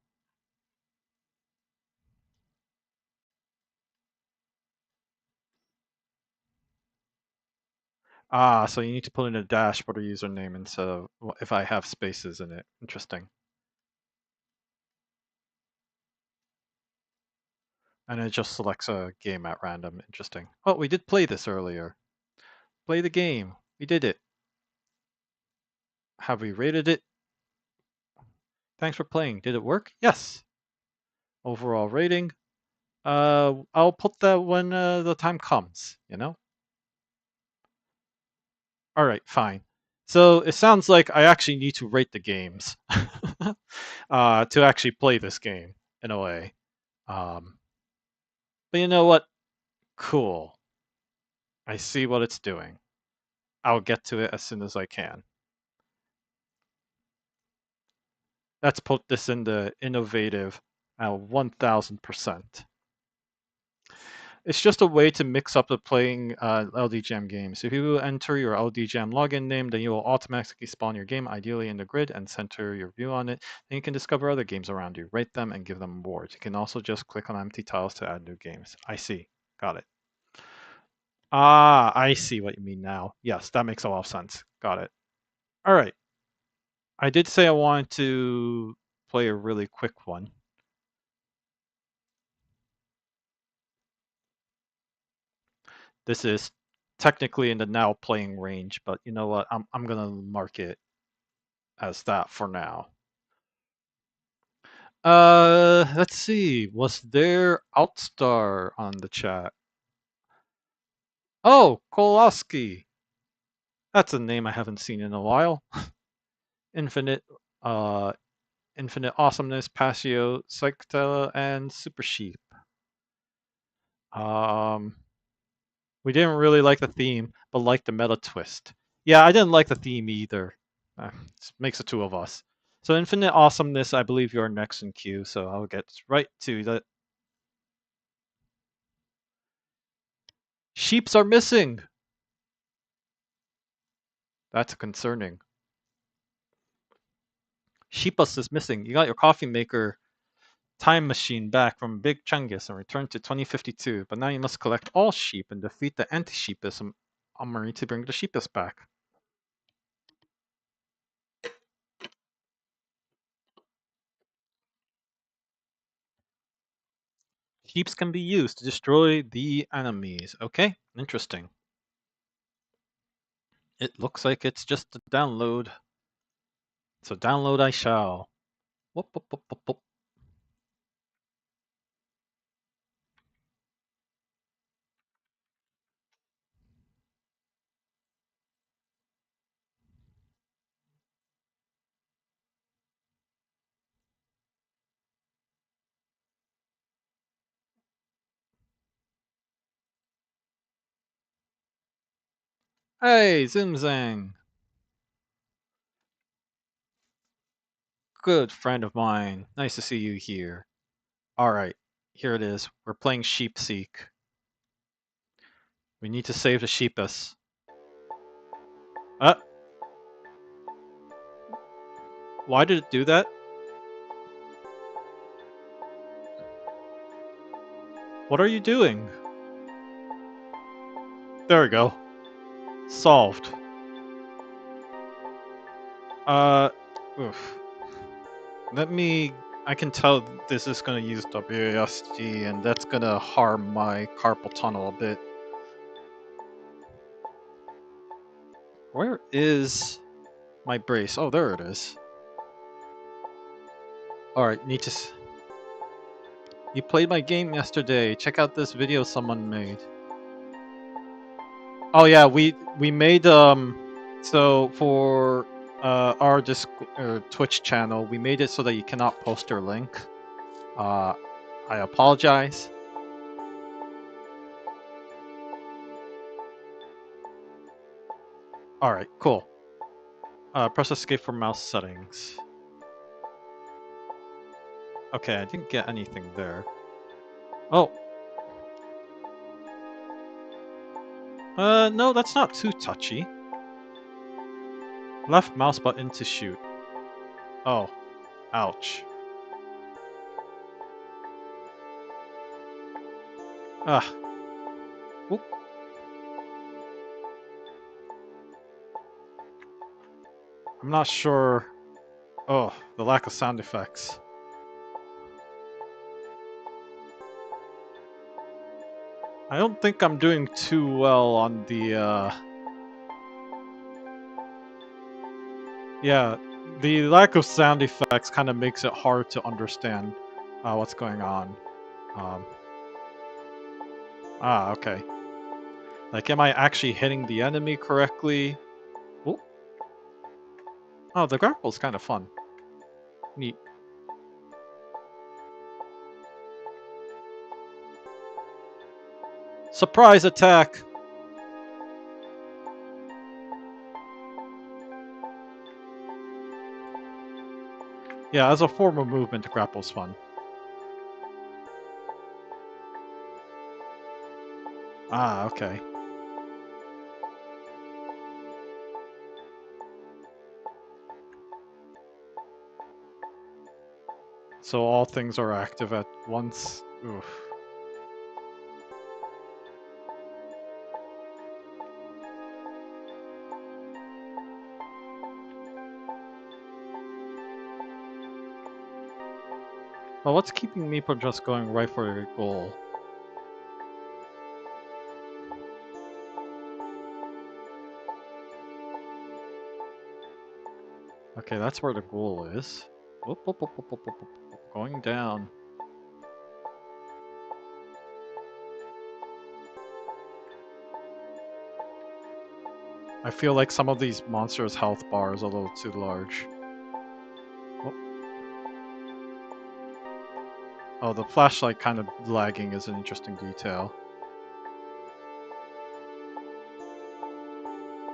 Ah, so you need to put in a dash for the username instead of if I have spaces in it. Interesting. And it just selects a game at random. Interesting. Oh, we did play this earlier. Play the game. We did it. Have we rated it? Thanks for playing. Did it work? Yes. Overall rating. I'll put that when the time comes, you know? All right, fine. So it sounds like I actually need to rate the games to actually play this game in a way. Um, but you know what? Cool. I see what it's doing. I'll get to it as soon as I can. Let's put this in the innovative 1000%. It's just a way to mix up the playing LD Jam games. If you enter your LD Jam login name, then you will automatically spawn your game, ideally in the grid, and center your view on it. Then you can discover other games around you, rate them, and give them awards. You can also just click on empty tiles to add new games. I see. Got it. Ah, I see what you mean now. Yes, that makes a lot of sense. Got it. All right. I did say I wanted to play a really quick one. This is technically in the now playing range, but you know what? I'm gonna mark it as that for now. Let's see. Was there Outstar on the chat? Oh, Kowalski. That's a name I haven't seen in a while. Infinite, uh, Infinite Awesomeness, Passio, Psychtela, and Super Sheep. Um, we didn't really like the theme, but liked the meta twist. Yeah, I didn't like the theme either. It makes the two of us. So Infinite Awesomeness, I believe you're next in queue, so I'll get right to that. Sheeps are missing! That's concerning. Sheepus is missing. You got your coffee maker time machine back from Big Chungus and returned to 2052, but now you must collect all sheep and defeat the anti-sheepus armory to bring the sheepus back. Sheeps can be used to destroy the enemies. Okay, interesting. It looks like it's just a download. So download I shall. Whoop, whoop, whoop, whoop, whoop. Hey, Zimzang! Good friend of mine. Nice to see you here. Alright, here it is. We're playing Sheep Seek. We need to save the sheepus. Uh, why did it do that? What are you doing? There we go. Solved. Uh, oof. Let me... I can tell this is gonna use WASD, and that's gonna harm my carpal tunnel a bit. Where is my brace? Oh, there it is. Alright, need to... You played my game yesterday. Check out this video someone made. Oh yeah, we made so for our Twitch channel, we made it so that you cannot post your link. I apologize. All right, cool. Press escape for mouse settings. Okay, I didn't get anything there. Oh. No, that's not too touchy. Left mouse button to shoot. Oh, ouch. Ah. Oop. I'm not sure. Oh, the lack of sound effects. I don't think I'm doing too well on the, Yeah, the lack of sound effects kind of makes it hard to understand what's going on. Um, okay. Like, am I actually hitting the enemy correctly? Ooh. Oh, the grapple's kind of fun. Neat. Surprise attack! Yeah, as a form of movement, the grapple's fun. Ah, okay. So all things are active at once. Oof. Well, what's keeping me from just going right for the goal? Okay, that's where the goal is. Whoop, whoop, whoop, whoop, whoop, whoop, whoop. Going down. I feel like some of these monsters' health bar is a little too large. Oh, oh, the flashlight kind of lagging is an interesting detail.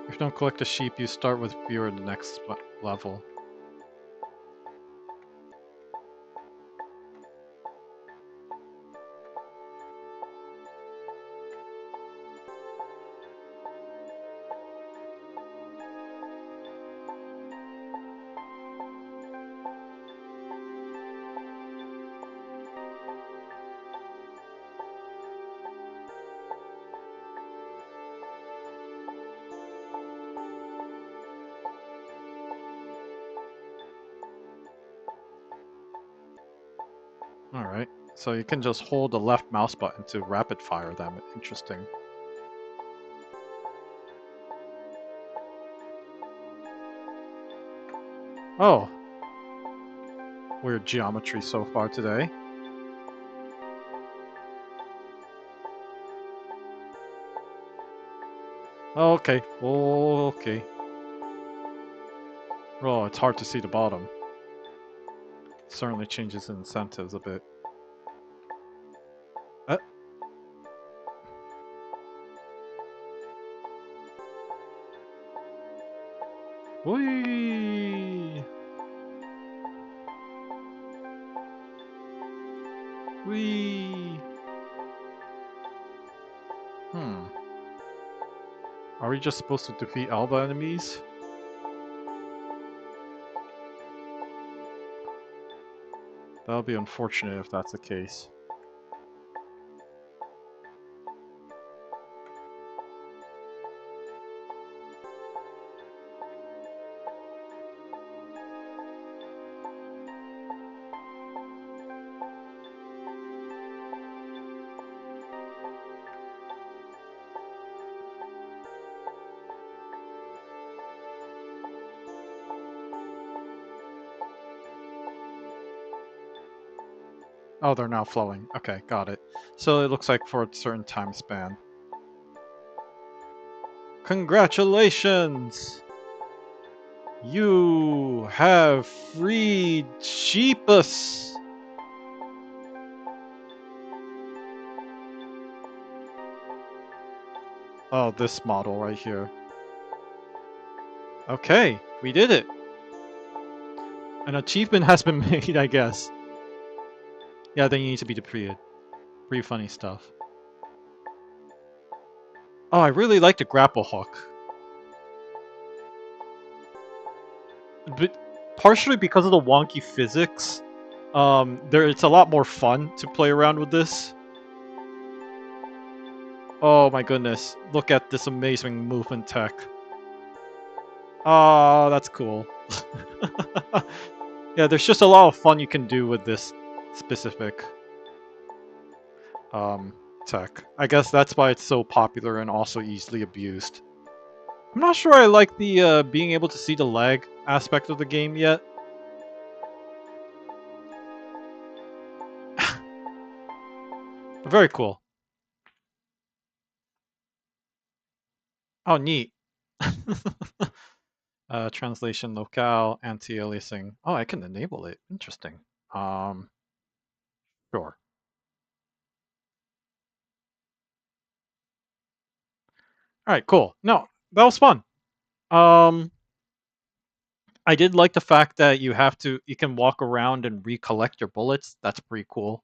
If you don't collect a sheep, you start with fewer in the next level. Alright, so you can just hold the left mouse button to rapid fire them. Interesting. Oh, weird geometry so far today. Okay, okay. Oh, it's hard to see the bottom. Certainly changes incentives a bit. Uh, Whee! Whee! Hmm. Are we just supposed to defeat all the enemies? That would be unfortunate if that's the case. Oh, they're now flowing. Okay, got it. So it looks like for a certain time span. Congratulations! You have freed Sheepus! Oh, this model right here. Okay, we did it! An achievement has been made, I guess. Yeah, they need to be depleted. Pretty funny stuff. Oh, I really like the grapple hook. But partially because of the wonky physics, it's a lot more fun to play around with this. Oh my goodness, look at this amazing movement tech. Oh, that's cool. Yeah, there's just a lot of fun you can do with this specific tech. I guess that's why it's so popular and also easily abused. I'm not sure I like the being able to see the lag aspect of the game yet. Very cool. Oh, neat. Translation locale, anti-aliasing. Oh, I can enable it. Interesting. Um, sure. All right, cool. No, that was fun. Um, I did like the fact that you can walk around and recollect your bullets. That's pretty cool.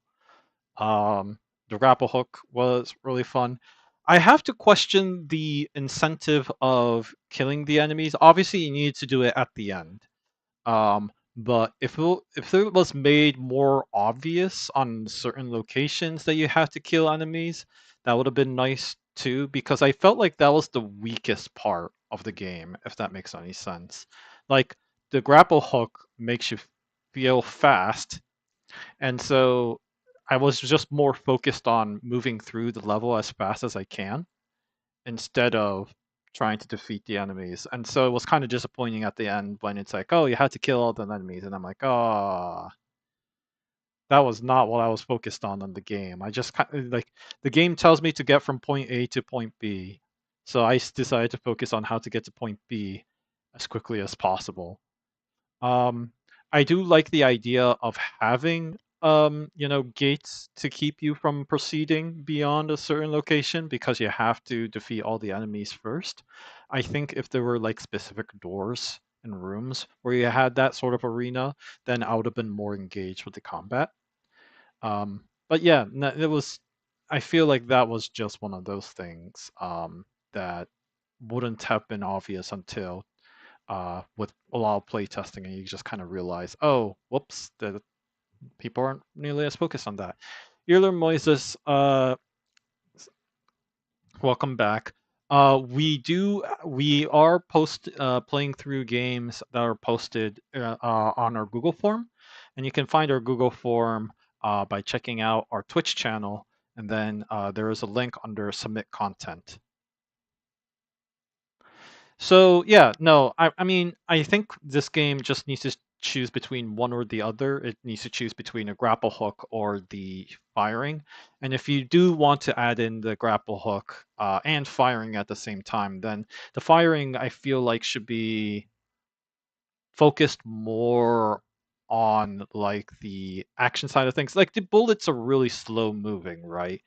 Um, the grapple hook was really fun. I have to question the incentive of killing the enemies. Obviously, you need to do it at the end. But if it was made more obvious on certain locations that you have to kill enemies, that would have been nice too, because I felt like that was the weakest part of the game, if that makes any sense. Like the grapple hook makes you feel fast, and so I was just more focused on moving through the level as fast as I can instead of trying to defeat the enemies. And so it was kind of disappointing at the end when it's like, oh, you had to kill all the enemies. And I'm like, oh, that was not what I was focused on the game. I just kind of like the game tells me to get from point A to point B. So decided to focus on how to get to point B as quickly as possible. Um, I do like the idea of having gates to keep you from proceeding beyond a certain location because you have to defeat all the enemies first. I think if there were like specific doors and rooms where you had that sort of arena, then I would have been more engaged with the combat. But yeah, it was. I feel like that was just one of those things that wouldn't have been obvious until with a lot of play testing, and you just kind of realize, oh, whoops, the people aren't nearly as focused on that. Earler Moises, welcome back. We are playing through games that are posted on our Google form, and you can find our Google form by checking out our Twitch channel, and then there is a link under submit content. So yeah, no, I mean I think this game just needs to choose between one or the other. It needs to choose between a grapple hook or the firing. And if you do want to add in the grapple hook and firing at the same time, then the firing I feel like should be focused more on like the action side of things. Like the bullets are really slow moving, right?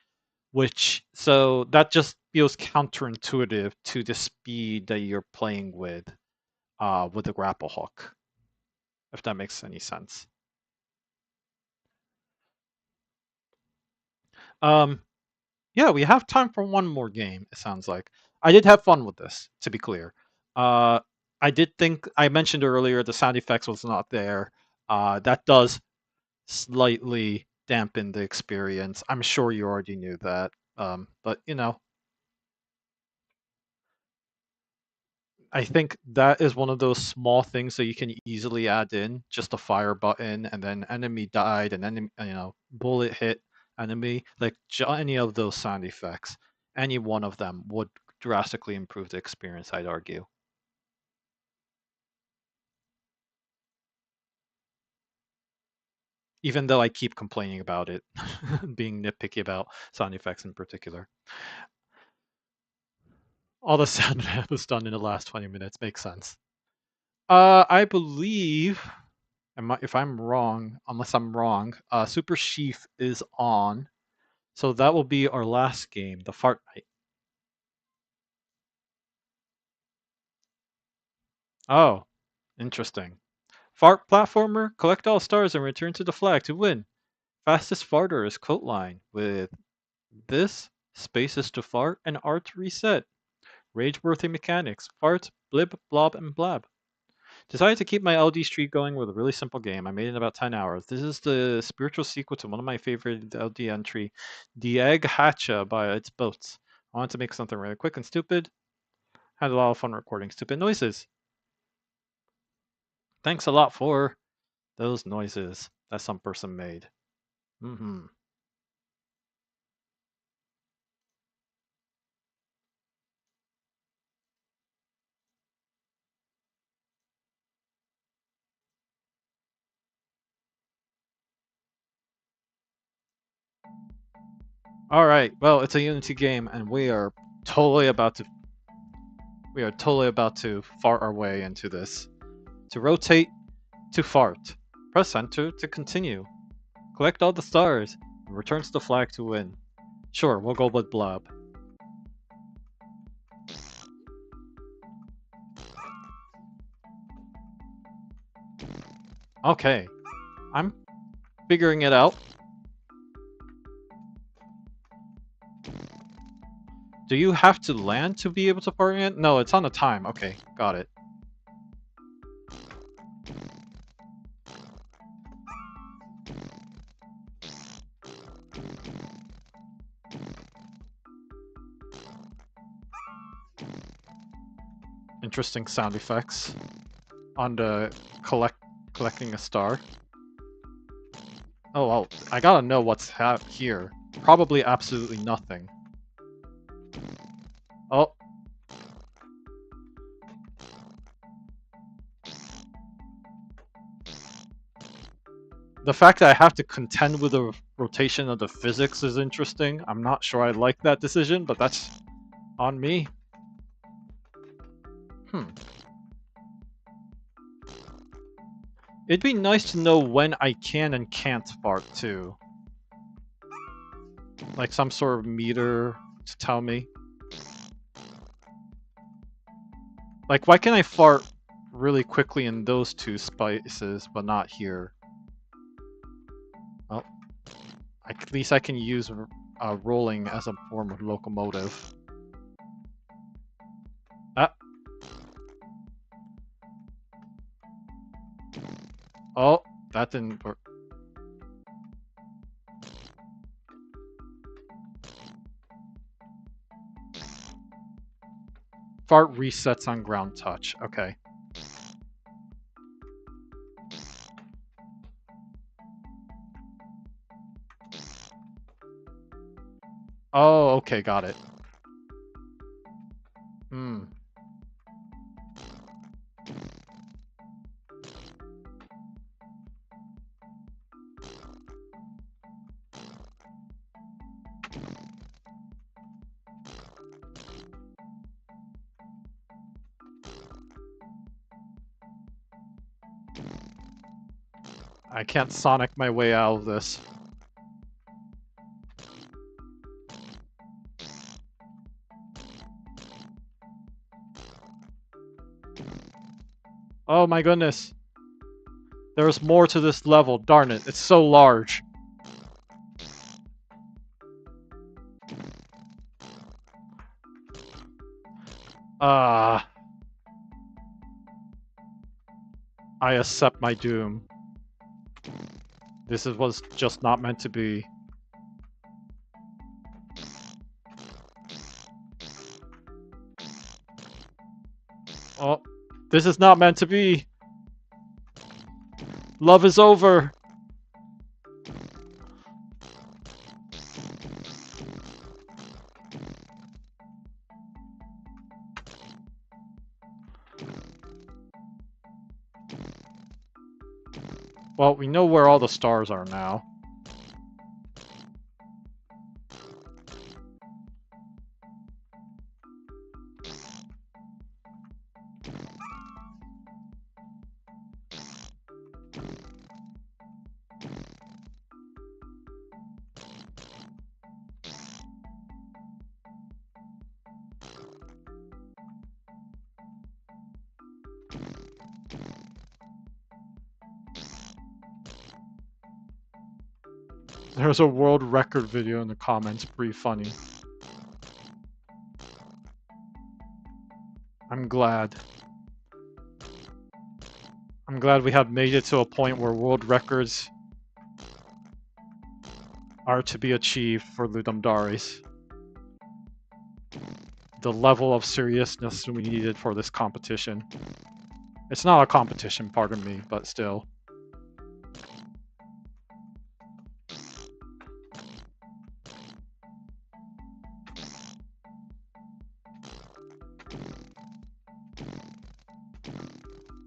Which so that just feels counterintuitive to the speed that you're playing with the grapple hook, if that makes any sense. Um, yeah, we have time for one more game, it sounds like. I did have fun with this, to be clear. Uh, I did think I mentioned earlier the sound effects was not there. That does slightly dampen the experience. I'm sure you already knew that. But I think that is one of those small things that you can easily add in, just a fire button, and then enemy died, and then bullet hit enemy. Like any of those sound effects, any one of them would drastically improve the experience, I'd argue. Even though I keep complaining about it, being nitpicky about sound effects in particular. All the sound was done in the last 20 minutes. Makes sense. I believe if I'm wrong, unless I'm wrong, Super Sheaf is on. So that will be our last game, the Fart Night. Oh, interesting. Fart platformer, collect all stars and return to the flag to win. Fastest farter is Coatline with this, spaces to fart, and R to reset. Rage-worthy mechanics, fart, blib, blob, and blab. Decided to keep my LD streak going with a really simple game. I made it in about 10 hours. This is the spiritual sequel to one of my favorite LD entry, The Egg Hatcha by Its Boats. I wanted to make something really quick and stupid. Had a lot of fun recording stupid noises. Thanks a lot for those noises that some person made. Mm-hmm. All right. Well, it's a Unity game, and we are totally about to. We are totally about to fart our way into this. To rotate, to fart. Press enter to continue. Collect all the stars, and returns the flag to win. Sure, we'll go with Blob. Okay, I'm figuring it out. Do you have to land to be able to fart in it? No, it's on a time. Okay, got it. Interesting sound effects on the collecting a star. Oh, well, I gotta know what's here. Probably absolutely nothing. Oh. The fact that I have to contend with the rotation of the physics is interesting. I'm not sure I like that decision, but that's on me. It'd be nice to know when I can and can't fart too. Like some sort of meter to tell me. Like, why can I fart really quickly in those two spaces, but not here? Well, at least I can use rolling as a form of locomotive. Ah. Oh, that didn't work. Fart resets on ground touch. Okay. Oh, okay, got it. Hmm. I can't Sonic my way out of this. Oh my goodness. There's more to this level. Darn it, it's so large. I accept my doom. This was just not meant to be. Oh, this is not meant to be. Love is over. Well, we know where all the stars are now. There's a world record video in the comments, pretty funny. I'm glad. I'm glad we have made it to a point where world records are to be achieved for Ludum Dares. The level of seriousness we needed for this competition. It's not a competition, pardon me, but still.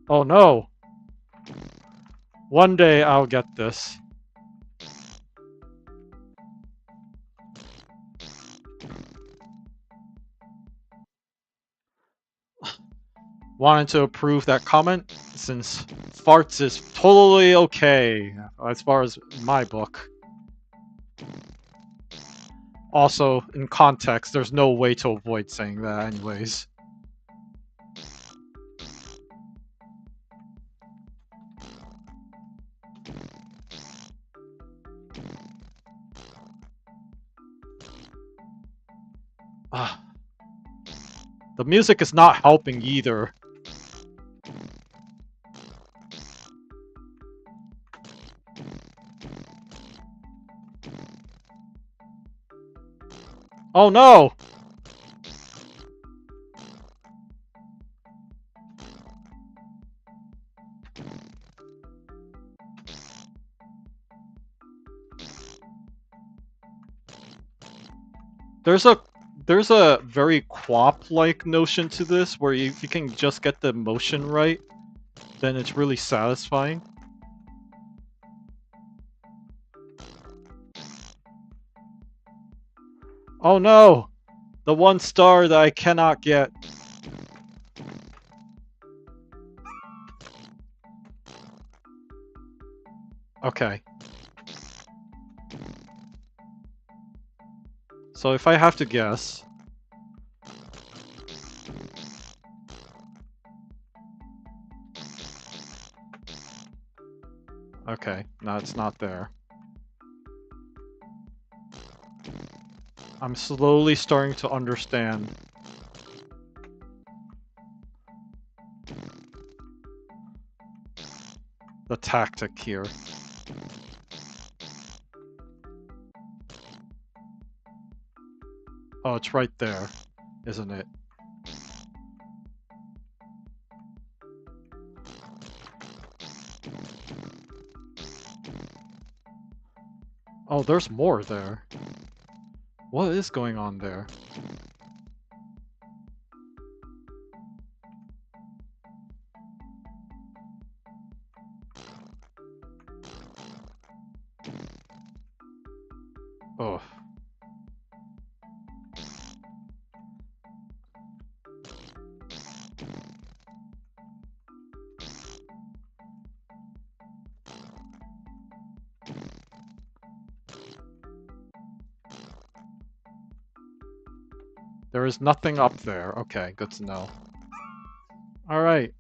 Oh no! One day I'll get this. wanted to approve that comment since farts is totally okay as far as my book. Also, in context, there's no way to avoid saying that anyways. Ah. The music is not helping either. Oh no! There's a very QWOP-like notion to this, where if you can just get the motion right, then it's really satisfying. Oh no! The one star that I cannot get. Okay. So if I have to guess... Okay, no, it's not there. I'm slowly starting to understand. The tactic here. Oh, it's right there, isn't it? Oh, there's more there. What is going on there? Oh. There is nothing up there. Okay, good to know. Alright.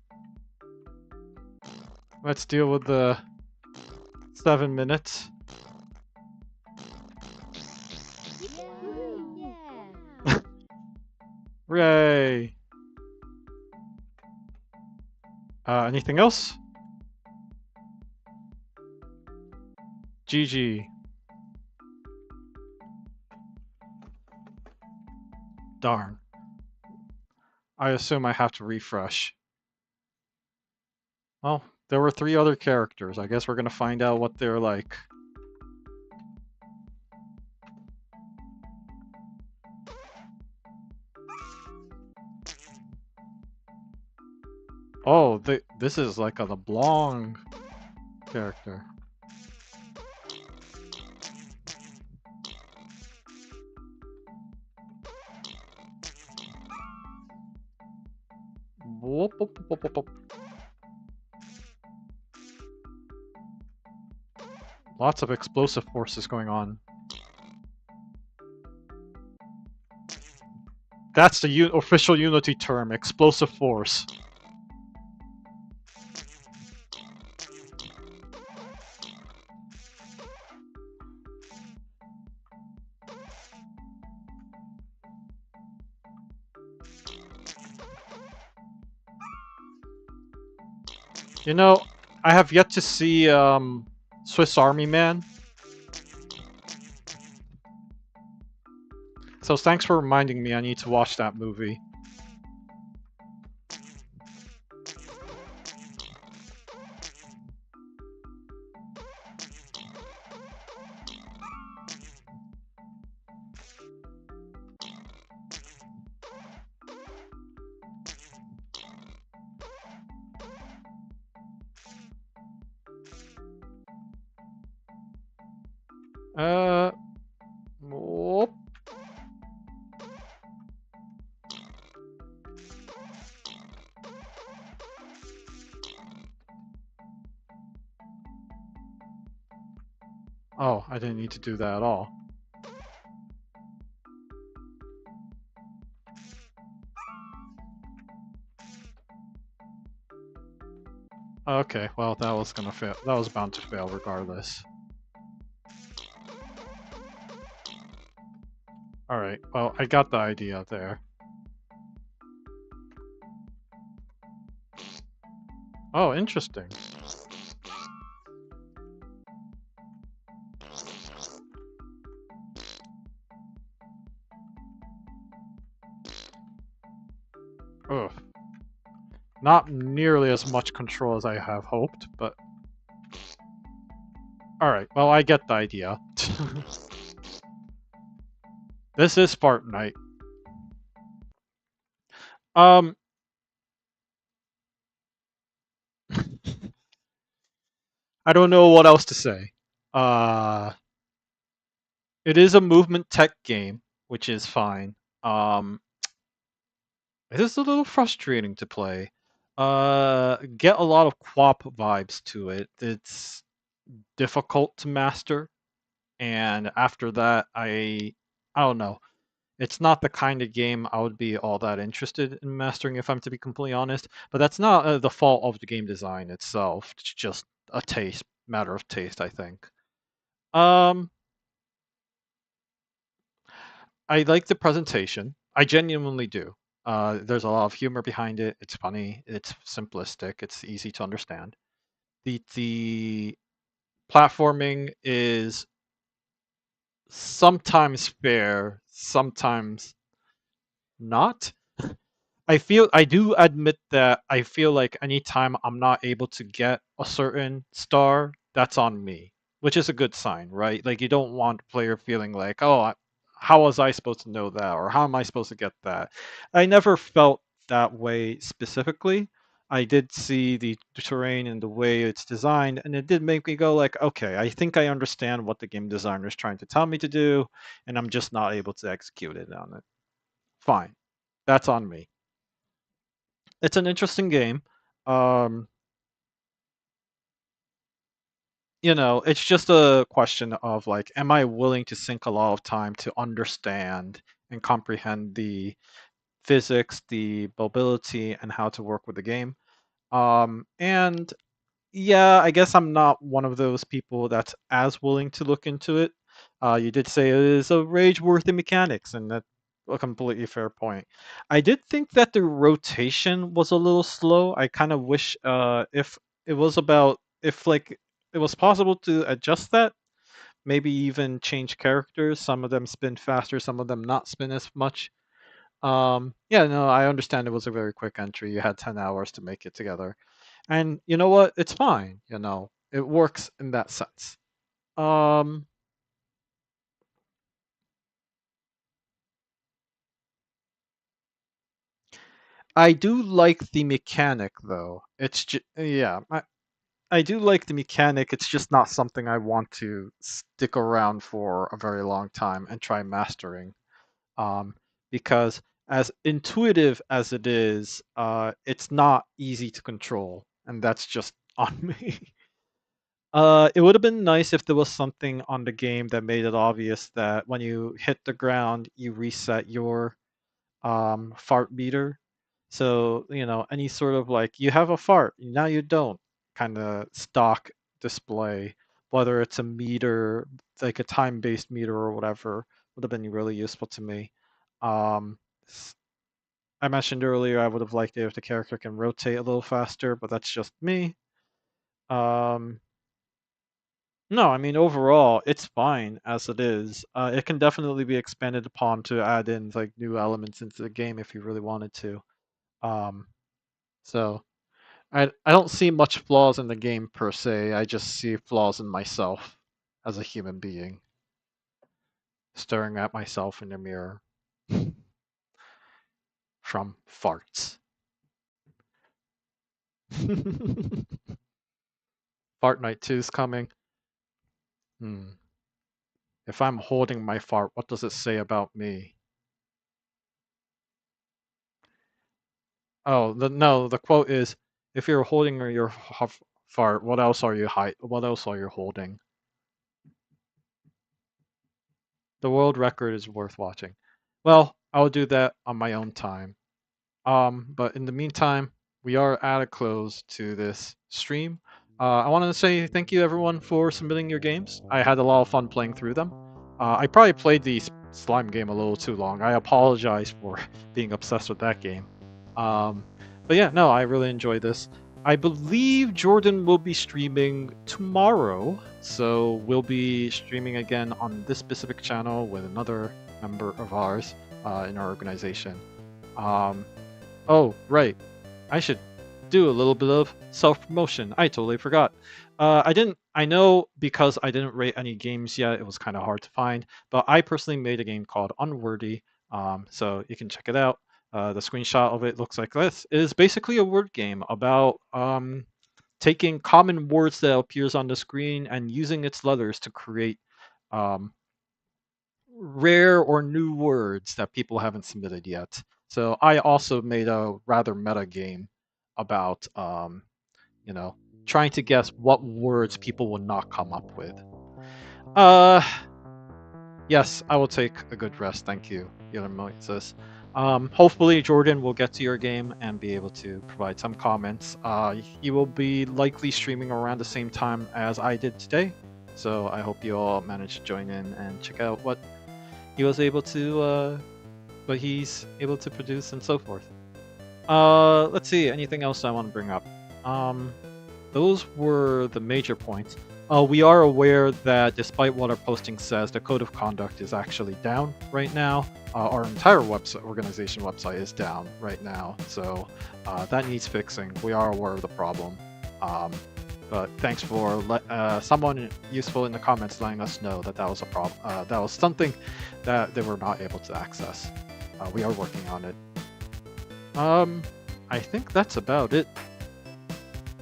Let's deal with the 7 minutes. Yeah. Hooray! Anything else? GG. Darn. I assume I have to refresh. Well, there were 3 other characters. I guess we're gonna find out what they're like. Oh, this is like a LeBlanc character. Whoop, whoop, whoop, whoop, whoop. Lots of explosive forces going on. That's the official Unity term, explosive force. You know, I have yet to see Swiss Army Man. So thanks for reminding me I need to watch that movie. Whoop. Oh, I didn't need to do that at all. Okay, well, that was gonna fail. That was bound to fail regardless. Alright, well, I got the idea there. Oh, interesting. Ugh. Not nearly as much control as I have hoped, but... Alright, well, I get the idea. This is Fortnite. Um... I don't know what else to say. Uh... It is a movement tech game, which is fine. It is a little frustrating to play. Get a lot of QWOP vibes to it. It's difficult to master, and after that, I don't know. It's not the kind of game I would be all that interested in mastering, if I'm to be completely honest. But that's not the fault of the game design itself. It's just a matter of taste, I think. Um, I like the presentation. I genuinely do. There's a lot of humor behind it. It's funny. It's simplistic. It's easy to understand. The platforming is sometimes fair, sometimes not. I do admit that I feel like anytime I'm not able to get a certain star, that's on me, which is a good sign, right? Like you don't want player feeling like, oh, how was I supposed to know that, or how am I supposed to get that? I never felt that way specifically. I did see the terrain and the way it's designed, and it did make me go like, okay, I think I understand what the game designer is trying to tell me to do, and I'm just not able to execute it on it. Fine, that's on me. It's an interesting game. Um, it's just a question of like, am I willing to sink a lot of time to understand and comprehend the physics, the mobility, and how to work with the game? And yeah, I guess I'm not one of those people that's as willing to look into it. You did say it is a rage-worthy mechanics, and that's a completely fair point. I did think that the rotation was a little slow. I kind of wish if it was about if like it was possible to adjust that, maybe even change characters. Some of them spin faster, some of them not spin as much. Yeah, no, I understand it was a very quick entry. You had 10 hours to make it together. And you know what? It's fine, It works in that sense. Um I do like the mechanic though. Yeah, I do like the mechanic. It's just not something I want to stick around for a very long time and try mastering. Um because as intuitive as it is, it's not easy to control, and that's just on me. It would have been nice if there was something on the game that made it obvious that when you hit the ground, you reset your fart meter. So, any sort of like, you have a fart, now you don't, kind of stock display, whether it's a meter, like a time-based meter or whatever, would have been really useful to me. Um, s- I mentioned earlier I would have liked it if the character can rotate a little faster, but that's just me. Um, No, I mean overall, it's fine as it is. It can definitely be expanded upon to add in like new elements into the game if you really wanted to. Um, so I don't see much flaws in the game per se. I just see flaws in myself as a human being, staring at myself in the mirror from farts. Fart Night 2 is coming. Hmm. If I'm holding my fart, what does it say about me? Oh, no, the quote is, "If you're holding your fart, what else are you holding?" The world record is worth watching. Well, I'll do that on my own time. But in the meantime, we are at a close to this stream. I wanted to say thank you everyone for submitting your games. I had a lot of fun playing through them. I probably played the slime game a little too long. I apologize for being obsessed with that game. Um, but yeah, no, I really enjoyed this. I believe Jordan will be streaming tomorrow, so we'll be streaming again on this specific channel with another member of ours in our organization. Um, Oh, right. I should do a little bit of self-promotion. I totally forgot. I know because I didn't rate any games yet, it was kind of hard to find, but I personally made a game called Unworthy, so you can check it out. The screenshot of it looks like this. It is basically a word game about taking common words that appears on the screen and using its letters to create um, rare or new words that people haven't submitted yet. So I also made a rather meta game about, you know, trying to guess what words people will not come up with. Uh, yes, I will take a good rest. Thank you, Moises. Hopefully Jordan will get to your game and be able to provide some comments. He will be likely streaming around the same time as I did today. So I hope you all manage to join in and check out what he was able to what he's able to produce and so forth. Let's see, anything else I want to bring up? Those were the major points. We are aware that despite what our posting says, the code of conduct is actually down right now. Our entire organization website is down right now, so that needs fixing. We are aware of the problem. But thanks for someone useful in the comments letting us know that that was a problem. That was something that they were not able to access. We are working on it. I think that's about it.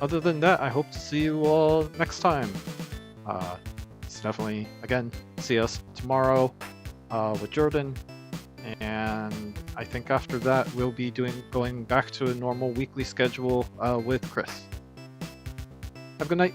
Other than that, I hope to see you all next time. It's definitely, again, see us tomorrow with Jordan. And I think after that, we'll be going back to a normal weekly schedule with Chris. Have a good night.